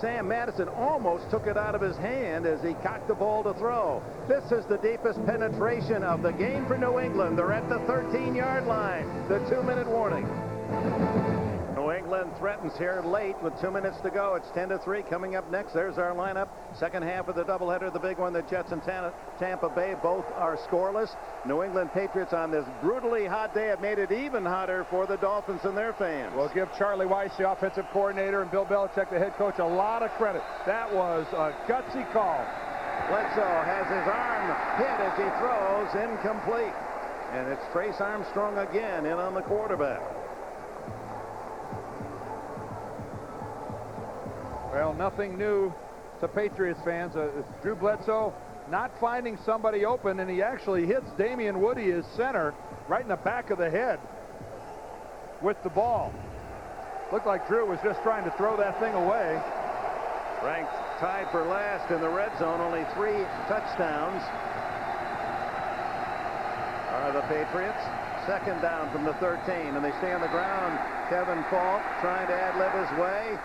Sam Madison almost took it out of his hand as he cocked the ball to throw. This is the deepest penetration of the game for New England. They're at the 13-yard line. The 2-minute warning. New England threatens here late with 2 minutes to go. It's 10-3. Coming up next, there's our lineup. Second half of the doubleheader, the big one. The Jets and Tampa Bay both are scoreless. New England Patriots on this brutally hot day have made it even hotter for the Dolphins and their fans. We'll give Charlie Weiss, the offensive coordinator, and Bill Belichick, the head coach, a lot of credit. That was a gutsy call. Bledsoe has his arm hit as he throws, incomplete. And it's Trace Armstrong again in on the quarterback. Well, nothing new to Patriots fans. Drew Bledsoe not finding somebody open, and he actually hits Damian Woody, his center, right in the back of the head with the ball. Looked like Drew was just trying to throw that thing away. Ranked tied for last in the red zone, only 3 touchdowns are the Patriots. Second down from the 13, and they stay on the ground. Kevin Falk trying to ad-lib his way.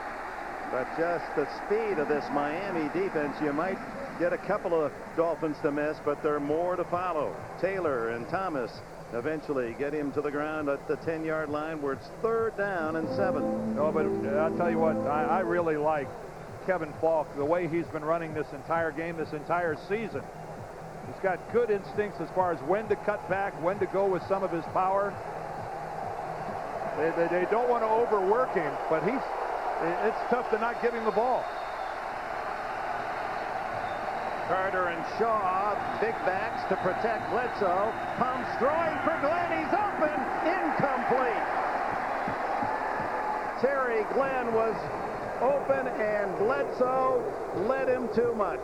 But just the speed of this Miami defense, you might get a couple of Dolphins to miss, but there are more to follow. Taylor and Thomas eventually get him to the ground at the 10-yard line where it's 3rd down and 7. No, but I'll tell you what, I really like Kevin Falk, the way he's been running this entire game, this entire season. He's got good instincts as far as when to cut back, when to go with some of his power. They don't want to overwork him, but it's tough to not give him the ball. Carter and Shaw, big backs to protect Bledsoe. Pumps throwing for Glenn. He's open. Incomplete. Terry Glenn was open, and Bledsoe led him too much.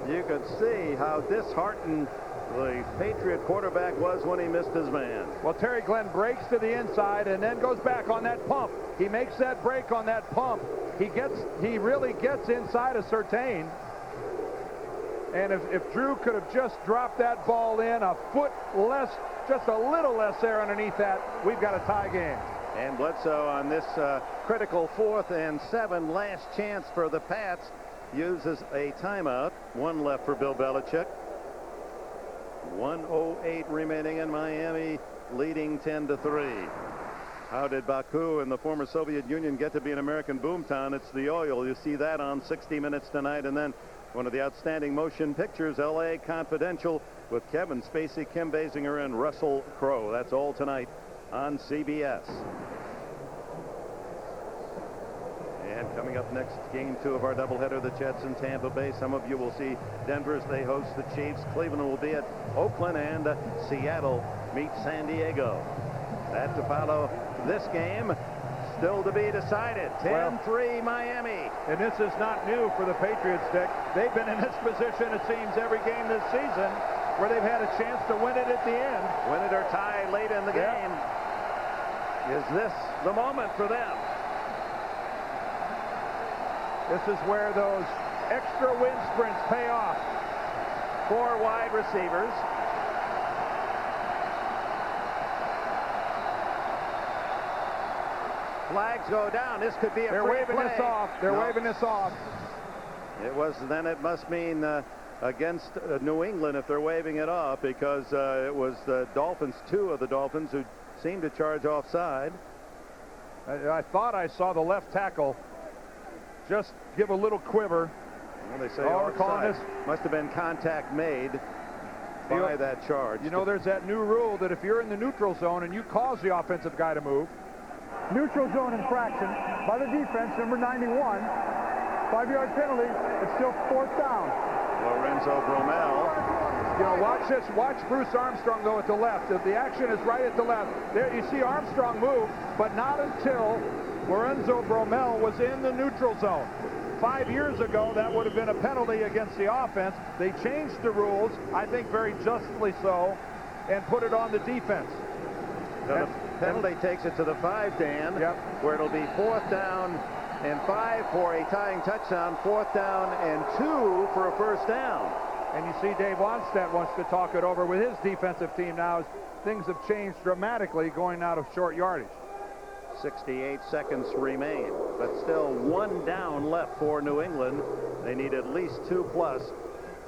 You could see how disheartened the Patriot quarterback was when he missed his man. Well, Terry Glenn breaks to the inside and then goes back on that pump. He makes that break on that pump. He really gets inside of Surtain. And if Drew could have just dropped that ball in a foot less, just a little less there underneath that, we've got a tie game. And Bledsoe on this critical 4th and 7, last chance for the Pats, uses a timeout. 1 left for Bill Belichick. 1:08 remaining in Miami, leading 10-3. How did Baku and the former Soviet Union get to be an American boomtown? It's the oil. You see that on 60 Minutes tonight. And then one of the outstanding motion pictures, L.A. Confidential, with Kevin Spacey, Kim Basinger, and Russell Crowe. That's all tonight on CBS. And coming up next, game 2 of our doubleheader, the Jets in Tampa Bay. Some of you will see Denver as they host the Chiefs. Cleveland will be at Oakland, and Seattle meet San Diego. That to follow this game, still to be decided. 10-3 Miami. And this is not new for the Patriots, Dick. They've been in this position, it seems, every game this season where they've had a chance to win it at the end. Win it or tie late in the game. Is this the moment for them? This is where those extra wind sprints pay off. 4 wide receivers. Flags go down. This could be a They're free waving play. this off. They're waving this off. It was. Then it must mean against New England if they're waving it off, because it was the Dolphins, 2 of the Dolphins, who seemed to charge offside. I thought I saw the left tackle just give a little quiver. Well, they say we're calling offside. this. Must have been contact made by that charge. You know, there's that new rule that if you're in the neutral zone and you cause the offensive guy to move. Neutral zone infraction by the defense, number 91. 5-yard penalty. It's still 4th down. Lorenzo Bromell. You know, watch this. Watch Bruce Armstrong, though, at the left. The action is right at the left. There you see Armstrong move, but not until Lorenzo Bromell was in the neutral zone. 5 years ago, that would have been a penalty against the offense. They changed the rules, I think very justly so, and put it on the defense. So the penalty takes it to the 5, Dan, where it'll be 4th down and 5 for a tying touchdown, 4th down and 2 for a first down. And you see Dave Onstead wants to talk it over with his defensive team now, as things have changed dramatically going out of short yardage. 68 seconds remain, but still 1 down left for New England. They need at least 2+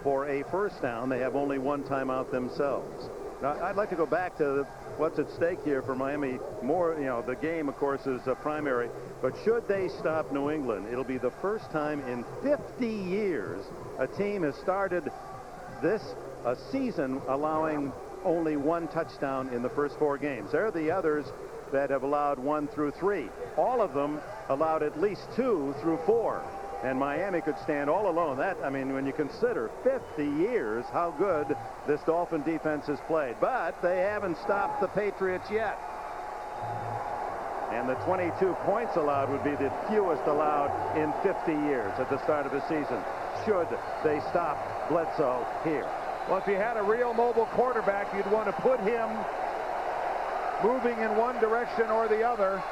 for a first down. They have only 1 timeout themselves. Now, I'd like to go back to what's at stake here for Miami. More, you know, the game, of course, is primary, but should they stop New England, it'll be the first time in 50 years a team has started a season allowing only 1 touchdown in the first 4 games. There are the others that have allowed 1 through 3. All of them allowed at least 2 through 4. And Miami could stand all alone. That, I mean, when you consider 50 years how good this Dolphin defense has played. But they haven't stopped the Patriots yet. And the 22 points allowed would be the fewest allowed in 50 years at the start of the season, should they stop Bledsoe here. Well, if you had a real mobile quarterback, you'd want to put him moving in one direction or the other.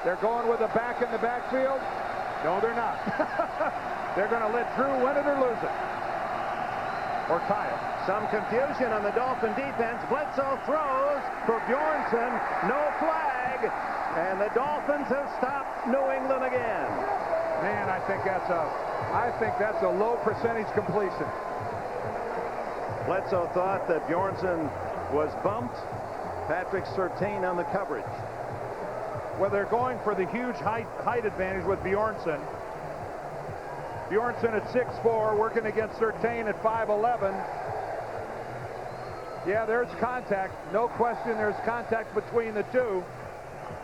They're going with a back in the backfield. No, they're not. They're going to let Drew win it or lose it. Or tie it. Some confusion on the Dolphin defense. Bledsoe throws for Bjornsson. No flag. And the Dolphins have stopped New England again. Man, I think that's a low percentage completion. Bledsoe thought that Bjornsson was bumped. Patrick Surtain on the coverage. Well, they're going for the huge height advantage with Bjornsson. Bjornsson at 6'4", working against Surtain at 5'11". Yeah, there's contact. No question there's contact between the two.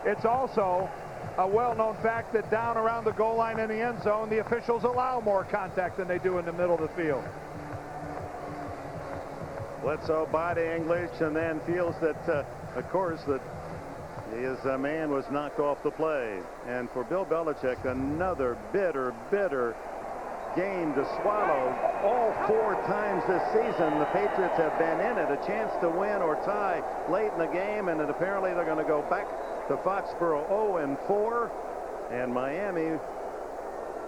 It's also a well-known fact that down around the goal line in the end zone, the officials allow more contact than they do in the middle of the field. Bledsoe body English, and then feels that, of course, that his man was knocked off the play. And for Bill Belichick, another bitter game to swallow. All 4 times this season, the Patriots have been in it, a chance to win or tie late in the game, and then apparently they're going to go back to Foxborough 0-4, and Miami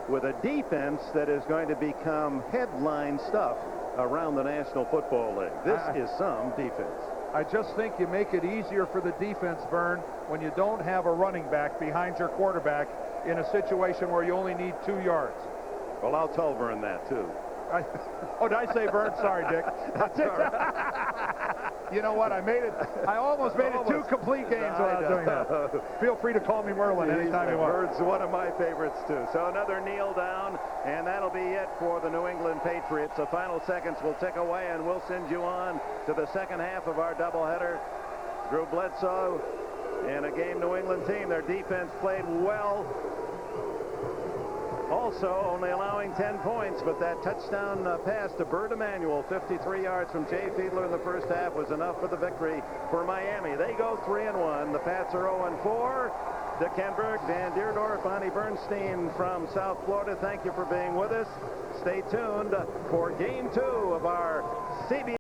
with a defense that is going to become headline stuff around the National Football League. This is some defense. I just think you make it easier for the defense, Vern, when you don't have a running back behind your quarterback in a situation where you only need 2 yards. Well, I'll tell Vern that, too. Did I say Vern? Sorry, Dick. You know what? I almost made it 2 complete games without doing that. Feel free to call me Merlin anytime you want. Vern's one of my favorites, too. So another kneel down, and that'll be it for the New England Patriots. The final seconds will tick away, and we'll send you on to the second half of our doubleheader. Drew Bledsoe in a game New England team. Their defense played well. Also only allowing 10 points, but that touchdown pass to Bert Emanuel, 53 yards from Jay Fiedler in the first half, was enough for the victory for Miami. They go 3-1. The Pats are 0-4. Dick Henberg, Dan Deerdorf, Bonnie Bernstein from South Florida, thank you for being with us. Stay tuned for Game 2 of our CBS